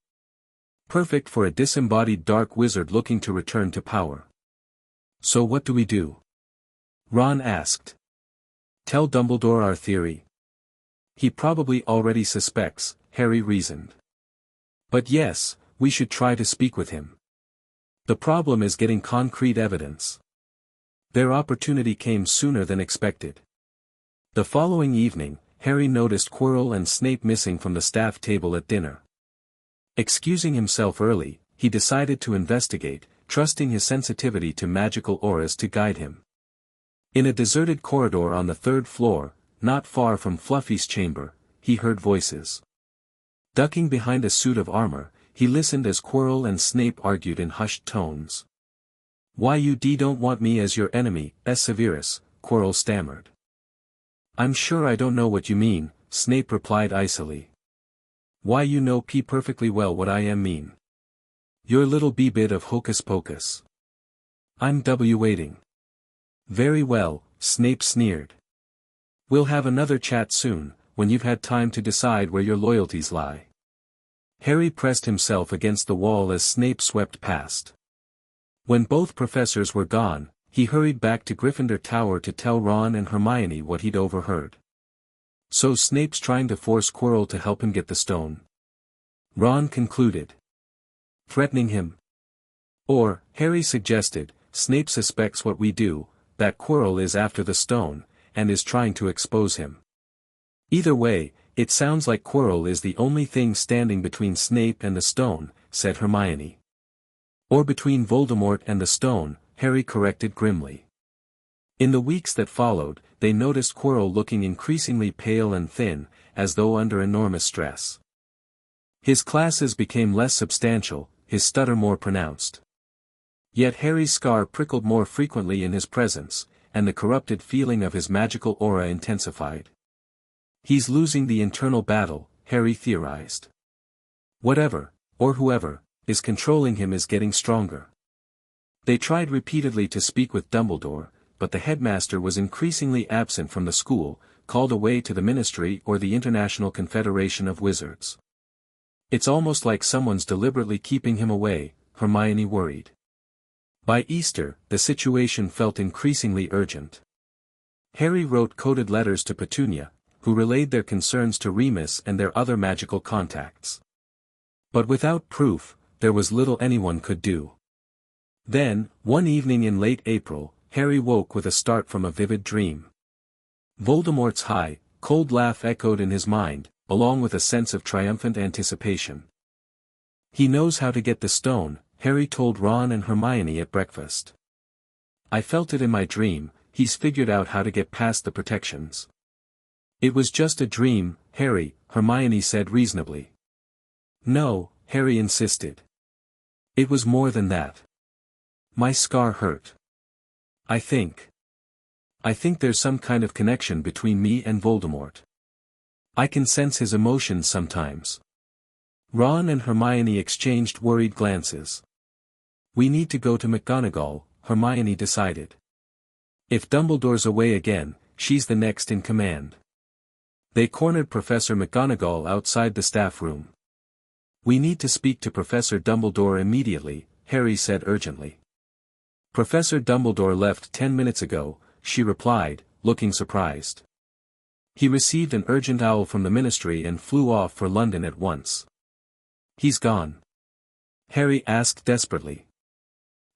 Perfect for a disembodied dark wizard looking to return to power." "So what do we do?" Ron asked. "Tell Dumbledore our theory." "He probably already suspects," Harry reasoned. "But yes, we should try to speak with him. The problem is getting concrete evidence." Their opportunity came sooner than expected. The following evening, Harry noticed Quirrell and Snape missing from the staff table at dinner. Excusing himself early, he decided to investigate, trusting his sensitivity to magical auras to guide him. In a deserted corridor on the third floor, not far from Fluffy's chamber, he heard voices. Ducking behind a suit of armor, he listened as Quirrell and Snape argued in hushed tones. Why you don't want me as your enemy, Severus, Quirrell stammered. I'm sure I don't know what you mean, Snape replied icily. Why you know perfectly well what I mean. Your little bit of hocus pocus. I'm waiting. Very well, Snape sneered. We'll have another chat soon, when you've had time to decide where your loyalties lie. Harry pressed himself against the wall as Snape swept past. When both professors were gone, he hurried back to Gryffindor Tower to tell Ron and Hermione what he'd overheard. So Snape's trying to force Quirrell to help him get the stone. Ron concluded. Threatening him? Or, Harry suggested, Snape suspects what we do, that Quirrell is after the stone, and is trying to expose him. Either way, it sounds like Quirrell is the only thing standing between Snape and the stone, said Hermione. Or between Voldemort and the stone, Harry corrected grimly. In the weeks that followed, they noticed Quirrell looking increasingly pale and thin, as though under enormous stress. His classes became less substantial, his stutter more pronounced. Yet Harry's scar prickled more frequently in his presence, and the corrupted feeling of his magical aura intensified. He's losing the internal battle, Harry theorized. Whatever, or whoever, is controlling him is getting stronger. They tried repeatedly to speak with Dumbledore, but the headmaster was increasingly absent from the school, called away to the Ministry or the International Confederation of Wizards. It's almost like someone's deliberately keeping him away, Hermione worried. By Easter, the situation felt increasingly urgent. Harry wrote coded letters to Petunia, who relayed their concerns to Remus and their other magical contacts. But without proof, there was little anyone could do. Then, one evening in late April, Harry woke with a start from a vivid dream. Voldemort's high, cold laugh echoed in his mind, along with a sense of triumphant anticipation. He knows how to get the stone, Harry told Ron and Hermione at breakfast. I felt it in my dream, he's figured out how to get past the protections. It was just a dream, Harry, Hermione said reasonably. No, Harry insisted. It was more than that. My scar hurt. I think there's some kind of connection between me and Voldemort. I can sense his emotions sometimes. Ron and Hermione exchanged worried glances. We need to go to McGonagall, Hermione decided. If Dumbledore's away again, she's the next in command. They cornered Professor McGonagall outside the staff room. We need to speak to Professor Dumbledore immediately, Harry said urgently. Professor Dumbledore left 10 minutes ago, she replied, looking surprised. He received an urgent owl from the Ministry and flew off for London at once. He's gone? Harry asked desperately.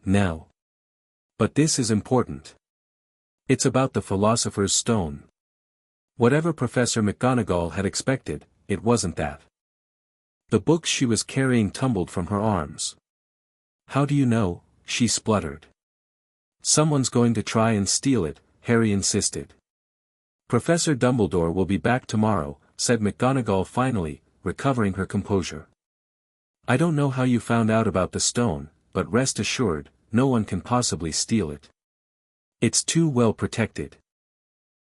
Now. But this is important. It's about the Philosopher's Stone. Whatever Professor McGonagall had expected, it wasn't that. The books she was carrying tumbled from her arms. How do you know? She spluttered. Someone's going to try and steal it, Harry insisted. Professor Dumbledore will be back tomorrow, said McGonagall finally, recovering her composure. I don't know how you found out about the stone, but rest assured, no one can possibly steal it. It's too well protected.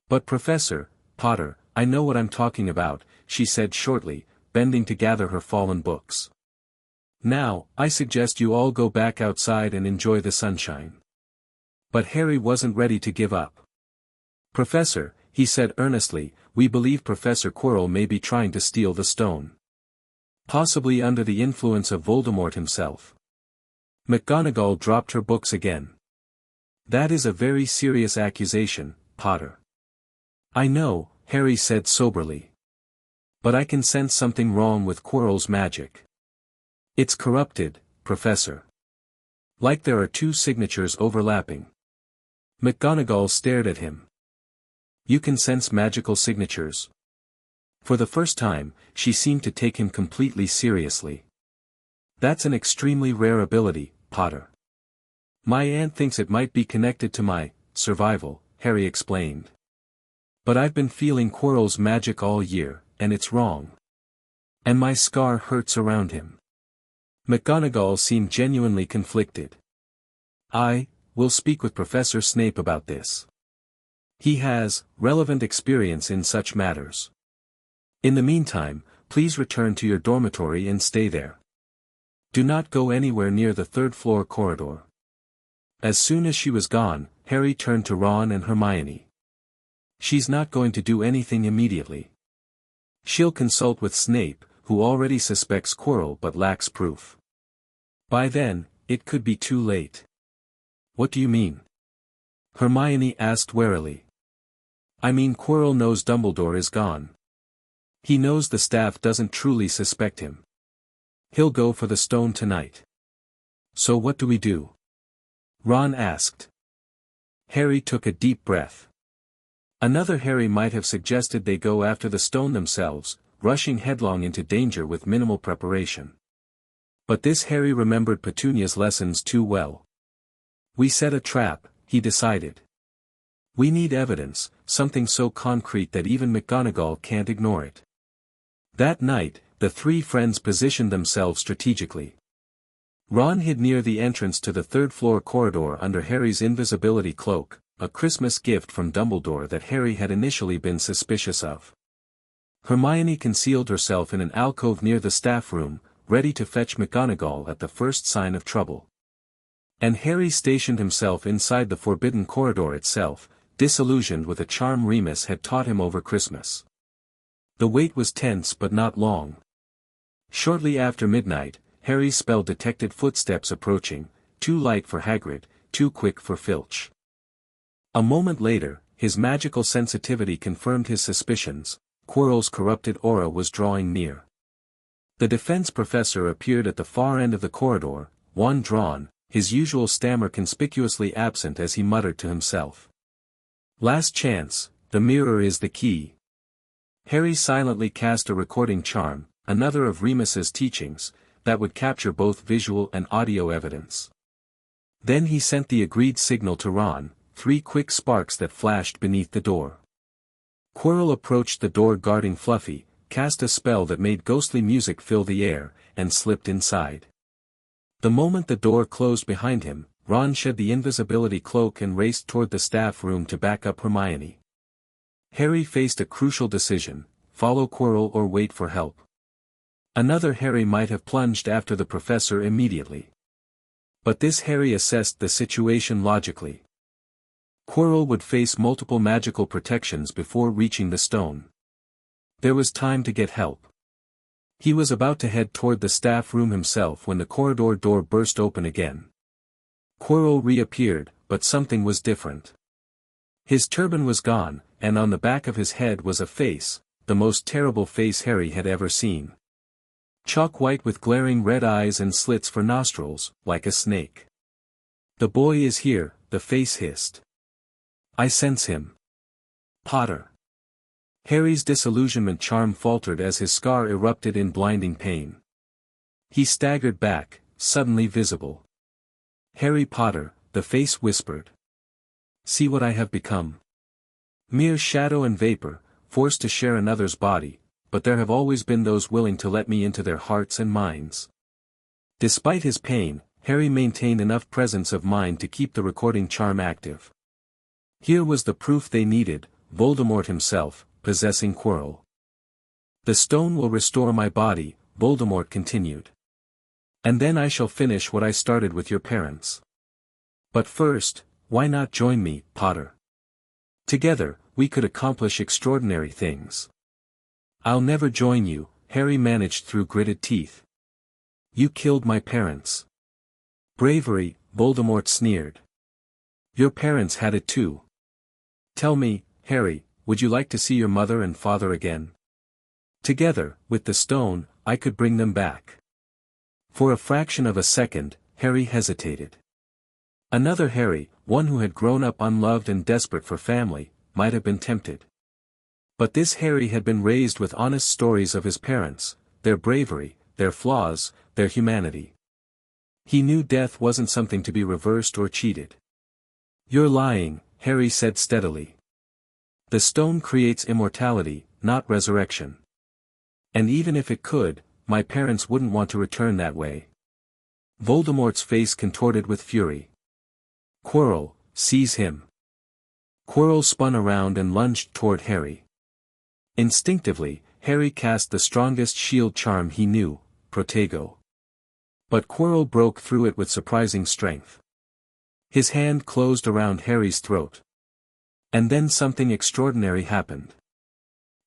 But Professor Potter, I know what I'm talking about, she said shortly, bending to gather her fallen books. Now, I suggest you all go back outside and enjoy the sunshine. But Harry wasn't ready to give up. Professor, he said earnestly, we believe Professor Quirrell may be trying to steal the stone. Possibly under the influence of Voldemort himself. McGonagall dropped her books again. That is a very serious accusation, Potter. I know, Harry said soberly. But I can sense something wrong with Quirrell's magic. It's corrupted, Professor. Like there are two signatures overlapping. McGonagall stared at him. You can sense magical signatures. For the first time, she seemed to take him completely seriously. That's an extremely rare ability, Potter. My aunt thinks it might be connected to my survival, Harry explained. But I've been feeling Quirrell's magic all year, and it's wrong. And my scar hurts around him. McGonagall seemed genuinely conflicted. we'll speak with Professor Snape about this. He has relevant experience in such matters. In the meantime, please return to your dormitory and stay there. Do not go anywhere near the third-floor corridor." As soon as she was gone, Harry turned to Ron and Hermione. "She's not going to do anything immediately. She'll consult with Snape, who already suspects Quirrell but lacks proof. By then, it could be too late." "What do you mean?" Hermione asked warily. "I mean Quirrell knows Dumbledore is gone. He knows the staff doesn't truly suspect him. He'll go for the stone tonight. So what do we do?" Ron asked. Harry took a deep breath. Another Harry might have suggested they go after the stone themselves, rushing headlong into danger with minimal preparation. But this Harry remembered Petunia's lessons too well. "We set a trap," he decided. "We need evidence, something so concrete that even McGonagall can't ignore it." That night, the three friends positioned themselves strategically. Ron hid near the entrance to the third-floor corridor under Harry's invisibility cloak, a Christmas gift from Dumbledore that Harry had initially been suspicious of. Hermione concealed herself in an alcove near the staff room, ready to fetch McGonagall at the first sign of trouble. And Harry stationed himself inside the forbidden corridor itself, disillusioned with a charm Remus had taught him over Christmas. The wait was tense but not long. Shortly after midnight, Harry's spell detected footsteps approaching, too light for Hagrid, too quick for Filch. A moment later, his magical sensitivity confirmed his suspicions. Quirrell's corrupted aura was drawing near. The defense professor appeared at the far end of the corridor, wand drawn, his usual stammer conspicuously absent as he muttered to himself. "Last chance, the mirror is the key." Harry silently cast a recording charm, another of Remus's teachings, that would capture both visual and audio evidence. Then he sent the agreed signal to Ron, 3 quick sparks that flashed beneath the door. Quirrell approached the door guarding Fluffy, cast a spell that made ghostly music fill the air, and slipped inside. The moment the door closed behind him, Ron shed the invisibility cloak and raced toward the staff room to back up Hermione. Harry faced a crucial decision: follow Quirrell or wait for help. Another Harry might have plunged after the professor immediately. But this Harry assessed the situation logically. Quirrell would face multiple magical protections before reaching the stone. There was time to get help. He was about to head toward the staff room himself when the corridor door burst open again. Quirrell reappeared, but something was different. His turban was gone, and on the back of his head was a face, the most terrible face Harry had ever seen. Chalk white with glaring red eyes and slits for nostrils, like a snake. "The boy is here," the face hissed. "I sense him. Potter." Harry's disillusionment charm faltered as his scar erupted in blinding pain. He staggered back, suddenly visible. "Harry Potter," the face whispered. "See what I have become. Mere shadow and vapor, forced to share another's body, but there have always been those willing to let me into their hearts and minds." Despite his pain, Harry maintained enough presence of mind to keep the recording charm active. Here was the proof they needed: Voldemort himself, possessing Quirrell. "The stone will restore my body," Voldemort continued. "And then I shall finish what I started with your parents. But first, why not join me, Potter? Together, we could accomplish extraordinary things." "I'll never join you," Harry managed through gritted teeth. "You killed my parents." "Bravery," Voldemort sneered. "Your parents had it too. Tell me, Harry, would you like to see your mother and father again? Together, with the stone, I could bring them back." For a fraction of a second, Harry hesitated. Another Harry, one who had grown up unloved and desperate for family, might have been tempted. But this Harry had been raised with honest stories of his parents, their bravery, their flaws, their humanity. He knew death wasn't something to be reversed or cheated. "You're lying," Harry said steadily. "The stone creates immortality, not resurrection. And even if it could, my parents wouldn't want to return that way." Voldemort's face contorted with fury. Quirrell, seize him. Quirrell spun around and lunged toward Harry. Instinctively, Harry cast the strongest shield charm he knew, Protego. But Quirrell broke through it with surprising strength. His hand closed around Harry's throat. And then something extraordinary happened.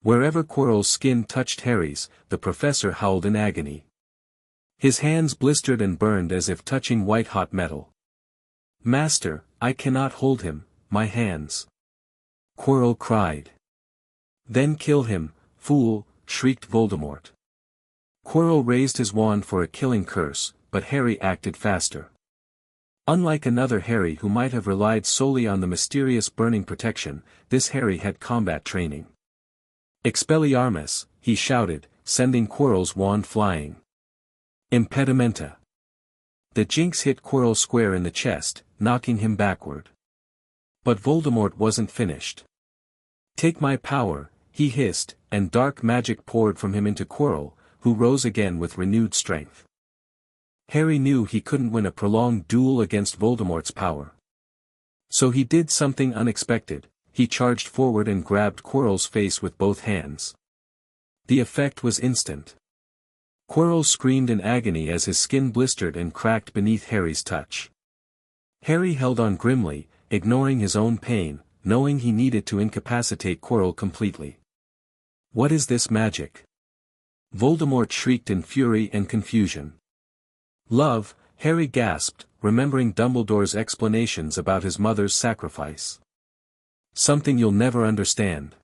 Wherever Quirrell's skin touched Harry's, the professor howled in agony. His hands blistered and burned as if touching white-hot metal. "Master, I cannot hold him, my hands!" Quirrell cried. "Then kill him, fool!" shrieked Voldemort. Quirrell raised his wand for a killing curse, but Harry acted faster. Unlike another Harry who might have relied solely on the mysterious burning protection, this Harry had combat training. "Expelliarmus!" he shouted, sending Quirrell's wand flying. Impedimenta. The jinx hit Quirrell square in the chest, knocking him backward. But Voldemort wasn't finished. "Take my power," he hissed, and dark magic poured from him into Quirrell, who rose again with renewed strength. Harry knew he couldn't win a prolonged duel against Voldemort's power. So he did something unexpected. He charged forward and grabbed Quirrell's face with both hands. The effect was instant. Quirrell screamed in agony as his skin blistered and cracked beneath Harry's touch. Harry held on grimly, ignoring his own pain, knowing he needed to incapacitate Quirrell completely. "What is this magic?" Voldemort shrieked in fury and confusion. "Love," Harry gasped, remembering Dumbledore's explanations about his mother's sacrifice. "Something you'll never understand."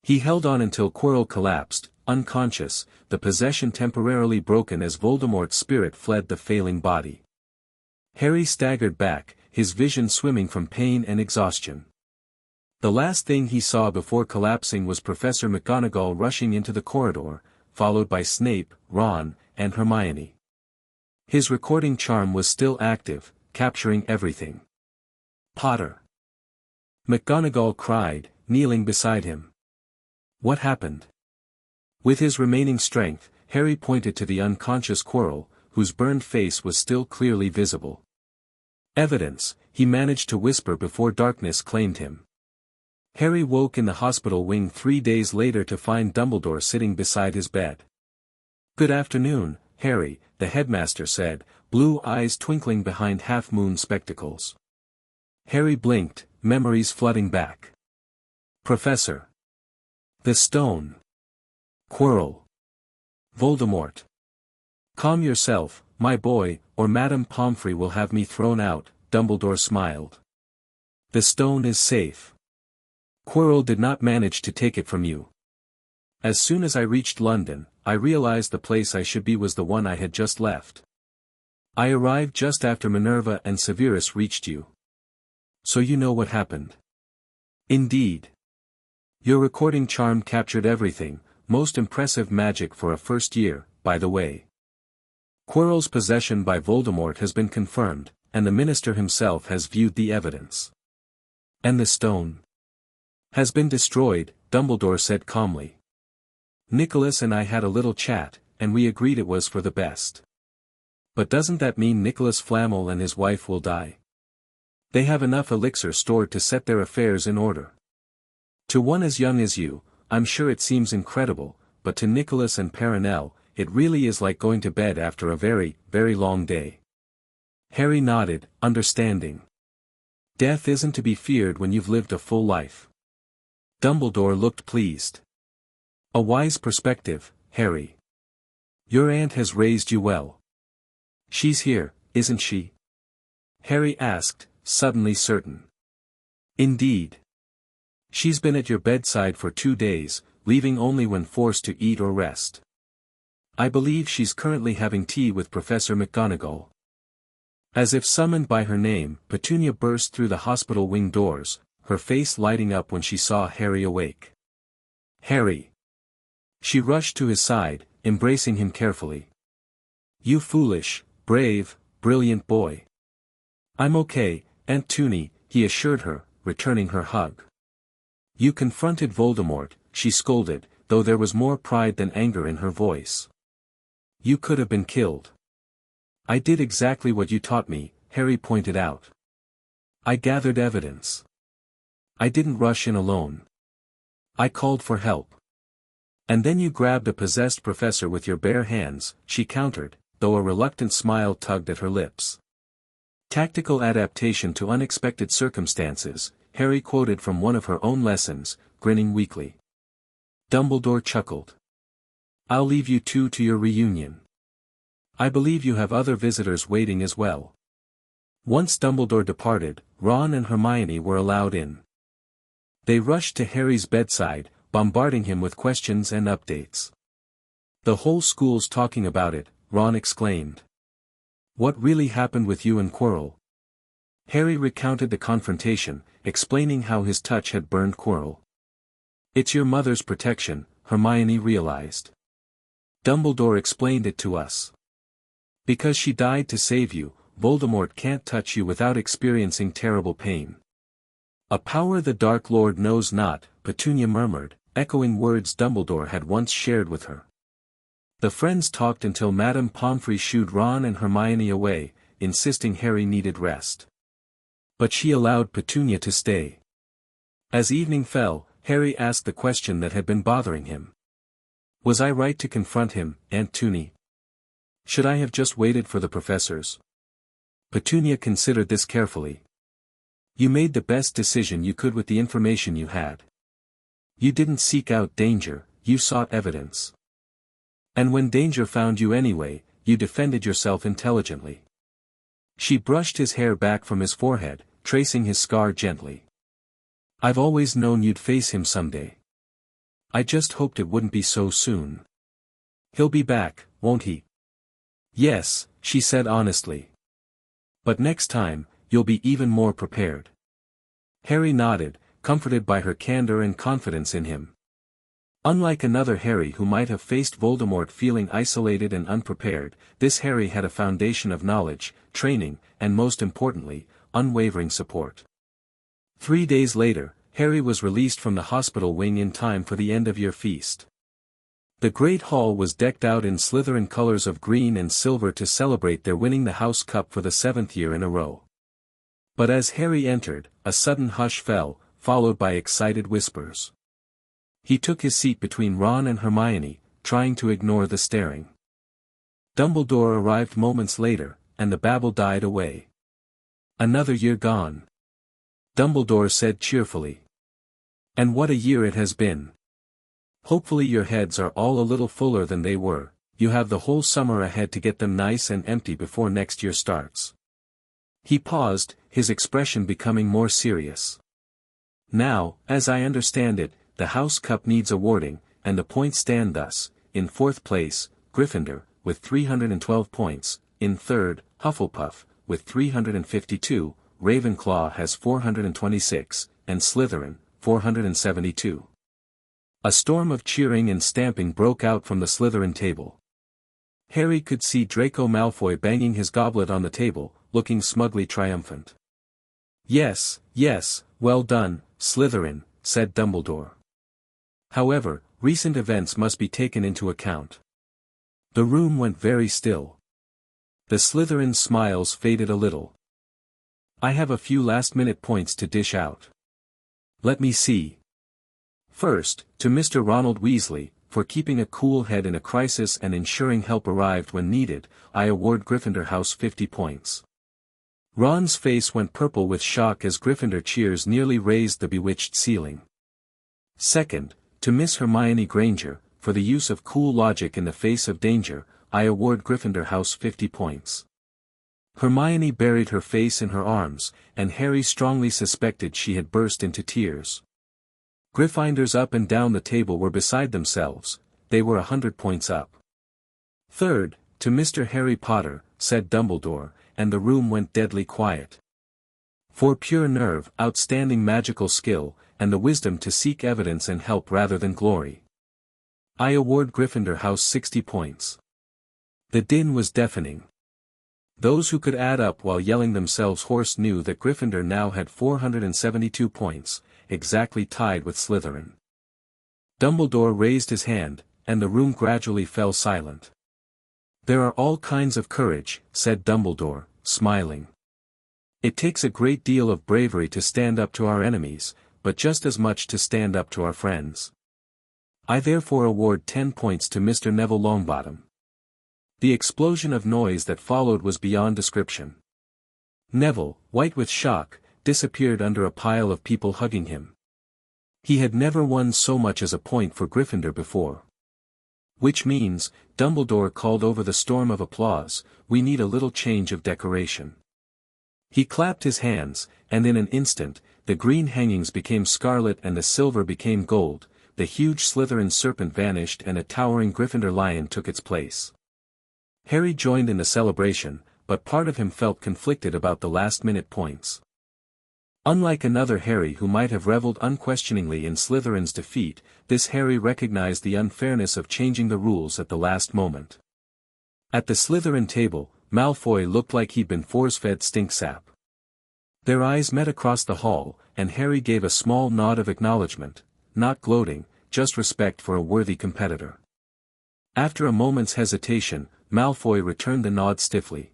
He held on until Quirrell collapsed, unconscious, the possession temporarily broken as Voldemort's spirit fled the failing body. Harry staggered back, his vision swimming from pain and exhaustion. The last thing he saw before collapsing was Professor McGonagall rushing into the corridor, followed by Snape, Ron, and Hermione. His recording charm was still active, capturing everything. "Potter!" McGonagall cried, kneeling beside him. "What happened?" With his remaining strength, Harry pointed to the unconscious Quirrell, whose burned face was still clearly visible. "Evidence," he managed to whisper before darkness claimed him. Harry woke in the hospital wing 3 days later to find Dumbledore sitting beside his bed. "Good afternoon, Harry," the headmaster said, blue eyes twinkling behind half-moon spectacles. Harry blinked, memories flooding back. "Professor. The stone. Quirrell. Voldemort. Calm yourself, my boy, or Madame Pomfrey will have me thrown out," Dumbledore smiled. "The stone is safe. Quirrell did not manage to take it from you. As soon as I reached London, I realized the place I should be was the one I had just left. I arrived just after Minerva and Severus reached you. So you know what happened." "Indeed. Your recording charm captured everything, most impressive magic for a first year, by the way. Quirrell's possession by Voldemort has been confirmed, and the minister himself has viewed the evidence. And the stone has been destroyed," Dumbledore said calmly. "Nicholas and I had a little chat, and we agreed it was for the best. But doesn't that mean Nicholas Flamel and his wife will die? They have enough elixir stored to set their affairs in order. To one as young as you, I'm sure it seems incredible, but to Nicholas and Perenelle, it really is like going to bed after a very, very long day." Harry nodded, understanding. Death isn't to be feared when you've lived a full life. Dumbledore looked pleased. "A wise perspective, Harry. Your aunt has raised you well. She's here, isn't she?" Harry asked, suddenly certain. "Indeed. She's been at your bedside for 2 days, leaving only when forced to eat or rest. I believe she's currently having tea with Professor McGonagall." As if summoned by her name, Petunia burst through the hospital wing doors, her face lighting up when she saw Harry awake. "Harry!" She rushed to his side, embracing him carefully. "You foolish, brave, brilliant boy." "I'm okay, Aunt Toonie," he assured her, returning her hug. "You confronted Voldemort," she scolded, though there was more pride than anger in her voice. "You could have been killed." "I did exactly what you taught me," Harry pointed out. I gathered evidence. I didn't rush in alone. I called for help. And then you grabbed a possessed professor with your bare hands, she countered, though a reluctant smile tugged at her lips. Tactical adaptation to unexpected circumstances, Harry quoted from one of her own lessons, grinning weakly. Dumbledore chuckled. I'll leave you two to your reunion. I believe you have other visitors waiting as well. Once Dumbledore departed, Ron and Hermione were allowed in. They rushed to Harry's bedside, bombarding him with questions and updates. The whole school's talking about it, Ron exclaimed. What really happened with you and Quirrell? Harry recounted the confrontation, explaining how his touch had burned Quirrell. It's your mother's protection, Hermione realized. Dumbledore explained it to us. Because she died to save you, Voldemort can't touch you without experiencing terrible pain. A power the Dark Lord knows not, Petunia murmured, echoing words Dumbledore had once shared with her. The friends talked until Madame Pomfrey shooed Ron and Hermione away, insisting Harry needed rest. But she allowed Petunia to stay. As evening fell, Harry asked the question that had been bothering him. Was I right to confront him, Aunt Toonie? Should I have just waited for the professors? Petunia considered this carefully. You made the best decision you could with the information you had. You didn't seek out danger, you sought evidence. And when danger found you anyway, you defended yourself intelligently. She brushed his hair back from his forehead, tracing his scar gently. I've always known you'd face him someday. I just hoped it wouldn't be so soon. He'll be back, won't he? Yes, she said honestly. But next time, you'll be even more prepared. Harry nodded, comforted by her candor and confidence in him. Unlike another Harry who might have faced Voldemort feeling isolated and unprepared, this Harry had a foundation of knowledge, training, and most importantly, unwavering support. 3 days later, Harry was released from the hospital wing in time for the end-of-year feast. The Great Hall was decked out in Slytherin colors of green and silver to celebrate their winning the House Cup for the 7th year in a row. But as Harry entered, a sudden hush fell, followed by excited whispers. He took his seat between Ron and Hermione, trying to ignore the staring. Dumbledore arrived moments later, and the babble died away. Another year gone. Dumbledore said cheerfully. And what a year it has been. Hopefully your heads are all a little fuller than they were, you have the whole summer ahead to get them nice and empty before next year starts. He paused, his expression becoming more serious. Now, as I understand it, the House Cup needs awarding, and the points stand thus: in 4th place, Gryffindor, with 312 points, in 3rd, Hufflepuff, with 352, Ravenclaw has 426, and Slytherin, 472. A storm of cheering and stamping broke out from the Slytherin table. Harry could see Draco Malfoy banging his goblet on the table, looking smugly triumphant. Yes, yes, well done, Slytherin, said Dumbledore. However, recent events must be taken into account. The room went very still. The Slytherin smiles faded a little. I have a few last-minute points to dish out. Let me see. First, to Mr. Ronald Weasley, for keeping a cool head in a crisis and ensuring help arrived when needed, I award Gryffindor House 50 points. Ron's face went purple with shock as Gryffindor cheers nearly raised the bewitched ceiling. Second, to Miss Hermione Granger, for the use of cool logic in the face of danger, I award Gryffindor House 50 points. Hermione buried her face in her arms, and Harry strongly suspected she had burst into tears. Gryffindors up and down the table were beside themselves, they were 100 points up. Third, to Mr. Harry Potter, said Dumbledore, and the room went deadly quiet. For pure nerve, outstanding magical skill, and the wisdom to seek evidence and help rather than glory. I award Gryffindor House 60 points. The din was deafening. Those who could add up while yelling themselves hoarse knew that Gryffindor now had 472 points, exactly tied with Slytherin. Dumbledore raised his hand, and the room gradually fell silent. There are all kinds of courage, said Dumbledore, smiling. It takes a great deal of bravery to stand up to our enemies, but just as much to stand up to our friends. I therefore award 10 points to Mr. Neville Longbottom. The explosion of noise that followed was beyond description. Neville, white with shock, disappeared under a pile of people hugging him. He had never won so much as a point for Gryffindor before. Which means, Dumbledore called over the storm of applause, we need a little change of decoration. He clapped his hands, and in an instant, the green hangings became scarlet and the silver became gold, the huge Slytherin serpent vanished and a towering Gryffindor lion took its place. Harry joined in the celebration, but part of him felt conflicted about the last-minute points. Unlike another Harry who might have reveled unquestioningly in Slytherin's defeat, this Harry recognized the unfairness of changing the rules at the last moment. At the Slytherin table, Malfoy looked like he'd been force-fed stinksap. Their eyes met across the hall, and Harry gave a small nod of acknowledgement, not gloating, just respect for a worthy competitor. After a moment's hesitation, Malfoy returned the nod stiffly.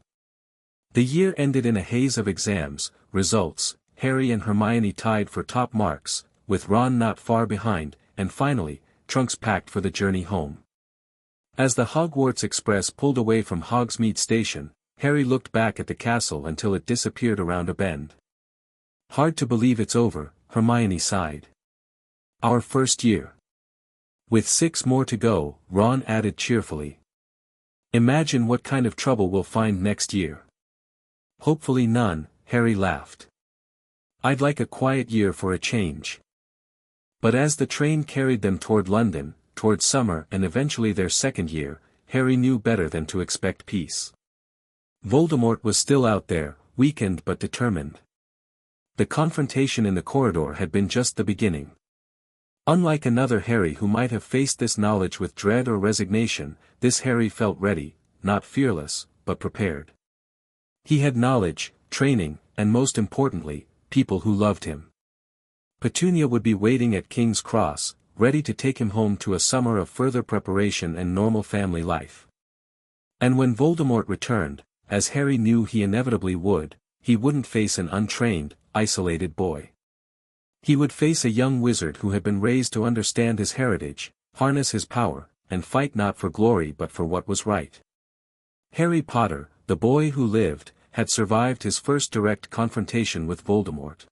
The year ended in a haze of exams, results, Harry and Hermione tied for top marks, with Ron not far behind, and finally, trunks packed for the journey home. As the Hogwarts Express pulled away from Hogsmeade Station, Harry looked back at the castle until it disappeared around a bend. Hard to believe it's over, Hermione sighed. Our first year. With 6 more to go, Ron added cheerfully. Imagine what kind of trouble we'll find next year. Hopefully none, Harry laughed. I'd like a quiet year for a change. But as the train carried them toward London, toward summer and eventually their second year, Harry knew better than to expect peace. Voldemort was still out there, weakened but determined. The confrontation in the corridor had been just the beginning. Unlike another Harry who might have faced this knowledge with dread or resignation, this Harry felt ready, not fearless, but prepared. He had knowledge, training, and most importantly, people who loved him. Petunia would be waiting at King's Cross, ready to take him home to a summer of further preparation and normal family life. And when Voldemort returned, as Harry knew he inevitably would, he wouldn't face an untrained, isolated boy. He would face a young wizard who had been raised to understand his heritage, harness his power, and fight not for glory but for what was right. Harry Potter, the boy who lived, had survived his first direct confrontation with Voldemort.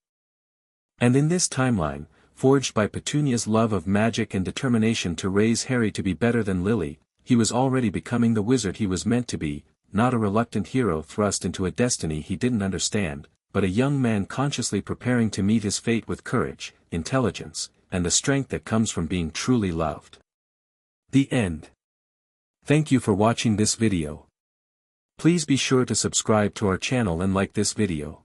And in this timeline, forged by Petunia's love of magic and determination to raise Harry to be better than Lily, he was already becoming the wizard he was meant to be, not a reluctant hero thrust into a destiny he didn't understand, but a young man consciously preparing to meet his fate with courage, intelligence, and the strength that comes from being truly loved. The end. Thank you for watching this video. Please be sure to subscribe to our channel and like this video.